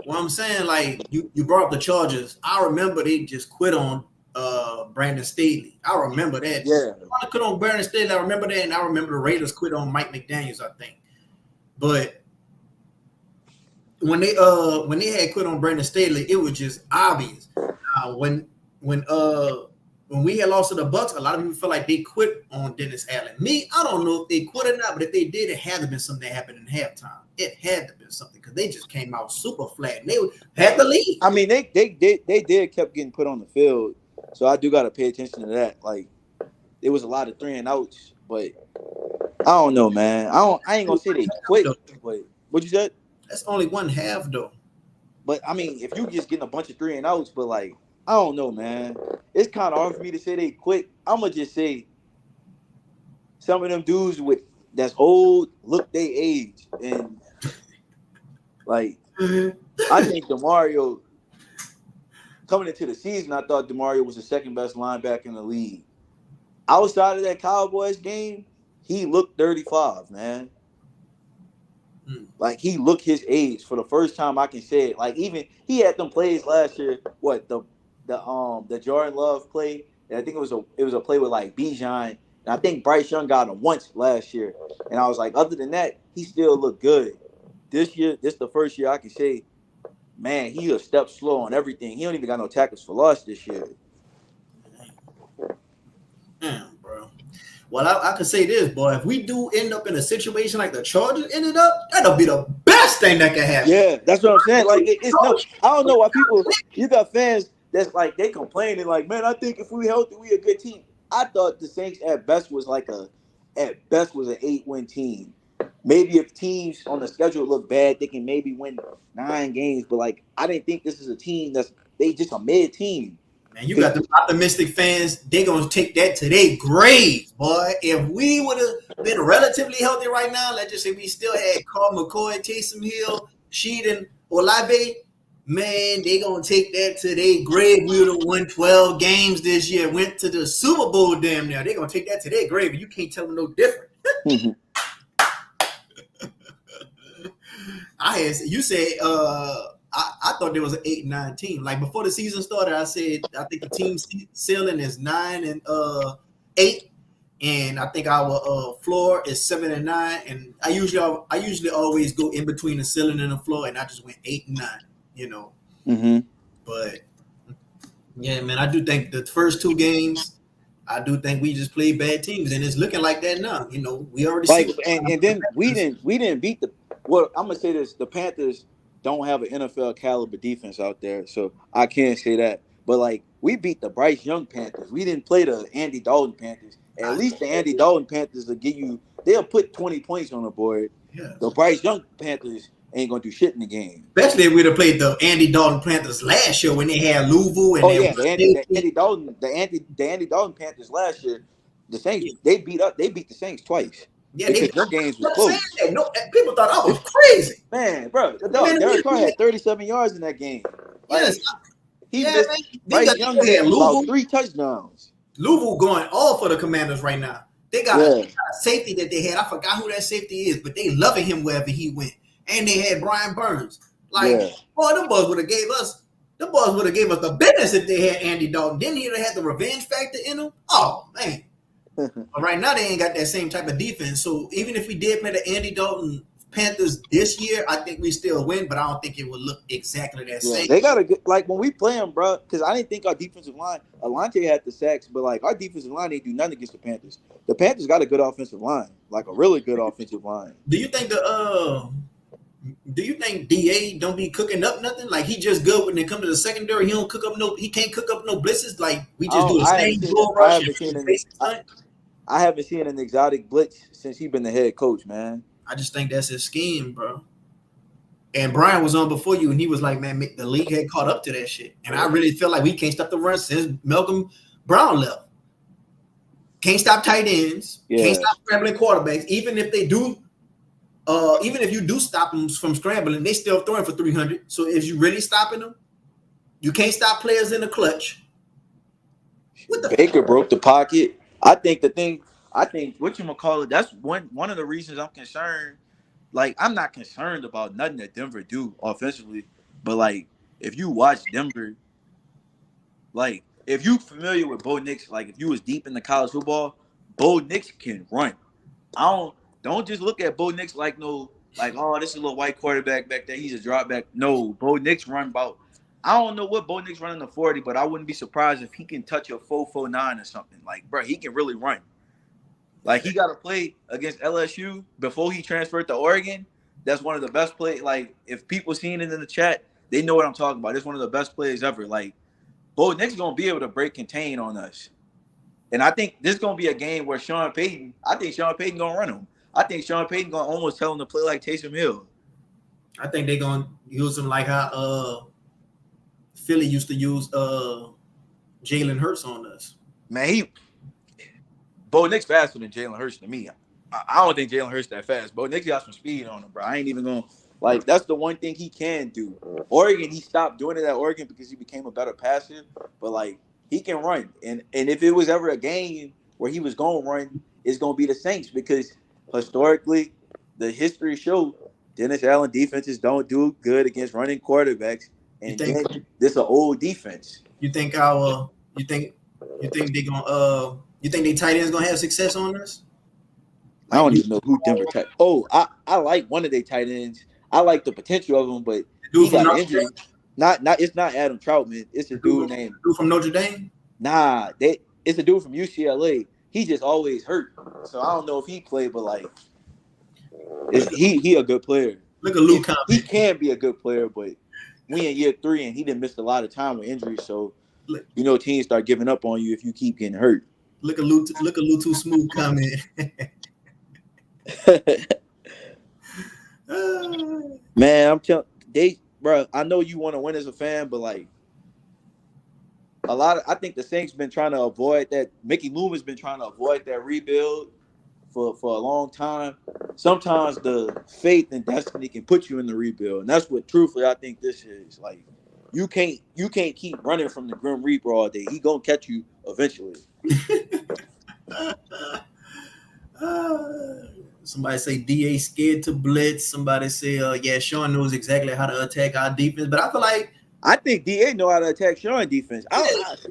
Well, I'm saying like you brought up the Chargers. I remember they just quit on Brandon Staley. I remember that. Yeah, I quit on Brandon Staley. I remember that, and I remember the Raiders quit on Mike McDaniels. I think, but. When they had quit on Brandon Staley, it was just obvious. When we had lost to the Bucks, a lot of people felt like they quit on Dennis Allen. Me, I don't know if they quit or not, but if they did, it had to been something that happened in halftime. It had to been something because they just came out super flat and they had to leave. I mean, they kept getting put on the field, so I do got to pay attention to that. Like, it was a lot of 3 and outs, but I don't know, man. I ain't gonna say they quit, but what you said? That's only 1/2 though. But I mean, if you just getting a bunch of 3 and outs, but like I don't know, man. It's kind of hard for me to say they quit. I'm gonna just say some of them dudes that's old look their age, and like I think DeMario coming into the season, I thought DeMario was the second best linebacker in the league. Outside of that Cowboys game, he looked 35, man. Like he looked his age for the first time I can say it. Like even he had them plays last year. What the Jordan Love play? And I think it was a play with like Bijan, and I think Bryce Young got him once last year. And I was like, other than that, he still looked good. This year, this the first year I can say, man, he a step slow on everything. He don't even got no tackles for loss this year. Damn, bro. Well, I could say this, boy. If we do end up in a situation like the Chargers ended up, that'll be the best thing that can happen. Yeah, that's what I'm saying. Like, I don't know why you got fans that's like, they complaining like, man, I think if we healthy, we a good team. I thought the Saints at best was an 8-win team. Maybe if teams on the schedule look bad, they can maybe win 9 games. But like, I didn't think this is a team they just a mid team. Man, you got the optimistic fans. They gonna take that to their grave, boy. If we would have been relatively healthy right now, let's just say we still had Carl McCoy, Taysom Hill, Sheedon, Olave, man, they gonna take that to their grave. We would have won 12 games this year, went to the Super Bowl damn near. They gonna take that to their grave, and you can't tell them no different. I thought there was an 8-9 team. Like before the season started, I said I think the team ceiling is 9 and 8, and I think our floor is 7 and 9. And I usually always go in between the ceiling and the floor, and I just went 8 and 9. You know, but yeah, man, I do think the first 2 games. I do think we just played bad teams, and it's looking like that now. You know, we already Like, see. and then we didn't beat the. Well, I'm gonna say this: the Panthers don't have an NFL caliber defense out there, so I can't say that. But like, we beat the Bryce Young Panthers. We didn't play the Andy Dalton Panthers. At least the Andy Dalton Panthers will give you. They'll put 20 points on the board. Yeah. The Bryce Young Panthers ain't gonna do shit in the game. Especially if we'd have played the Andy Dalton Panthers last year when they had Louisville and the Andy Dalton Panthers last year, the Saints they beat the Saints twice. Yeah, because their games was close. No, people thought I was crazy. Man, bro, Derek Carr had 37 yards in that game. Like, yes, he missed. Bryce Young had about 3 touchdowns. Louisville going all for the Commanders right now. They got a safety that they had. I forgot who that safety is, but they loving him wherever he went. And they had Brian Burns. Like, boy, them boys would have gave us the business if they had Andy Dalton. Didn't he have the revenge factor in them? Oh, man. But right now, they ain't got that same type of defense. So even if we did play the Andy Dalton Panthers this year, I think we still win, but I don't think it would look exactly that same. They got a good, like, when we play them, bro, because I didn't think our defensive line, Alante had the sacks, but, like, our defensive line didn't do nothing against the Panthers. The Panthers got a good offensive line, like a really good offensive line. Do you think DA don't be cooking up nothing? Like he just good when they come to the secondary. He can't cook up no blitzes. Like we just do the same bull rush. I haven't seen an exotic blitz since he's been the head coach, man. I just think that's his scheme, bro. And Brian was on before you, and he was like, man, the league had caught up to that shit. And I really feel like we can't stop the run since Malcolm Brown left. Can't stop tight ends. Can't stop scrambling quarterbacks. Even if you do stop them from scrambling, they still throwing for 300. So if you really stopping them, you can't stop players in the clutch. Baker broke the pocket. I think whatchamacallit, that's one of the reasons I'm concerned. Like, I'm not concerned about nothing that Denver do offensively, but like if you watch Denver, like if you familiar with Bo Nix, like if you was deep in the college football, Bo Nix can run. Don't just look at Bo Nix like oh, this is a little white quarterback back there. He's a drop back. No, Bo Nix run about. I don't know what Bo Nix running the 40, but I wouldn't be surprised if he can touch a 4.49 or something. Like, bro, he can really run. Like, he got to play against LSU before he transferred to Oregon. That's one of the best plays. Like, if people seen it in the chat, they know what I'm talking about. It's one of the best plays ever. Like, Bo Nix going to be able to break contain on us. And I think this is going to be a game where Sean Payton going to run him. I think Sean Payton going to almost tell him to play like Taysom Hill. I think they're going to use him like how Philly used to use Jalen Hurts on us. Man, Bo Nix faster than Jalen Hurts to me. I don't think Jalen Hurts that fast. Bo Nix got some speed on him, bro. I ain't even going to – like, that's the one thing he can do. Oregon, he stopped doing it at Oregon because he became a better passer. But, like, he can run. And if it was ever a game where he was going to run, it's going to be the Saints because historically, the history shows Dennis Allen defenses don't do good against running quarterbacks. And this is an old defense. You think they tight ends gonna have success on us? I don't even know who Denver tight. Oh, I like one of their tight ends. I like the potential of him, but he got an injury. It's not Adam Troutman. It's a dude named from Notre Dame. Nah, it's a dude from UCLA. He just always hurt, so I don't know if he played, but like, he a good player. Look at Luke. He can be a good player, but we in year 3 and he didn't miss a lot of time with injuries, so teams start giving up on you if you keep getting hurt. Look at Luke Too Smooth comment. Man, I'm telling bro. I know you want to win as a fan, but like I think the Saints been trying to avoid that. Mickey Loomis been trying to avoid that rebuild for a long time. Sometimes the faith and destiny can put you in the rebuild, and that's what truthfully I think this is. Like you can't keep running from the Grim Reaper all day. He gonna catch you eventually. Somebody say DA scared to blitz. Somebody say, yeah, Sean knows exactly how to attack our defense. But I feel like I think DA know how to attack Sean defense.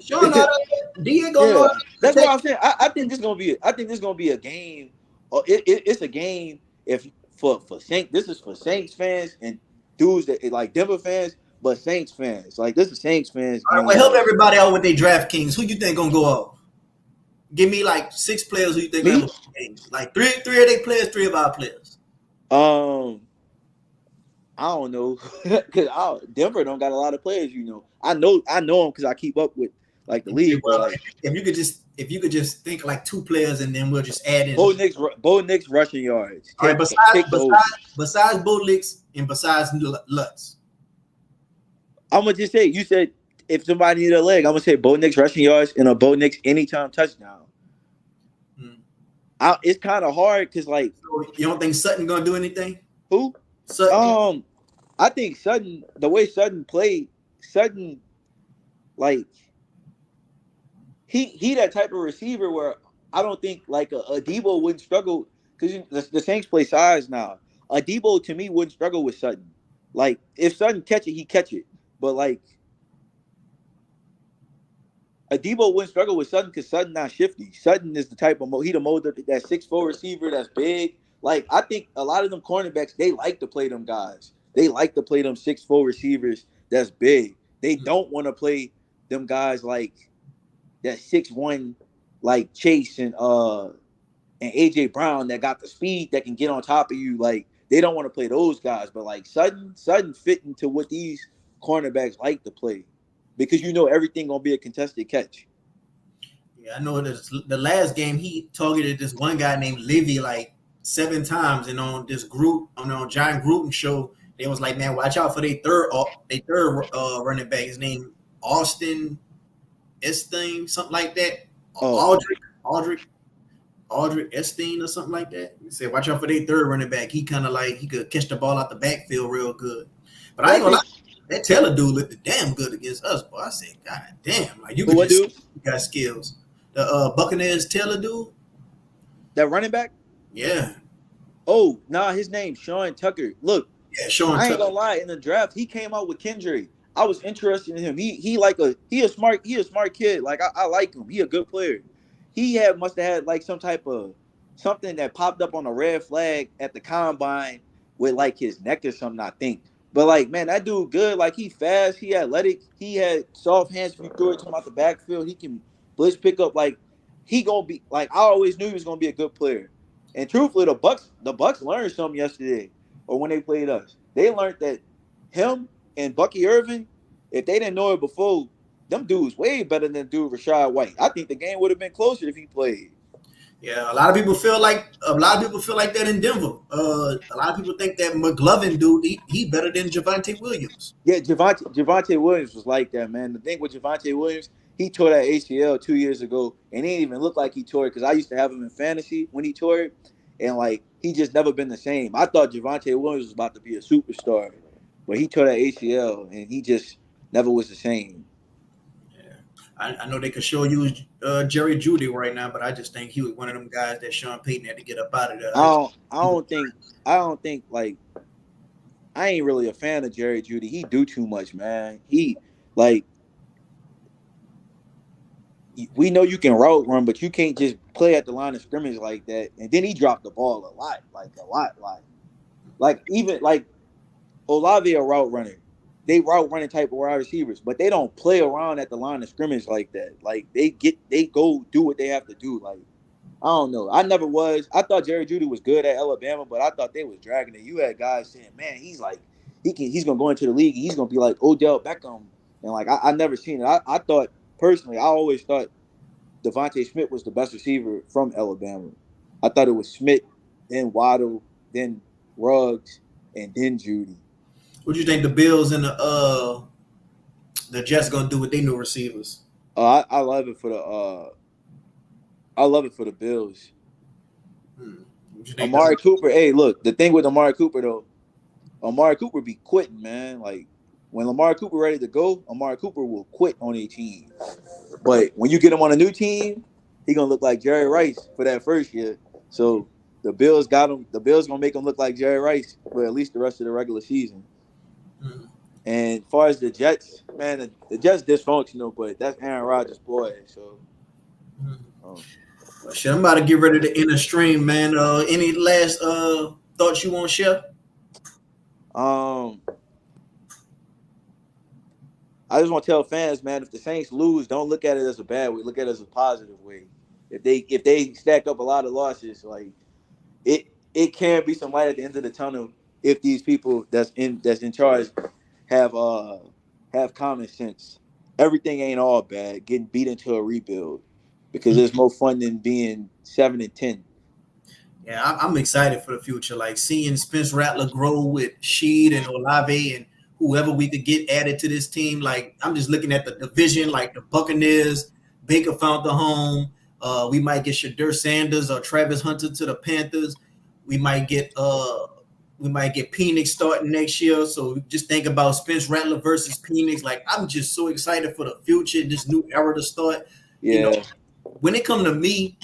Sean know how to, DA gonna know Yeah, how to that's what attack. I'm saying. I think this gonna be. I think this gonna be a game. Or it's a game. If for Saint, this is for Saints fans and dudes that like Denver fans, but Saints fans. Like this is Saints fans All right, game. well, help Like everybody out with their DraftKings. Who you think gonna go off? Give me like 6 players who you think gonna have me, a good game. Like three of their players, 3 of our players. um, I don't know because Denver don't got a lot of players. You know, I know them because I keep up with like the Okay, league. But well, like if you could just think like 2 players and then we'll just add in. Bo Nix rushing yards. All right, Take the over. besides Bo Licks and besides Lutz. I'm gonna just say you said if somebody need a leg, I'm gonna say Bo Nix rushing yards and a Bo Nix anytime touchdown. It's kind of hard because like So you don't think Sutton gonna do anything? who? Sutton. I think Sutton, the way Sutton played, Sutton, like he that type of receiver where I don't think like a Debo wouldn't struggle because the Saints play size now. A Debo to me wouldn't struggle with Sutton. Like if Sutton catch it, he catch it. But like a Debo wouldn't struggle with Sutton because Sutton not shifty. Sutton is the type of he the mold that 6'4" receiver that's big. Like I think a lot of them cornerbacks they like to play them guys. They like to play them 6'4" receivers that's big. They don't want to play them guys like that 6'1" like Chase and AJ Brown that got the speed that can get on top of you. Like they don't want to play those guys. But like Sutton fit into what these cornerbacks like to play. Because you know everything gonna be a contested catch. Yeah, I know the last game he targeted this one guy named Livy like 7 times, and on this group on John Gruden show, they was like, man, watch out for their third running back. His name Austin Esteen, something like that. Aldrich Esteen or something like that. He said, watch out for their third running back. He kind of like he could catch the ball out the backfield real good. But I ain't gonna lie. That Taylor dude looked damn good against us, boy. I said, God damn, like you could just you got skills. The Buccaneers Taylor dude, that running back. Yeah. Oh, nah, his name's Sean Tucker. Look, yeah, Sean. I ain't gonna lie. In the draft, he came out with Kendrick. I was interested in him. He a smart kid. Like I like him. He a good player. He must have had like some type of something that popped up on a red flag at the combine with like his neck or something. I think. But like, man, that dude good. Like he fast, he athletic, he had soft hands. If you throw it to him out the backfield, he can blitz pick up. Like he gonna be like I always knew he was gonna be a good player. And truthfully, the Bucks learned something yesterday, or when they played us. They learned that him and Bucky Irvin, if they didn't know it before, them dudes way better than dude Rashad White. I think the game would have been closer if he played. Yeah, a lot of people feel like that in Denver. A lot of people think that McLovin dude, he better than Javonte Williams. Yeah, Javonte Williams was like that, man. The thing with Javonte Williams, he tore that ACL 2 years ago, and he didn't even look like he tore it because I used to have him in fantasy when he tore it, and like he just never been the same. I thought Javonte Williams was about to be a superstar, but he tore that ACL, and he just never was the same. I know they could show you Jerry Jeudy right now, but I just think he was one of them guys that Sean Payton had to get up out of there. I don't think like I ain't really a fan of Jerry Jeudy. He do too much, man. He like we know you can route run, but you can't just play at the line of scrimmage like that. And then he dropped the ball a lot. Like even like Olave a route runner. They route running type of wide receivers, but they don't play around at the line of scrimmage like that. Like they go do what they have to do. Like I don't know. I thought Jerry Jeudy was good at Alabama, but I thought they was dragging it. You had guys saying, "Man, he's gonna go into the league. He's gonna be like Odell Beckham." And like I never seen it. I thought personally, I always thought Devontae Smith was the best receiver from Alabama. I thought it was Smith, then Waddle, then Ruggs, and then Jeudy. What do you think the Bills and the Jets gonna do with their new receivers? I love it for the Bills. Amari Cooper. Hey, look, the thing with Amari Cooper though, Amari Cooper be quitting, man. Like when Amari Cooper ready to go, Amari Cooper will quit on a team. But when you get him on a new team, he gonna look like Jerry Rice for that first year. So The Bills got him. The Bills gonna make him look like Jerry Rice for at least the rest of the regular season. Mhm. And as far as the Jets, man, the Jets dysfunctional, but that's Aaron Rodgers' boy. So, Mhm. um, Well, shit, I'm about to get ready to end the stream, man. Any last thoughts you want to share? um, I just want to tell fans, man, if the Saints lose, don't look at it as a bad way. Look at it as a positive way. If they stack up a lot of losses, like it can be some light at the end of the tunnel if these people that's in charge have have common sense. Everything ain't all bad. Getting beat into a rebuild because it's more fun than being 7-10. Yeah, I'm excited for the future. Like seeing Spence Rattler grow with Sheed and Olave and whoever we could get added to this team. Like I'm just looking at the division, like the Buccaneers. Baker found the home. We might get Shadur Sanders or Travis Hunter to the Panthers. We might get Penix starting next year. So just think about Spence Rattler versus Penix. Like I'm just so excited for the future, this new era to start. You know, Yeah, when it comes to me,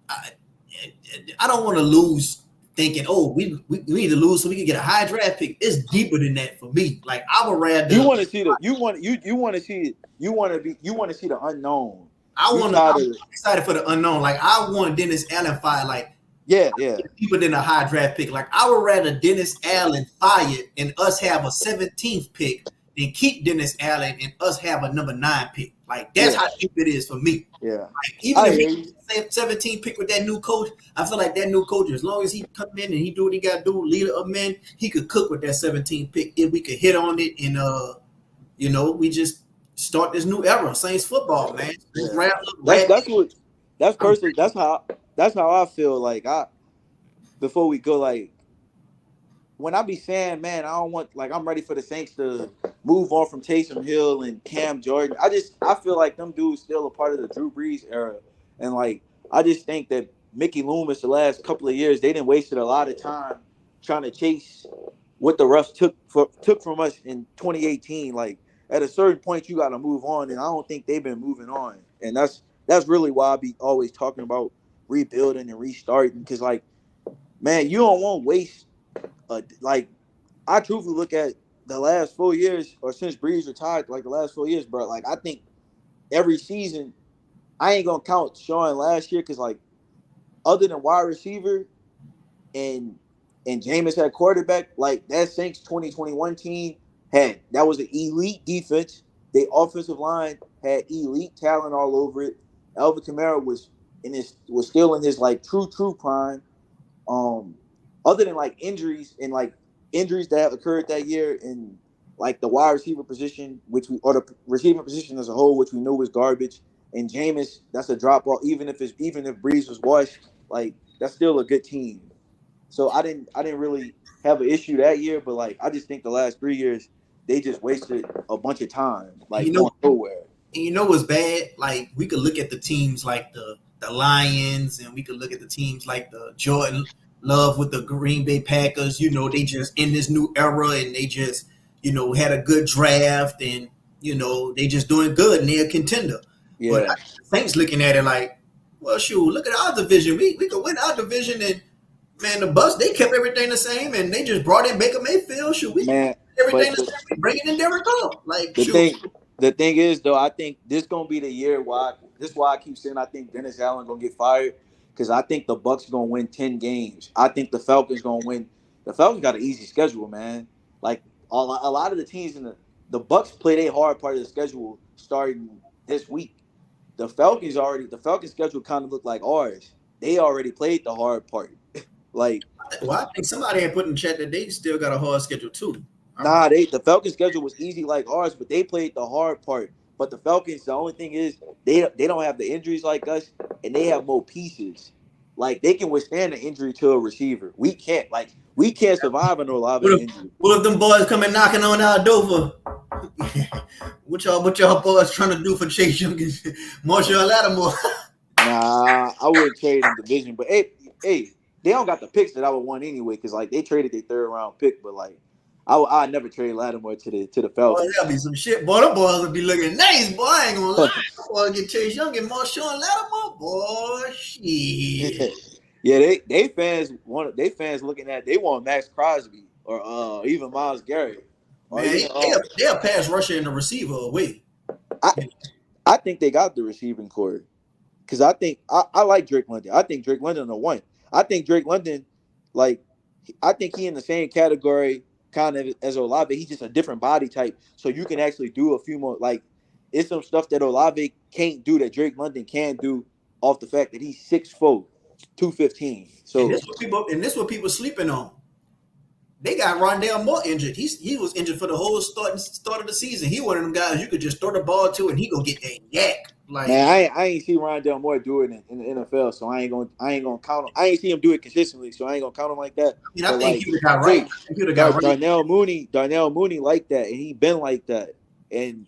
I don't want to lose thinking, oh, we need to lose so we can get a high draft pick. It's deeper than that for me. Like I would rather you want to see the you want to see the unknown. You tired I'm of excited for the unknown. Like I want Dennis Allen fired like yeah. deeper than a high draft pick. Like I would rather Dennis Allen fired and us have a 17th pick than keep Dennis Allen and us have a number 9 pick. Like that's how deep it is for me. Yeah. Even I if hear he you. 17 pick with that new coach, I feel like that new coach, as long as he come in and he do what he got to do, leader of men, he could cook with that 17 pick if we could hit on it and we just start this new era, Saints football, man. Yeah. That's I'm personally that's how I feel. Like before we go, like when I be saying, man, I don't want I'm ready for the Saints to move on from Taysom Hill and Cam Jordan. I feel like them dudes still a part of the Drew Brees era, and like I just think that Mickey Loomis the last couple of years they didn't wasted a lot of time trying to chase what the refs took from us in 2018. Like at a certain point, you got to move on, and I don't think they've been moving on, and that's really why I be always talking about rebuilding and restarting because like man, you don't want to waste. Like I truthfully look at the last 4 years or since Breeze retired, like the last 4 years, bro. Like I think every season, I ain't gonna count Sean last year because like other than wide receiver and Jameis had quarterback, like that Saints 2021 team that was an elite defense. The offensive line had elite talent all over it. Alvin Kamara was still in his like true prime. Um, Other than like injuries that have occurred that year in like the wide receiver position, or the receiver position as a whole, which we knew was garbage, and Jameis, that's a drop off. Even if Breeze was washed, like that's still a good team. So I didn't really have an issue that year, but like I just think the last 3 years they just wasted a bunch of time, like going nowhere. And you know what's bad? Like we could look at the teams like the Lions, and we could look at the teams like the Jordan Love with the Green Bay Packers. They just in this new era, and they just had a good draft, and they just doing good, and they're a contender. But Yeah, Saints looking at it like, well, shoot, look at our division. We could win our division, and man, the Bucks they kept everything the same, and they just brought in Baker Mayfield. Shoot, we man. everything But the same. We bringing in Derek Carr. Like, the shoot. thing the thing is though, I think this gonna be the year why this is why I keep saying I think Dennis Allen gonna get fired because I think the Bucks gonna win 10 games. I think the Falcons gonna win. The Falcons got an easy schedule, man. Like a lot of the teams in the Bucks play their hard part of the schedule starting this week. The Falcons schedule kind of looked like ours. They already played the hard part. Like Well, I think somebody had put in chat that they still got a hard schedule too. the Falcons schedule was easy like ours, but they played the hard part. But the Falcons, the only thing is they don't have the injuries like us, and they have more pieces. Like they can withstand an injury to a receiver. We can't. Like we can't survive an Olave injury. What if them boys coming knocking on our door for? what y'all boys trying to do for Chase Young and Marshall Lattimore? Nah, I wouldn't trade in division. But hey, they don't got the picks that I would want anyway, because like they traded their third round pick, but like I never trade Lattimore to the Boy, Falcons. that'll be some shit. Boy, them boys will be looking nice, boy. I ain't gonna lie. Boy, get Chase Young and Marshawn Lattimore, boy. Shit. Yeah, they fans looking at they want Max Crosby or even Myles Garrett or Man, even they'll pass rusher and the receiver away. I I think they got the receiving core because I like Drake London. I think Drake London the one. I think Drake London like I think he in the same category kind of as Olave. He's just a different body type, so you can actually do a few more like it's some stuff that Olave can't do that Drake London can do off the fact that he's 6'4", 215. And So this what people sleeping on. They got Rondale Moore injured. He was injured for the whole start of the season. He one of them guys you could just throw the ball to and he gonna get a yak. Like, man, I ain't see Rondale Moore do it in the NFL, so I ain't gonna count him. I ain't see him do it consistently, so I ain't gonna count him like that. I mean, I But think like he would have got right. He would have got right. Darnell Mooney like that, and he been like that. And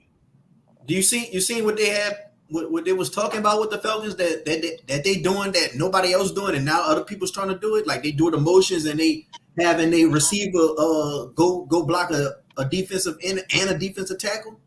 Do you see what they had? What they was talking about with the Falcons that they doing that nobody else doing, and now other people's trying to do it. Like they do the motions and they having a receiver go block a defensive end and a defensive tackle.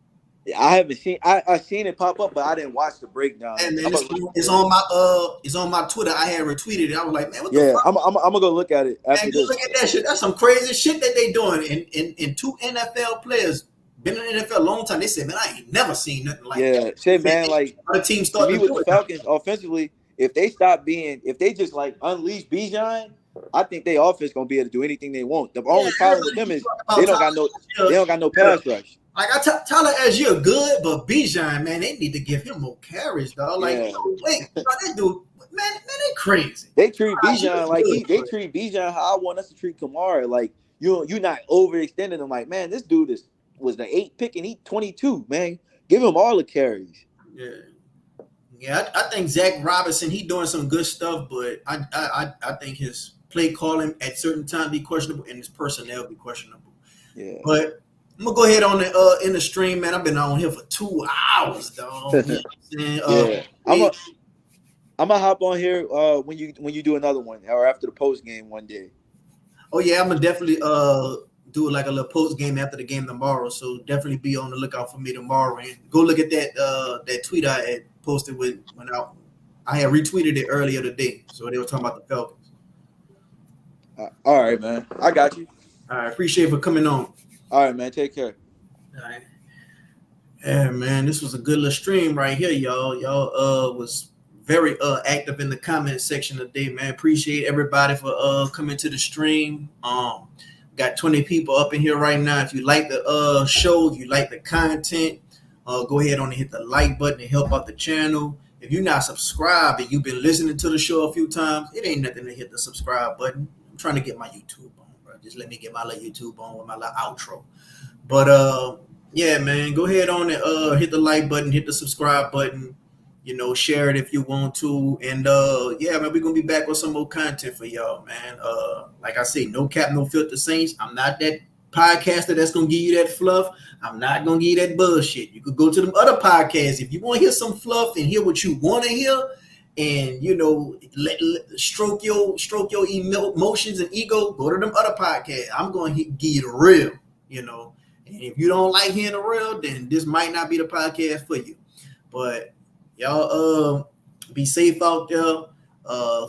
I haven't seen I seen it pop up, but I didn't watch the breakdown. And man, it's on my Twitter. I had retweeted it. I was like, man, what the fuck? I'm gonna go look at it after Man, this. look at that shit. That's some crazy shit that they doing. And two NFL players been in the NFL a long time. They said, man, I ain't never seen nothing like that. Shit, man. Like other teams to me starting with the Falcons offensively, if they just like unleash Bijan, I think their offense gonna be able to do anything they want. The only problem with them is they don't got no pass rush. Like Tyler Algier good, but Bijan, man, they need to give him more carries, dog. Like, wait, that dude, man, they crazy. They treat Bijan like they treat Bijan how I want us to treat Kamara. Like you're not overextending him. Like, man, this dude was the 8th pick and he 22. Man, give him all the carries. Yeah. I think Zach Robinson, he doing some good stuff, but I think his play calling at certain times be questionable and his personnel be questionable. Yeah, but. I'm gonna go ahead on the in the stream, man. I've been on here for 2 hours, dog. You know I'm gonna hop on here when you do another one or after the post game one day. Oh yeah, I'm gonna definitely do like a little post game after the game tomorrow. So definitely be on the lookout for me tomorrow and go look at that tweet I had posted when I had retweeted it earlier today. So they were talking about the Falcons. All right, man. I got you. All right, appreciate it for coming on. All right, man. Take care. All right. Yeah, man, this was a good little stream right here, y'all. Y'all was very active in the comment section today, man. Appreciate everybody for coming to the stream. Got 20 people up in here right now. If you like the show, if you like the content, go ahead on and hit the like button and help out the channel. If you're not subscribed and you've been listening to the show a few times, it ain't nothing to hit the subscribe button. I'm trying to get my YouTube on. Just let me get my little YouTube on with my little outro. But yeah, man, go ahead on and hit the like button, hit the subscribe button, share it if you want to. And yeah, man, we're gonna be back with some more content for y'all, man. Like I say, no cap, no filter Saints. I'm not that podcaster that's gonna give you that fluff. I'm not gonna give you that bullshit. You could go to them other podcasts if you want to hear some fluff and hear what you want to hear. And let stroke your emotions and ego. Go to them other podcasts. I'm going to give you the real. And if you don't like hearing the real, then this might not be the podcast for you. But y'all, be safe out there.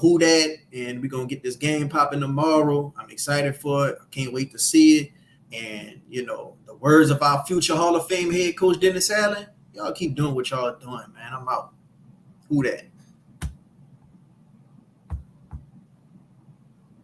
Who that? And we're gonna get this game popping tomorrow. I'm excited for it. I can't wait to see it. And the words of our future Hall of Fame head coach Dennis Allen. Y'all keep doing what y'all doing, man. I'm out. Who that?